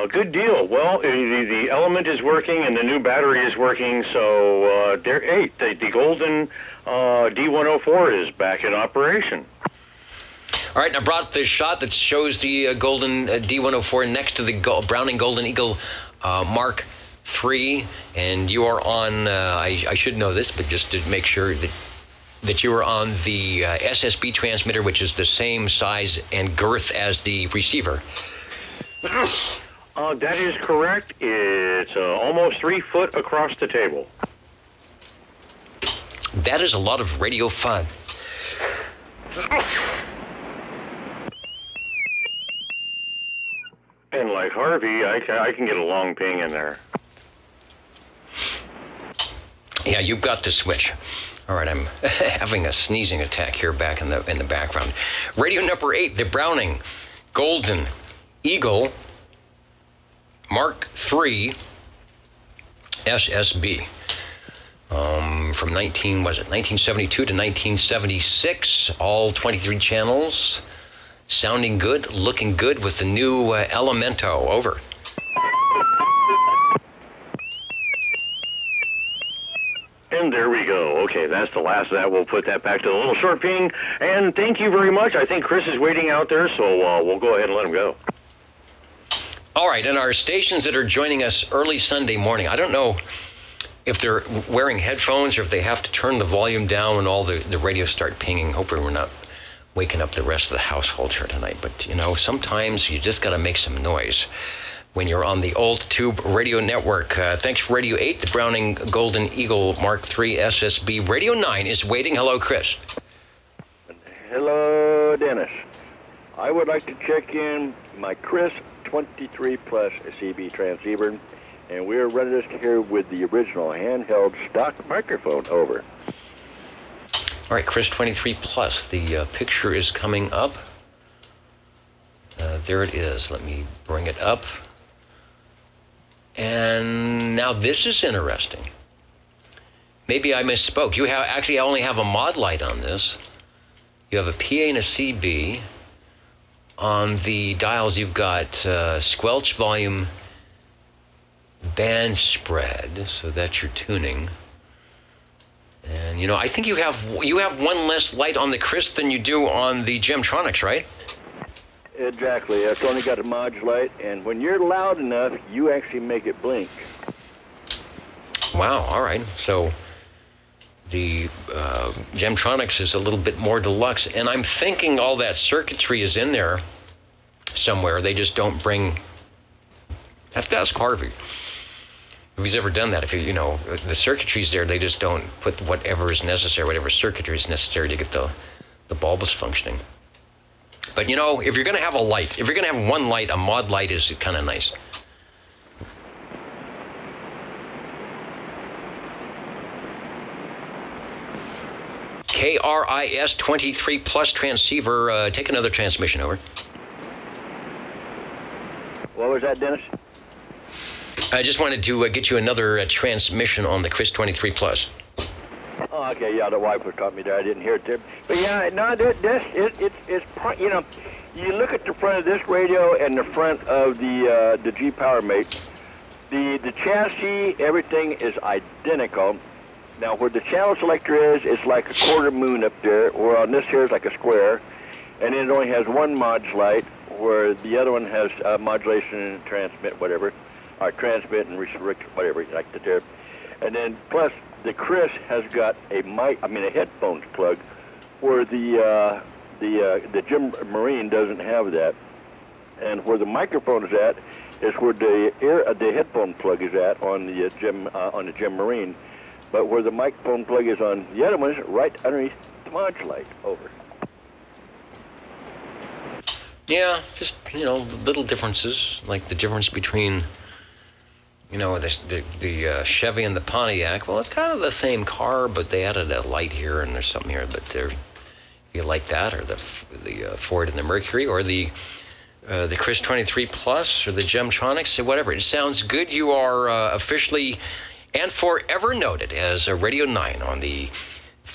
good deal. Well, the element is working and the new battery is working. So, the Golden D104 is back in operation. All right, and I brought the shot that shows the Golden D104 next to the Browning Golden Eagle Mark III, and you are on, I should know this, but just to make sure that you are on the SSB transmitter, which is the same size and girth as the receiver. That is correct. It's almost 3 foot across the table. That is a lot of radio fun. And like Harvey, I can get a long ping in there. Yeah, you've got to switch. All right, I'm having a sneezing attack here back in the background. Radio number 8, the Browning Golden Eagle Mark III SSB. From 1972 to 1976, all 23 channels. Sounding good, looking good with the new Elemento. Over. And there we go. Okay, that's the last of that. We'll put that back to the little short ping. And thank you very much. I think Chris is waiting out there, so we'll go ahead and let him go. All right, and our stations that are joining us early Sunday morning, I don't know if they're wearing headphones or if they have to turn the volume down when all the radios start pinging. Hopefully we're not waking up the rest of the household here tonight. But, sometimes you just got to make some noise when you're on the Old Tube Radio Network. Thanks for Radio 8, the Browning Golden Eagle Mark III SSB. Radio 9 is waiting. Hello, Chris. Hello, Dennis. I would like to check in my Chris 23 Plus CB transceiver, and we're running this here with the original handheld stock microphone. Over. All right, Chris 23 Plus. The picture is coming up. There it is. Let me bring it up. And now this is interesting. Maybe I misspoke. I only have a mod light on this. You have a PA and a CB. On the dials, you've got squelch volume, band spread, so that's your tuning. And, I think you have one less light on the Chris than you do on the Gemtronics, right? Exactly. It's only got a mod light, and when you're loud enough, you actually make it blink. Wow, all right. So the Gemtronics is a little bit more deluxe, and I'm thinking all that circuitry is in there somewhere. They just don't bring... Have to ask Harvey if he's ever done that. If the circuitry's there, they just don't put whatever is necessary, whatever circuitry is necessary to get the bulbous functioning. But, if you're going to have a light, if you're going to have one light, a mod light is kind of nice. KRIS 23 Plus transceiver, take another transmission, over. What was that, Dennis? I just wanted to get you another transmission on the Chris 23 Plus. Oh, okay, yeah, the wife was taught me there. I didn't hear it there. But yeah, no, it's you look at the front of this radio and the front of the G-Power Mate, the chassis, everything is identical. Now, where the channel selector is, it's like a quarter moon up there, where on this here is like a square, and it only has one mod light, where the other one has modulation and transmit, whatever, or transmit and restrict, whatever you like to do. And then, plus, the Chris has got a headphones plug, where the Jim Marine doesn't have that. And where the microphone is at is where the headphone plug is at on the Jim Marine. but where the microphone plug is on the other one is right underneath the modulate. Over. Yeah, just, little differences, like the difference between, the Chevy and the Pontiac. Well, it's kind of the same car, but they added a light here and there's something here. But if you like that, or the Ford and the Mercury, or the Chris 23 Plus, or the Gemtronics, or whatever, it sounds good. You are officially and forever noted as a Radio 9 on the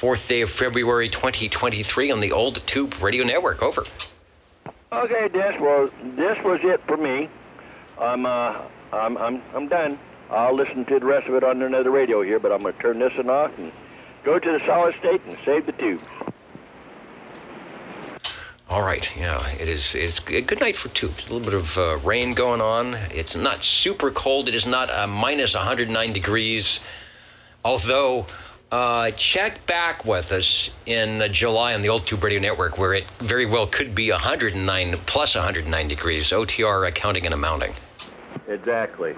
4th day of February 2023 on the Old Tube Radio Network. Over. Okay, Dennis. Well, this was it for me. I'm done. I'll listen to the rest of it on another radio here, but I'm going to turn this one off and go to the solid state and save the tube. All right, yeah, it's a good night for tubes. A little bit of rain going on. It's not super cold. It is not minus 109 degrees, although check back with us in July on the Old Tube Radio Network, where it very well could be 109 plus 109 degrees. OTR counting and amounting. Exactly.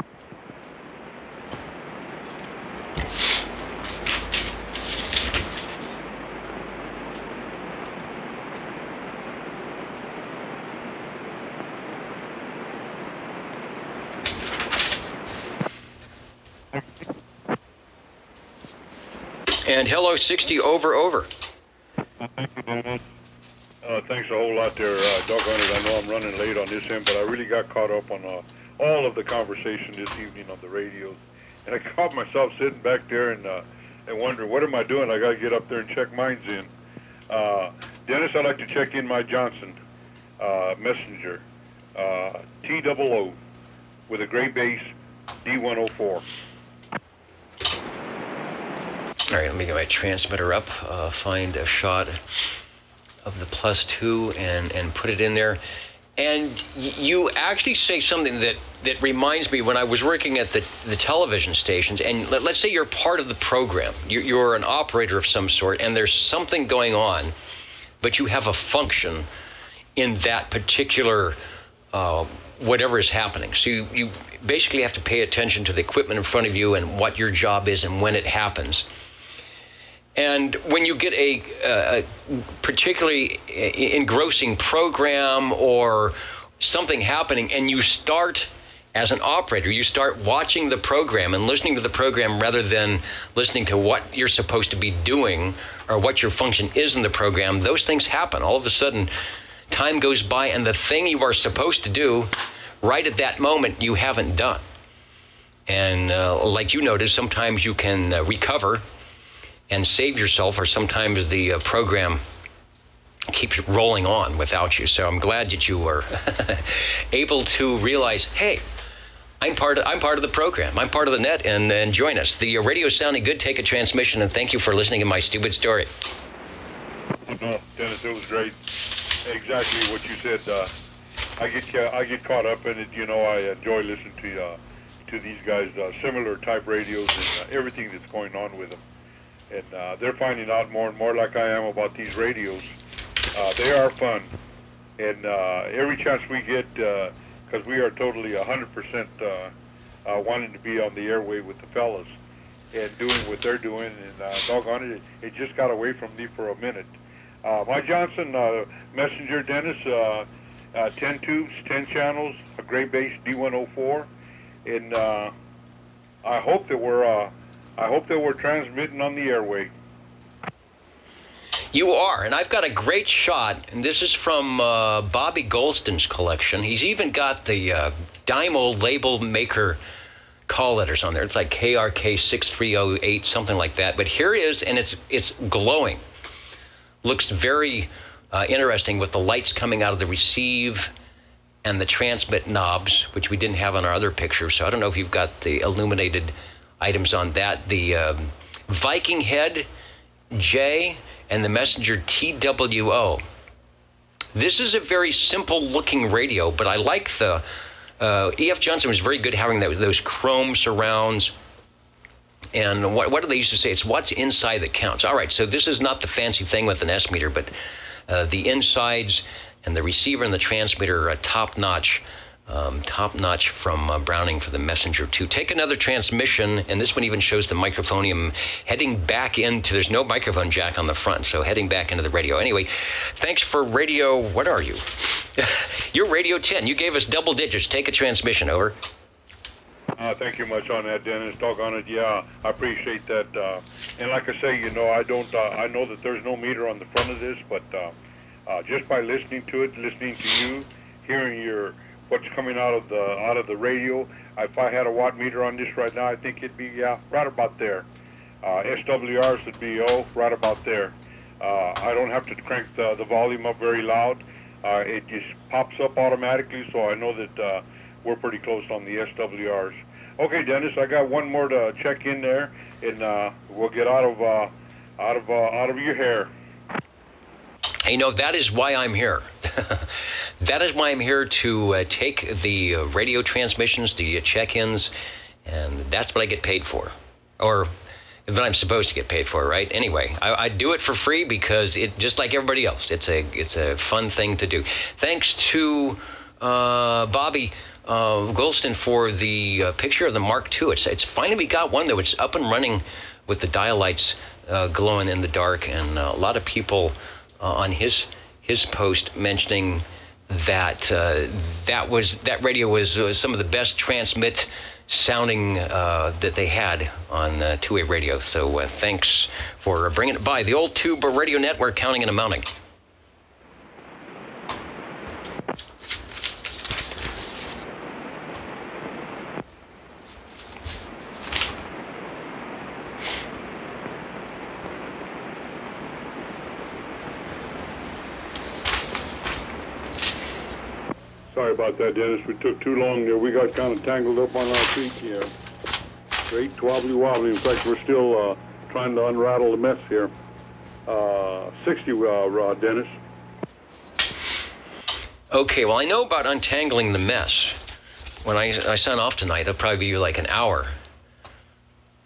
And hello, 60 over. Thanks a whole lot there, Doggone it. I know I'm running late on this end, but I really got caught up on all of the conversation this evening on the radios. And I caught myself sitting back there and wondering, what am I doing? I got to get up there and check mines in. Dennis, I'd like to check in my Johnson Messenger T00 with a gray base D104. All right, let me get my transmitter up, find a shot of the +2 and put it in there. And you actually say something that reminds me when I was working at the television stations, and let's say you're part of the program. You're an operator of some sort, and there's something going on, but you have a function in that particular whatever is happening. So you basically have to pay attention to the equipment in front of you and what your job is and when it happens. And when you get a particularly engrossing program or something happening, and you start, as an operator, you start watching the program and listening to the program rather than listening to what you're supposed to be doing or what your function is in the program, those things happen. All of a sudden, time goes by, and the thing you are supposed to do right at that moment, you haven't done. And like you noticed, sometimes you can recover and save yourself, or sometimes the program keeps rolling on without you. So I'm glad that you were able to realize, hey, I'm part of the program. I'm part of the net, and join us. The radio's sounding good. Take a transmission, and thank you for listening to my stupid story. No, Dennis, it was great. Exactly what you said. I get caught up in it. I enjoy listening to these guys, similar type radios and everything that's going on with them. And they're finding out more and more, like I am, about these radios. They are fun. And every chance we get, because we are totally 100% wanting to be on the airway with the fellas and doing what they're doing, and doggone it, it just got away from me for a minute. My Johnson Messenger, Dennis, 10 tubes, 10 channels, a gray base D104, and I hope that we're transmitting on the airway. You are, and I've got a great shot, and this is from Bobby Golston's collection. He's even got the Dymo label maker call letters on there. It's like KRK 6308, something like that. But here it is, and it's glowing. Looks very interesting with the lights coming out of the receive and the transmit knobs, which we didn't have on our other picture. So I don't know if you've got the illuminated items on that. The Viking Head J and the Messenger TWO. This is a very simple looking radio, but I like the E.F. Johnson was very good having those chrome surrounds. And what do they used to say? It's what's inside that counts. All right, so this is not the fancy thing with an S meter, but the insides and the receiver and the transmitter are top-notch Top notch from Browning for the Messenger 2. Take another transmission, and this one even shows the microphonium heading back into, there's no microphone jack on the front, so heading back into the radio. Anyway, thanks for radio, what are you? You're Radio 10. You gave us double digits. Take a transmission, over. Thank you much on that, Dennis. Doggone it, yeah, I appreciate that. And like I say, I know that there's no meter on the front of this, but just by listening to it, listening to you, hearing what's coming out of the radio, if I had a watt meter on this right now, I think it'd be right about there. SWRs would be right about there. I don't have to crank the volume up very loud. It just pops up automatically, so I know that we're pretty close on the SWRs. Okay, Dennis, I got one more to check in there, and we'll get out of your hair. Hey, that is why I'm here. That is why I'm here to take the radio transmissions, the check-ins, and that's what I get paid for, or that I'm supposed to get paid for, right? Anyway, I do it for free because it, just like everybody else, it's a fun thing to do. Thanks to Bobby Golston for the picture of the Mark II. It's finally, we got one though. It's up and running with the dial lights glowing in the dark, and a lot of people on his post mentioning that that radio was some of the best transmit sounding that they had on two-way radio. So thanks for bringing it by. The Old Tube Radio Network, counting and amounting. Sorry about that, Dennis. We took too long there. We got kind of tangled up on our feet here. Great wobbly wobbly. In fact, we're still trying to unrattle the mess here. 60, Dennis. Okay, well, I know about untangling the mess. When I sign off tonight, it'll probably be like an hour.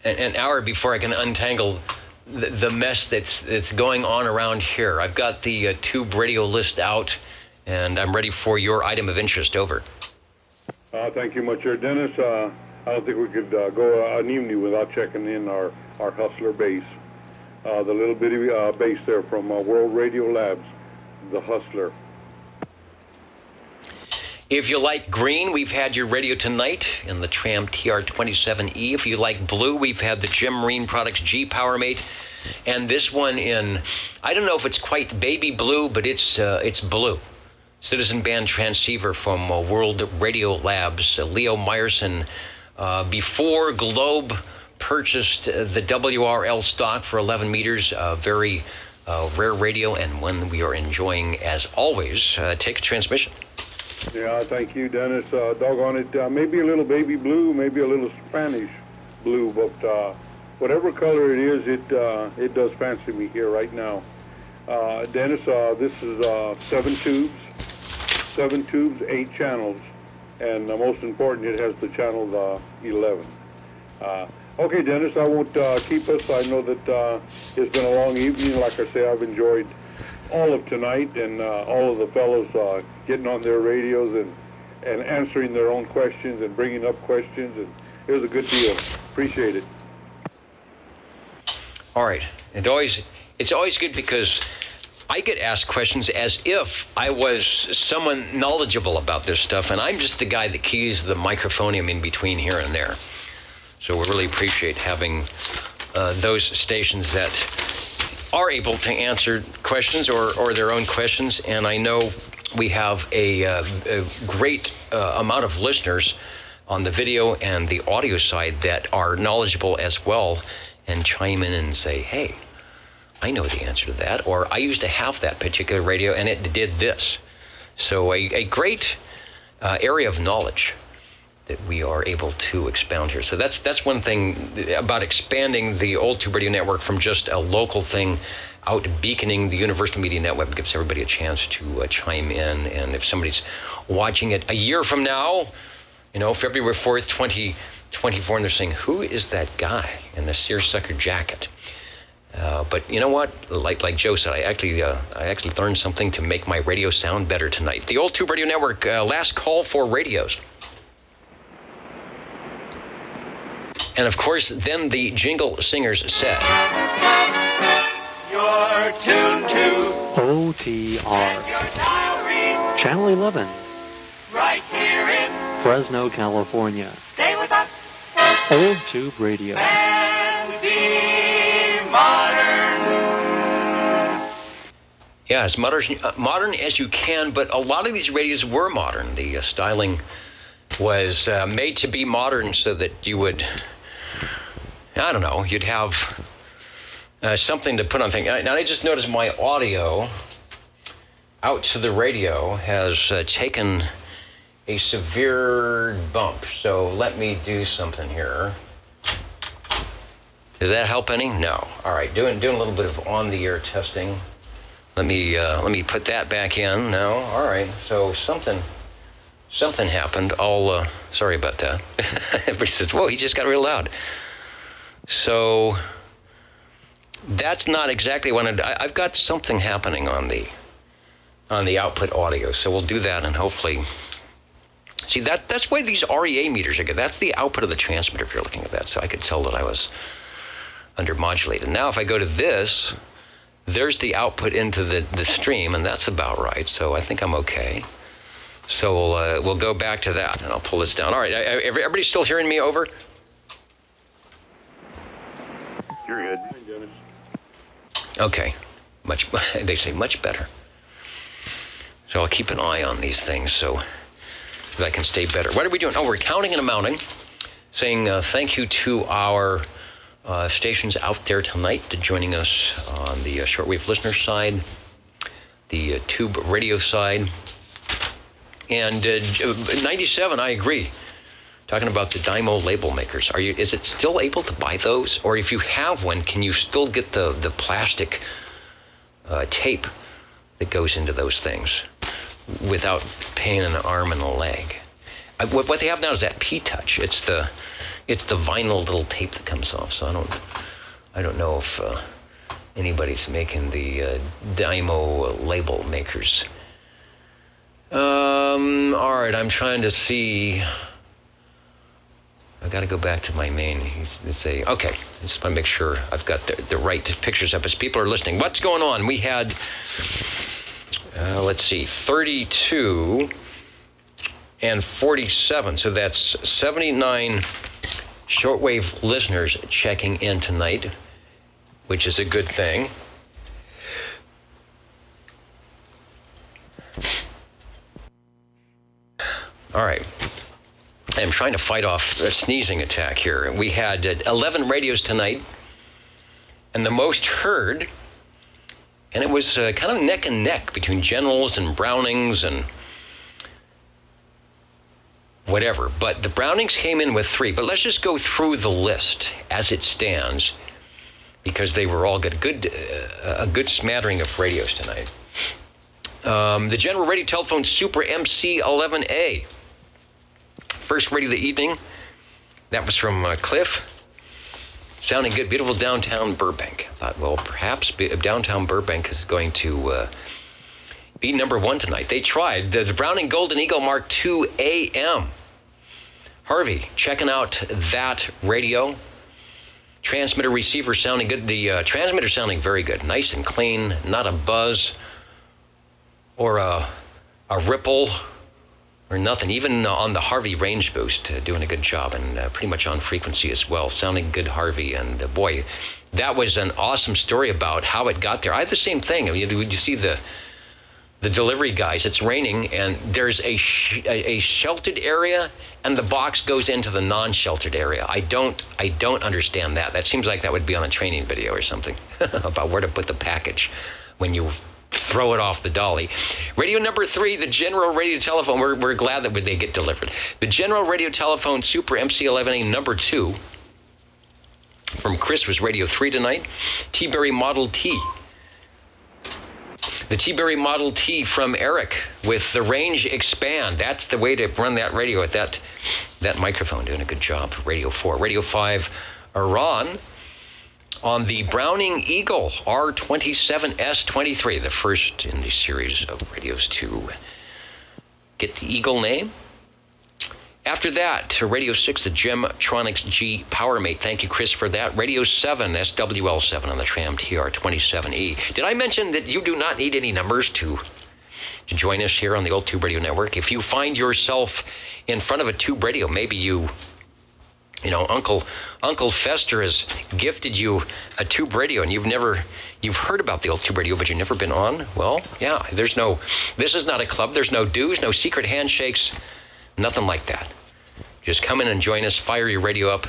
An hour before I can untangle the mess that's going on around here. I've got the tube radio list out, and I'm ready for your item of interest. Over. Thank you much, Dennis. I don't think we could go an evening without checking in our Hustler base. The little bitty base there from World Radio Labs, the Hustler. If you like green, we've had your radio tonight in the Tram TR27E. If you like blue, we've had the Gem Marine Products G PowerMate. And this one in, I don't know if it's quite baby blue, but it's blue. Citizen band transceiver from World Radio Labs. Leo Meyerson, before Globe purchased the WRL stock for 11 meters, very rare radio, and one we are enjoying as always. Take a transmission. Yeah, thank you, Dennis. Doggone it, maybe a little baby blue, maybe a little Spanish blue, but whatever color it is, it does fancy me here right now. Dennis, this is 7 tubes, 8 channels, and most important, it has the channel 11. Okay, Dennis, I won't keep us. I know that it's been a long evening. Like I say, I've enjoyed all of tonight, and all of the fellows getting on their radios and answering their own questions and bringing up questions, and it was a good deal. Appreciate it. All right. It's always good because I get asked questions as if I was someone knowledgeable about this stuff, and I'm just the guy that keys the microphonium in between here and there. So we really appreciate having those stations that are able to answer questions or their own questions. And I know we have a great amount of listeners on the video and the audio side that are knowledgeable as well and chime in and say, hey, I know the answer to that, or I used to have that particular radio and it did this. So a great area of knowledge that we are able to expound here. So that's one thing about expanding the Old Tube Radio Network from just a local thing out beaconing the Universal Media Network. Gives everybody a chance to chime in. And if somebody's watching it a year from now, February 4th, 2024, and they're saying, who is that guy in the seersucker jacket? But you know what? Like Joe said, I actually learned something to make my radio sound better tonight. The Old Tube Radio Network, last call for radios. And of course, then the jingle singers said, You're tuned to OTR. Channel 11, right here in Fresno, California. Stay with us Old Tube Radio. and be modern. yeah, as modern as you can, but a lot of these radios were modern. The styling was made to be modern so that you would, I don't know, you'd have something to put on things. Now, I just noticed my audio out to the radio has taken a severe bump. So let me do something here. Does that help any? No. All right, doing a little bit of on-the-air testing. Let me put that back in now. All right, so something happened. Sorry about that. Everybody says, whoa, he just got real loud. So that's not exactly what I've got something happening on the output audio. So we'll do that and hopefully, see that's why these REA meters are good. That's the output of the transmitter if you're looking at that. So I could tell that I was undermodulated. Now if I go to this, there's the output into the stream, and that's about right. So I think I'm okay. So we'll go back to that, and I'll pull this down. All right, everybody still hearing me? Over? You're good. Okay, they say much better. So I'll keep an eye on these things so that I can stay better. What are we doing? Oh, we're counting and amounting, saying thank you to our stations out there tonight joining us on the shortwave listener side, the tube radio side, and 97. I agree. Talking about the Dymo label makers, is it still able to buy those, or if you have one, can you still get the plastic tape that goes into those things without paying an arm and a leg? What they have now is that P-Touch. It's the vinyl little tape that comes off. So I don't know if anybody's making the Dymo label makers. All right, I'm trying to see. I've got to go back to my main. Say, okay, I just want to make sure I've got the right pictures up as people are listening. What's going on? We had, let's see, 32 and 47. So that's 79 shortwave listeners checking in tonight, which is a good thing. All right. I'm trying to fight off a sneezing attack here. We had 11 radios tonight, and the most heard, and it was kind of neck and neck between Generals and Brownings and whatever. But the Brownings came in with 3. But let's just go through the list as it stands, because they were all good. A good smattering of radios tonight. The General Radio Telephone Super MC11A. First radio of the evening. That was from Cliff. Sounding good. Beautiful downtown Burbank. I thought, well, perhaps downtown Burbank is going to be number 1 tonight. They tried. The Browning Golden Eagle Mark II AM. Harvey, checking out that radio. Transmitter receiver sounding good. The transmitter sounding very good. Nice and clean. Not a buzz or a ripple or nothing. Even on the Harvey range boost, doing a good job, and pretty much on frequency as well. Sounding good, Harvey. And boy, that was an awesome story about how it got there. I had the same thing. I mean, you see the delivery guys, it's raining, and there's a sheltered area, and the box goes into the non-sheltered area. I don't understand that. That seems like that would be on a training video or something about where to put the package when you throw it off the dolly. Radio number 3, the General Radio Telephone. We're glad that they get delivered. The General Radio Telephone Super MC11A number 2 from Chris was Radio 3 tonight. T-Berry Model T. The T-Berry Model T from Eric with the range expand. That's the way to run that radio at that microphone. Doing a good job. Radio 4. Radio 5, Iran. on the Browning Eagle R27S23, the first in the series of radios to get the Eagle name. After that, to Radio 6, the Gemtronics G PowerMate. Thank you, Chris, for that. Radio 7, SWL7 on the Tram TR27E. Did I mention that you do not need any numbers to join us here on the Old Tube Radio Network? If you find yourself in front of a tube radio, maybe you know, Uncle Fester has gifted you a tube radio and you've heard about the Old Tube Radio, but you've never been on. Well, yeah, this is not a club. There's no dues, no secret handshakes, nothing like that. Just come in and join us, fire your radio up,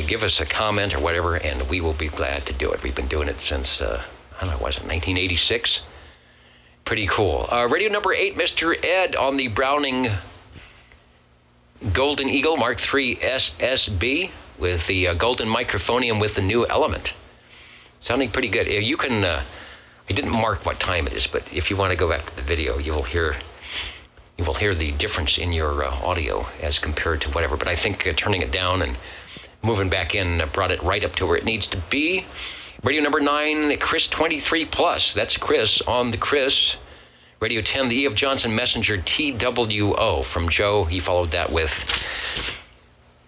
give us a comment or whatever, and we will be glad to do it. We've been doing it since, I don't know, was it 1986? Pretty cool. Radio number 8, Mr. Ed on the Browning Golden Eagle Mark III SSB with the Golden Microphonium with the new Element. Sounding pretty good. You can, I didn't mark what time it is, but if you want to go back to the video, you will hear the difference in your audio as compared to whatever. But I think turning it down and moving back in brought it right up to where it needs to be. Radio number 9, Chris 23 Plus. That's Chris on the Chris. Radio 10, the E.F. Johnson Messenger TWO from Joe. He followed that with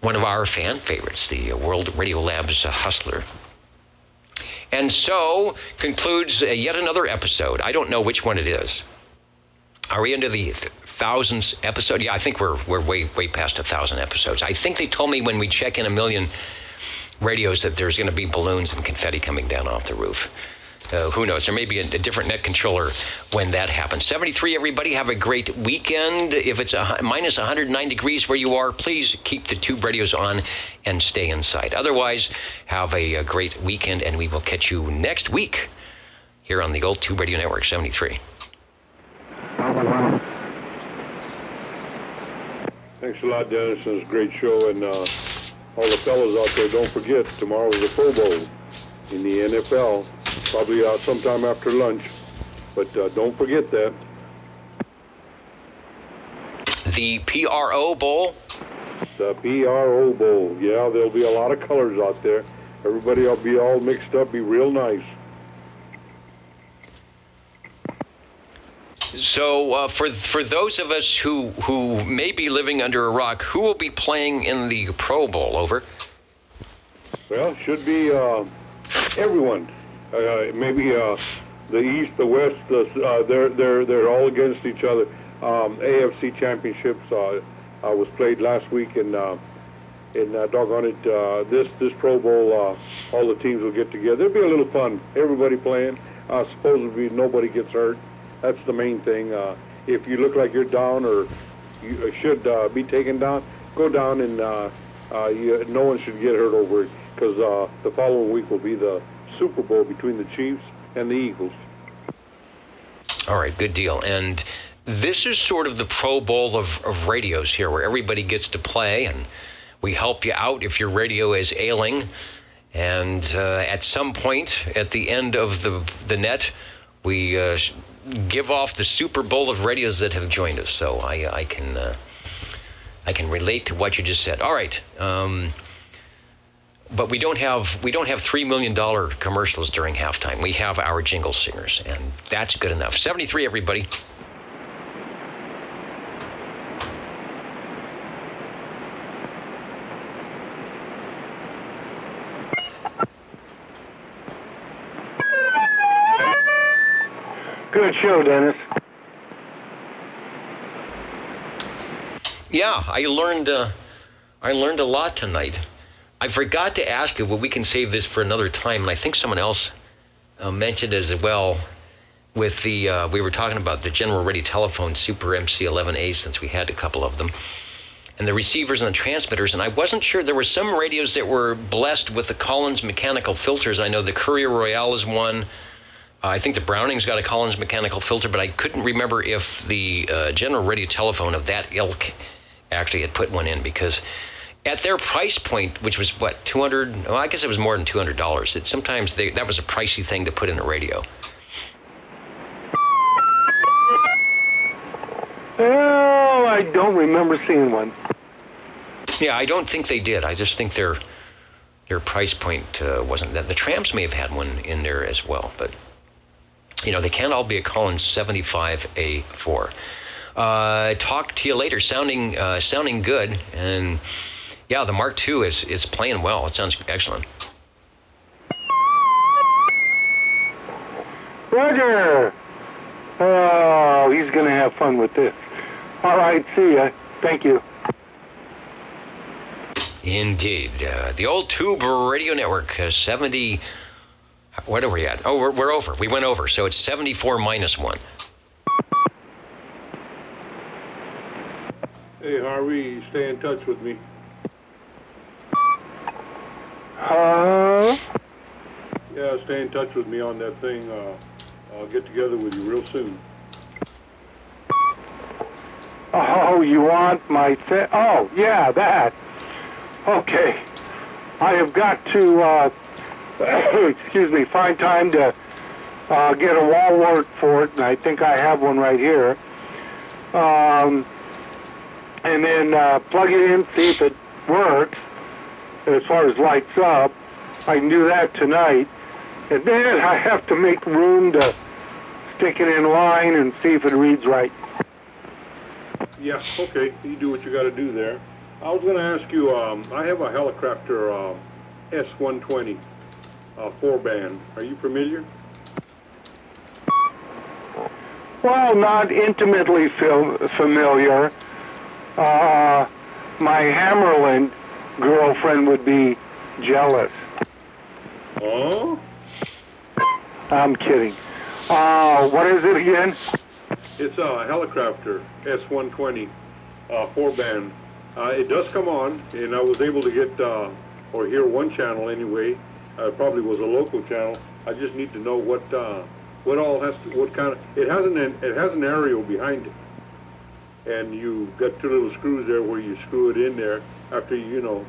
one of our fan favorites, the World Radio Labs Hustler. And so concludes yet another episode. I don't know which one it is. Are we into the thousands episode? Yeah, I think we're way past 1,000 episodes. I think they told me when we check in 1 million radios that there's going to be balloons and confetti coming down off the roof. Who knows? There may be a different net controller when that happens. 73, everybody. Have a great weekend. If it's minus 109 degrees where you are, please keep the tube radios on and stay inside. Otherwise, have a great weekend, and we will catch you next week here on the Old Tube Radio Network 73. Thanks a lot, Dennis. It was a great show. And all the fellas out there, don't forget, tomorrow is the Pro Bowl in the NFL. Probably sometime after lunch. But don't forget that. The PRO Bowl? The PRO Bowl. Yeah, there'll be a lot of colors out there. Everybody will be all mixed up, be real nice. So for those of us who may be living under a rock, who will be playing in the Pro Bowl? Over. Well, should be everyone. Maybe the East, the West. They're all against each other. AFC Championships was played last week, and doggone it, this Pro Bowl, all the teams will get together. It'll be a little fun. Everybody playing. Supposedly nobody gets hurt. That's the main thing. If you look like you're down or you should be taken down, go down, and no one should get hurt over it, because the following week will be the Super Bowl between the Chiefs and the Eagles. All right, good deal. And this is sort of the Pro Bowl of radios here, where everybody gets to play, and we help you out if your radio is ailing. And at some point at the end of the net, we give off the Super Bowl of radios that have joined us. So I can relate to what you just said. All right, but we don't have $3 million commercials during halftime. We have our jingle singers, and that's good enough. 73, everybody. Good show, Dennis. Yeah, I learned a lot tonight. I forgot to ask you, but we can save this for another time, and I think someone else mentioned it as well with the, we were talking about the General Radio Telephone Super MC11A, since we had a couple of them, and the receivers and the transmitters, and I wasn't sure. There were some radios that were blessed with the Collins mechanical filters. I know the Courier Royale is one. I think the Browning's got a Collins mechanical filter, but I couldn't remember if the General Radio Telephone of that ilk actually had put one in, because at their price point, which was what, $200? Well, I guess it was more than $200. Sometimes that was a pricey thing to put in a radio. Oh, I don't remember seeing one. Yeah, I don't think they did. I just think they're their price point wasn't that. The Trams may have had one in there as well, but they can't all be a Collins 75A4. Talk to you later. Sounding good, and yeah, the Mark II is playing well. It sounds excellent. Roger. Oh, he's going to have fun with this. All right, see ya. Thank you. Indeed. The Old Tube Radio Network, 70... What are we at? Oh, we're over. We went over, so it's 74 minus 1. Hey, Harvey, stay in touch with me. Yeah, stay in touch with me on that thing. I'll get together with you real soon. Oh, you want my oh, yeah, that. Okay. I have got to, excuse me, find time to get a wall wart for it, and I think I have one right here. And then plug it in, see if it works. As far as lights up, I can do that tonight. And then I have to make room to stick it in line and see if it reads right. Yeah, okay. You do what you got to do there. I was going to ask you, I have a Helicrafter S120 4-band. Are you familiar? Well, not intimately familiar. My Hammerland girlfriend would be jealous. Oh? I'm kidding. What is it again? It's a Helicrafter S120 4-band. It does come on, and I was able to get or hear one channel anyway. It probably was a local channel. I just need to know what all has to, what kind of. It has an aerial behind it, and you got two little screws there where you screw it in there after you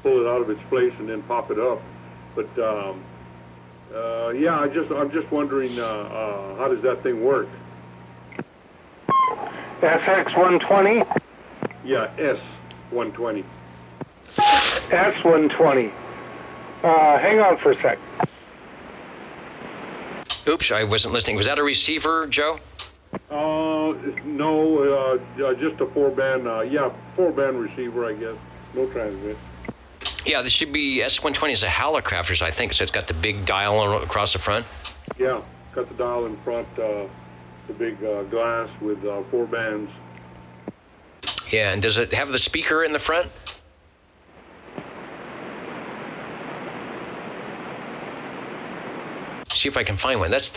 pull it out of its place and then pop it up. But yeah, I'm just wondering how does that thing work? SX120? Yeah, S120. S120. Hang on for a sec. Oops, I wasn't listening. Was that a receiver, Joe? No, just a 4-band. Yeah, 4-band receiver, I guess. No transmit. Yeah, this should be S120 is a Helicrafters, I think. So it's got the big dial across the front. Yeah, got the dial in front, the big glass with 4 bands. Yeah, and does it have the speaker in the front? See if I can find one. That's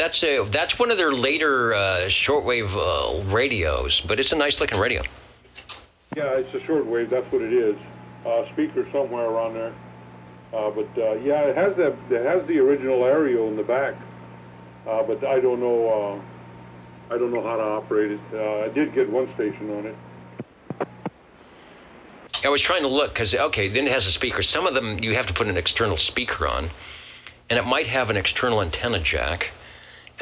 one of their later shortwave radios, but it's a nice looking radio. Yeah, it's a shortwave. That's what it is. Speaker somewhere around there. But yeah, it has the original aerial in the back. But I don't know how to operate it. I did get one station on it. I was trying to look because then it has a speaker. Some of them you have to put an external speaker on, and it might have an external antenna jack,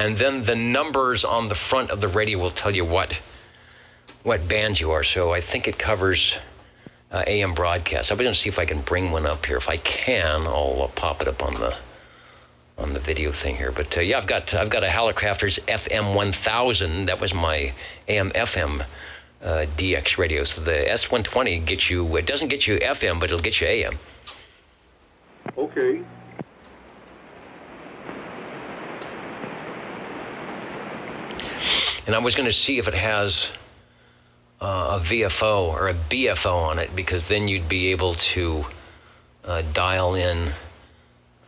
and then the numbers on the front of the radio will tell you what band you are. So I think it covers AM broadcast. I'm going to see if I can bring one up here. If I can, I'll pop it up on the video thing here. But yeah, I've got a Helicrafters FM 1000. That was my AM FM DX radio. So the S120 gets you. It doesn't get you FM, but it'll get you AM. Okay. And I was going to see if it has a VFO or a BFO on it, because then you'd be able to dial in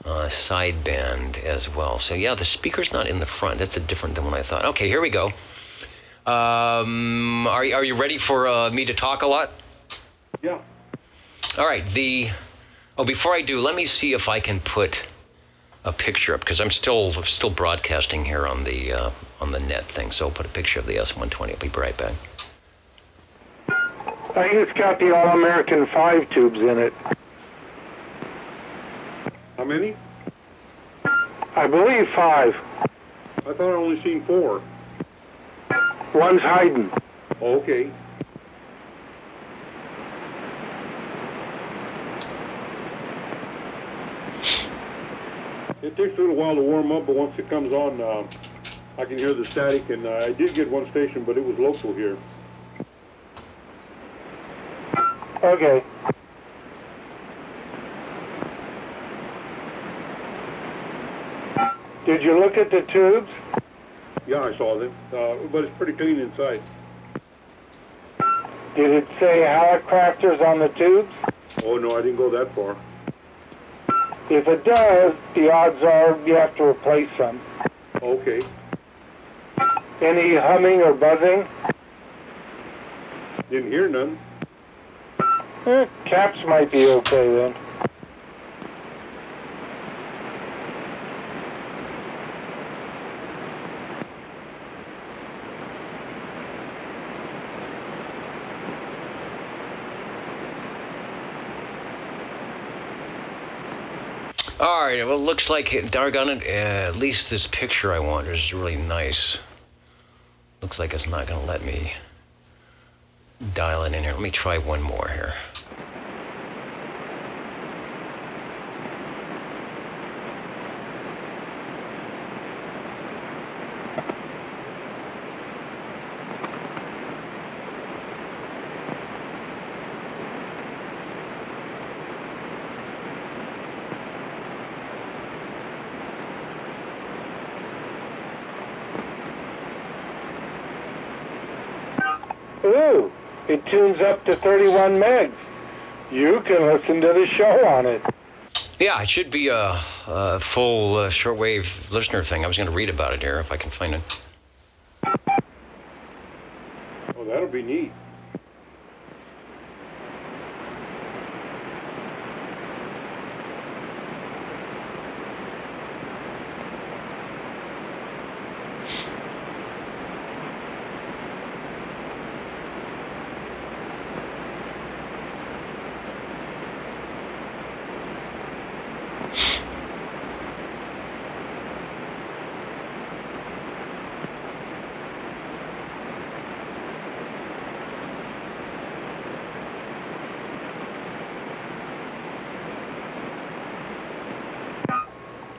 sideband as well. So yeah, the speaker's not in the front. That's different than what I thought. Okay, here we go. Are you ready for me to talk a lot? Yeah. All right. Before I do, let me see if I can put a picture up, because I'm still broadcasting here on the net thing. So I'll put a picture of the S120. I'll be right back. I think it's got the All-American 5 tubes in it. How many? I believe 5. I thought I only seen 4. One's hiding. Okay. It takes a little while to warm up, but once it comes on, I can hear the static, and I did get one station, but it was local here. Okay. Did you look at the tubes? Yeah, I saw them, but it's pretty clean inside. Did it say Hallicrafters on the tubes? Oh, no, I didn't go that far. If it does, the odds are you have to replace them. Okay. Any humming or buzzing? Didn't hear none. Caps might be okay then. All right, well, it looks like, doggone it, at least this picture I want is really nice. Looks like it's not going to let me dial it in here. Let me try one more here. Ooh, it tunes up to 31 megs. You can listen to the show on it. Yeah, it should be a full shortwave listener thing. I was going to read about it here if I can find it. Oh, that'll be neat.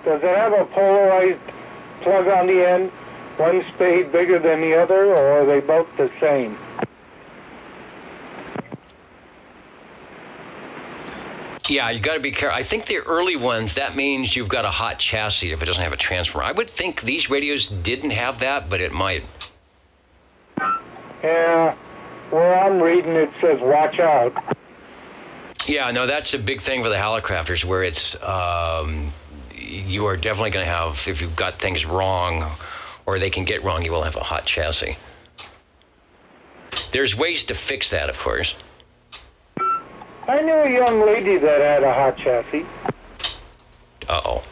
Does it have a polarized plug on the end? One spade bigger than the other, or are they both the same? Yeah, you got to be careful. I think the early ones, that means you've got a hot chassis if it doesn't have a transformer. I would think these radios didn't have that, but it might. Yeah, where I'm reading it says watch out. Yeah, no, that's a big thing for the Hallicrafters, where it's you are definitely going to have, if you've got things wrong, or they can get wrong, you will have a hot chassis. There's ways to fix that, of course. I knew a young lady that had a hot chassis. Uh-oh.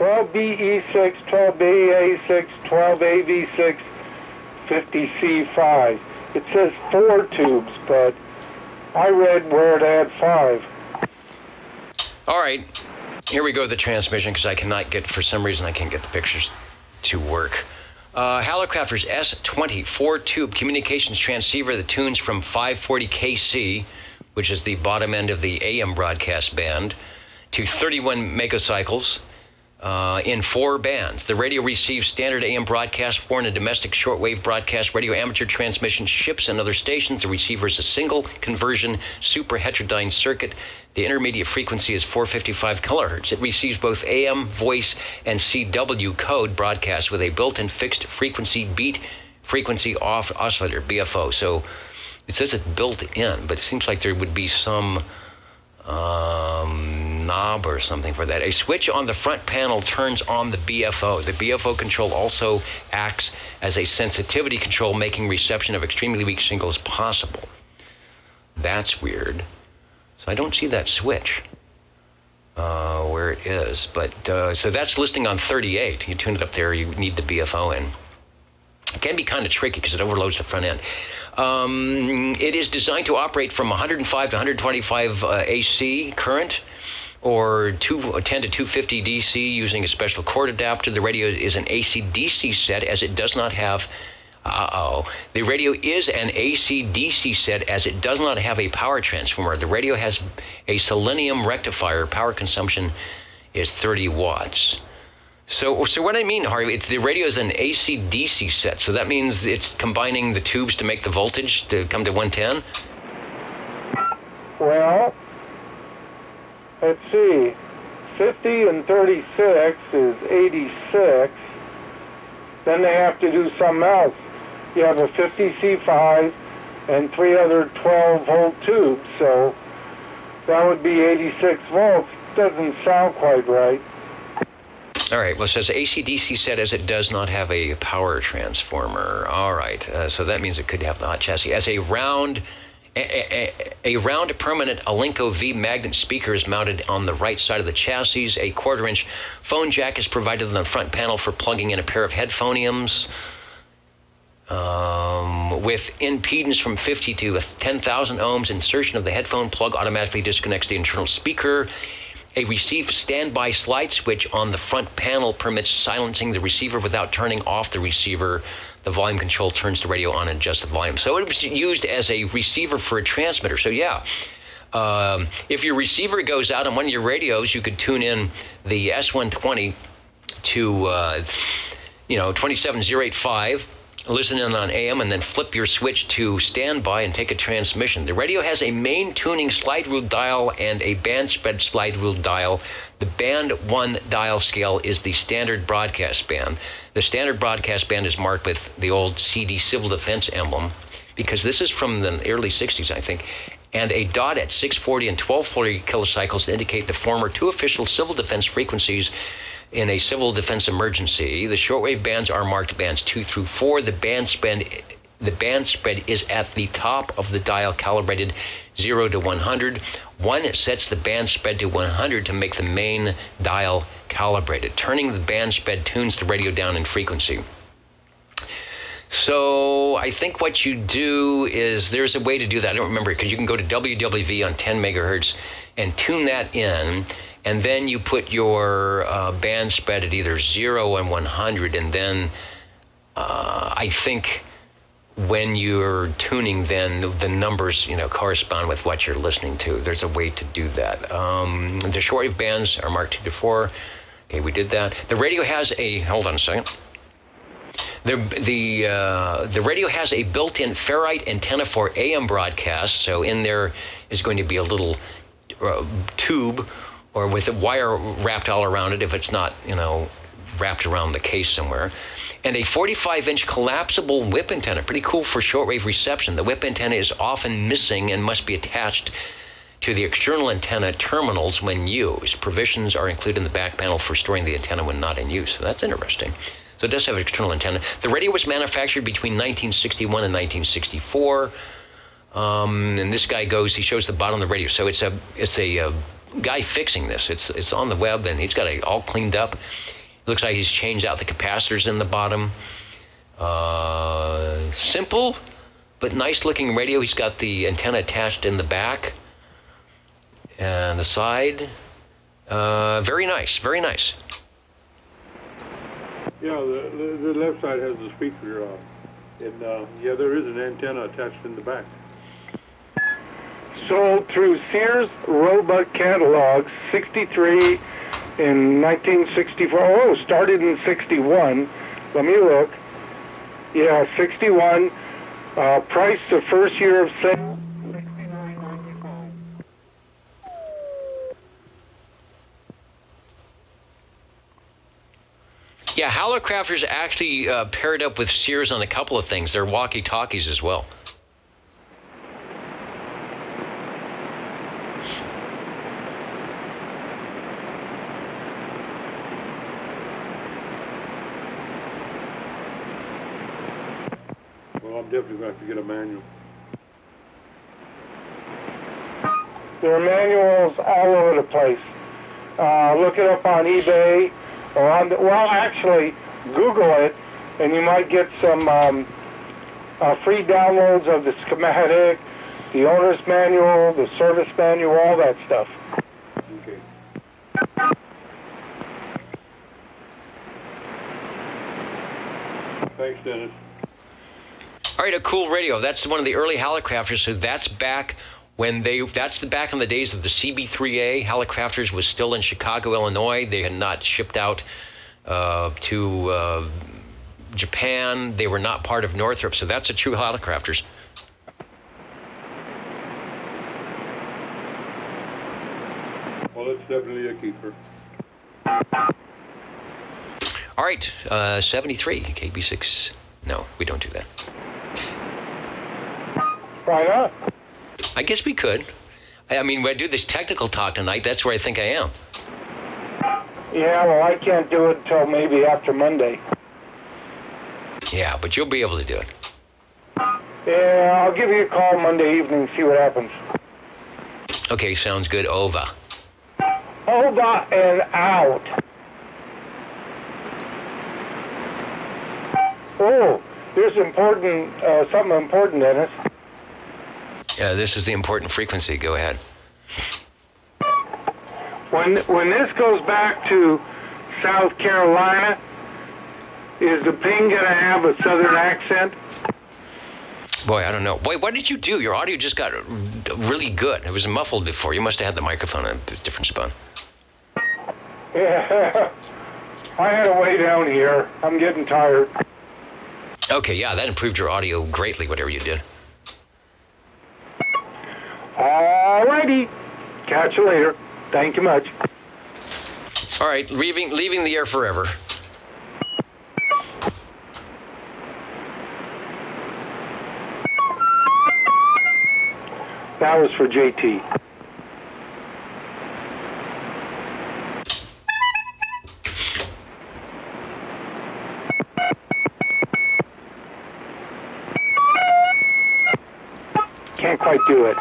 (12BE6, 12BA6, 12AV6, 50C5). It says 4 tubes, but I read where it had 5. All right, here we go, the transmission, because I cannot get, for some reason, I can't get the pictures to work. Hallicrafters S20 4-tube communications transceiver that tunes from 540 KC, which is the bottom end of the AM broadcast band, to 31 megacycles. In 4 bands. The radio receives standard AM broadcast, foreign and domestic shortwave broadcast, radio amateur transmission, ships and other stations. The receiver is a single conversion super heterodyne circuit. The intermediate frequency is 455 kilohertz. It receives both AM, voice, and CW code broadcasts with a built-in fixed frequency beat frequency off oscillator, BFO. So it says it's built in, but it seems like there would be some knob or something for that. A switch on the front panel turns on the BFO. The BFO control also acts as a sensitivity control, making reception of extremely weak signals possible. That's weird. So I don't see that switch where it is. But so that's listing on 38. You tune it up there, you need the BFO in. It can be kind of tricky because it overloads the front end. It is designed to operate from 105 to 125 AC current or 10 to 250 DC using a special cord adapter. The radio is an AC-DC set as it does not have The radio is an AC-DC set as it does not have a power transformer. The radio has a selenium rectifier. Power consumption is 30 watts. So what I mean, Harvey, the radio is an AC-DC set. So that means it's combining the tubes to make the voltage to come to 110? Well, let's see. 50 and 36 is 86. Then they have to do something else. You have a 50 C5 and 3 other 12-volt tubes, so that would be 86 volts. Doesn't sound quite right. All right, well, it says AC-DC set as it does not have a power transformer. All right, so that means it could have the hot chassis. As a round permanent Alinco V magnet speaker is mounted on the right side of the chassis. A 1/4-inch phone jack is provided on the front panel for plugging in a pair of headphoniums. With impedance from 50 to 10,000 ohms, insertion of the headphone plug automatically disconnects the internal speaker. A receive standby slide switch on the front panel permits silencing the receiver without turning off the receiver. The volume control turns the radio on and adjusts the volume. So it was used as a receiver for a transmitter. So yeah, if your receiver goes out on one of your radios, you could tune in the S120 to 27085. Listen in on AM and then flip your switch to standby and take a transmission. The radio has a main tuning slide rule dial and a band spread slide rule dial. The band 1 dial scale is the standard broadcast band. The standard broadcast band is marked with the old CD Civil Defense emblem because this is from the early 60s, I think, and a dot at 640 and 1240 kilocycles to indicate the former 2 official civil defense frequencies in a civil defense emergency. The shortwave bands are marked bands 2 through 4. The band spread is at the top of the dial, calibrated 0 to 100. 1 sets the band spread to 100 to make the main dial calibrated. Turning the band spread tunes the radio down in frequency. So I think what you do is, there's a way to do that. I don't remember it, because you can go to WWV on 10 megahertz and tune that in. And then you put your band spread at either 0 and 100, and then I think when you're tuning, then the numbers correspond with what you're listening to. There's a way to do that. The shortwave bands are marked 2 to 4. Okay, we did that. The radio has a, hold on a second. The radio has a built-in ferrite antenna for AM broadcast. So in there is going to be a little tube, or with a wire wrapped all around it if it's not, wrapped around the case somewhere. And a 45-inch collapsible whip antenna, pretty cool for shortwave reception. The whip antenna is often missing and must be attached to the external antenna terminals when used. Provisions are included in the back panel for storing the antenna when not in use. So that's interesting. So it does have an external antenna. The radio was manufactured between 1961 and 1964. And this guy he shows the bottom of the radio. So it's a guy fixing this. It's on the web, and he's got it all cleaned up. It looks like he's changed out the capacitors in the bottom. Simple but nice looking radio. He's got the antenna attached in the back and the side. Very nice, very nice. Yeah, the left side has the speaker, and there is an antenna attached in the back. Sold through Sears Roebuck Catalogs, 63 in 1964. Oh, started in 61. Let me look. Yeah, 61. Price the first year of sale, $69.95. Yeah, Hallercrafters actually paired up with Sears on a couple of things. They're walkie-talkies as well. Well, I'm definitely going to have to get a manual. There are manuals all over the place. Look it up on eBay, or actually, Google it, and you might get some free downloads of the schematic, the owner's manual, the service manual, all that stuff. Okay. Thanks, Dennis. All right, a cool radio. That's one of the early Hallicrafters. So that's back when back in the days of the CB3A. Hallicrafters was still in Chicago, Illinois. They had not shipped out to Japan. They were not part of Northrop. So that's a true Hallicrafters. Well, it's definitely a keeper. All right, 73, KB6. No, we don't do that. Why not? I guess we could. I mean, when I do this technical talk tonight, that's where I think I am. Yeah, well, I can't do it until maybe after Monday. Yeah, but you'll be able to do it. Yeah, I'll give you a call Monday evening, see what happens. Okay, sounds good. Over. Over and out. Oh, there's something important, Dennis. Yeah, this is the important frequency. Go ahead. When this goes back to South Carolina, is the ping going to have a southern accent? Boy, I don't know. Boy, what did you do? Your audio just got really good. It was muffled before. You must have had the microphone in a different spot. Yeah, I had to way down here. I'm getting tired. Okay, yeah, that improved your audio greatly, whatever you did. All righty. Catch you later. Thank you much. All right, leaving the air forever. That was for JT. Can't quite do it.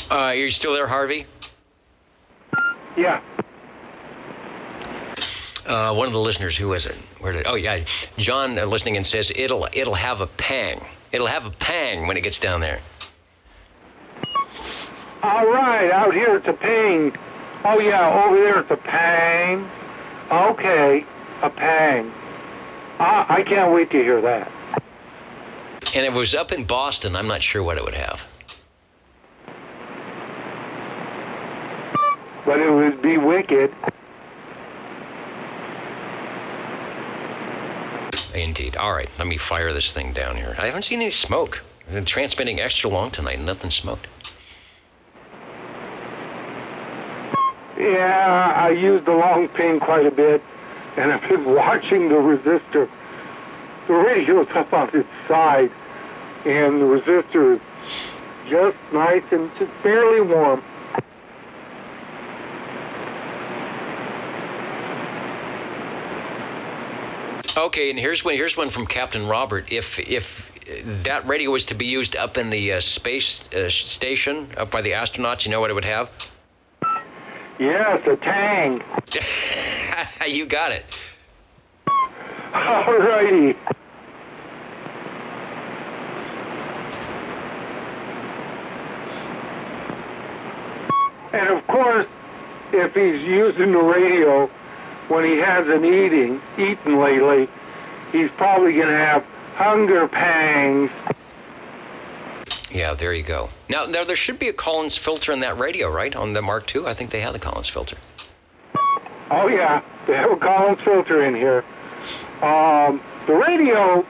Are you still there, Harvey? Yeah. One of the listeners, who is it? Oh yeah, John listening and says it'll have a pang. It'll have a pang when it gets down there. All right, out here it's a ping. Oh yeah, over there it's a pang. Okay, a pang. I can't wait to hear that. And if it was up in Boston, I'm not sure what it would have. But it would be wicked. Indeed. All right, let me fire this thing down here. I haven't seen any smoke. I've been transmitting extra long tonight and nothing smoked. Yeah, I use the long ping quite a bit, and I've been watching the resistor. The radio's up on its side, and the resistor is just nice and just barely warm. Okay, and here's one from Captain Robert. If that radio was to be used up in the space station, up by the astronauts, you know what it would have? Yes, a tang. You got it. All righty. And of course, if he's using the radio when he hasn't eaten lately, he's probably going to have hunger pangs. Yeah, there you go. Now, there should be a Collins filter in that radio, right? On the Mark II? I think they have the Collins filter. Oh, yeah. They have a Collins filter in here. The radio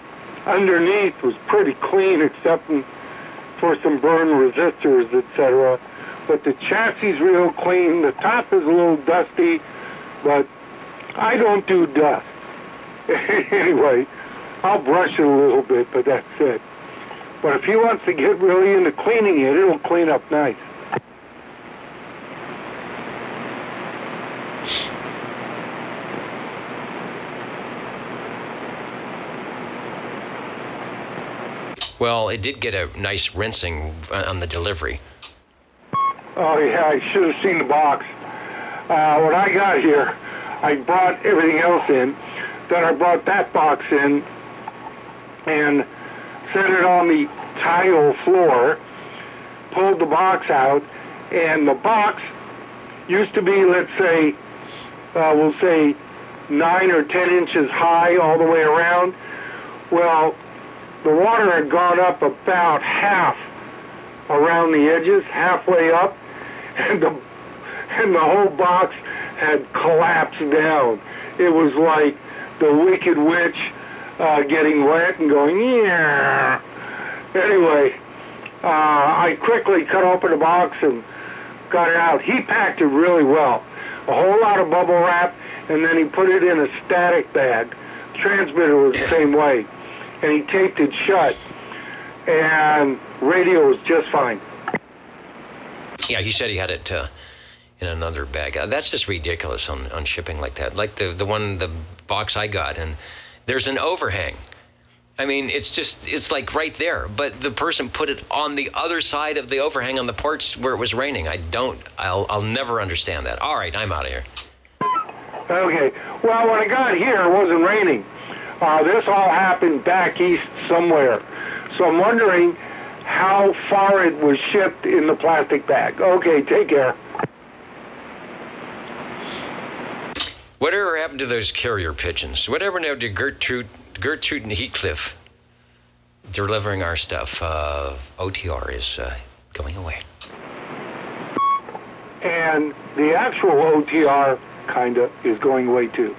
underneath was pretty clean, except for some burn resistors, etc. But the chassis is real clean. The top is a little dusty, but I don't do dust. Anyway, I'll brush it a little bit, but that's it. But if he wants to get really into cleaning it, it'll clean up nice. Well, it did get a nice rinsing on the delivery. Oh, yeah, I should have seen the box. When I got here, I brought everything else in. Then I brought that box in and set it on the tile floor, pulled the box out, and the box used to be, let's say, we'll say 9 or 10 inches high all the way around. Well, the water had gone up about half around the edges, halfway up, and the whole box had collapsed down. It was like the Wicked Witch getting wet and going, yeah. Anyway, I quickly cut open the box and got it out. He packed it really well. A whole lot of bubble wrap, and then he put it in a static bag. Transmitter was the same way. And he taped it shut. And radio was just fine. Yeah, he said he had it in another bag. That's just ridiculous on shipping like that. Like the box I got, and there's an overhang. I mean, it's like right there, but the person put it on the other side of the overhang on the porch where it was raining. I'll never understand that. All right, I'm out of here. Okay. Well, when I got here, it wasn't raining. This all happened back east somewhere. So I'm wondering how far it was shipped in the plastic bag. Okay, take care. Whatever happened to those carrier pigeons? Whatever happened to Gertrude and Heathcliff delivering our stuff? OTR is going away. And the actual OTR kinda is going away too.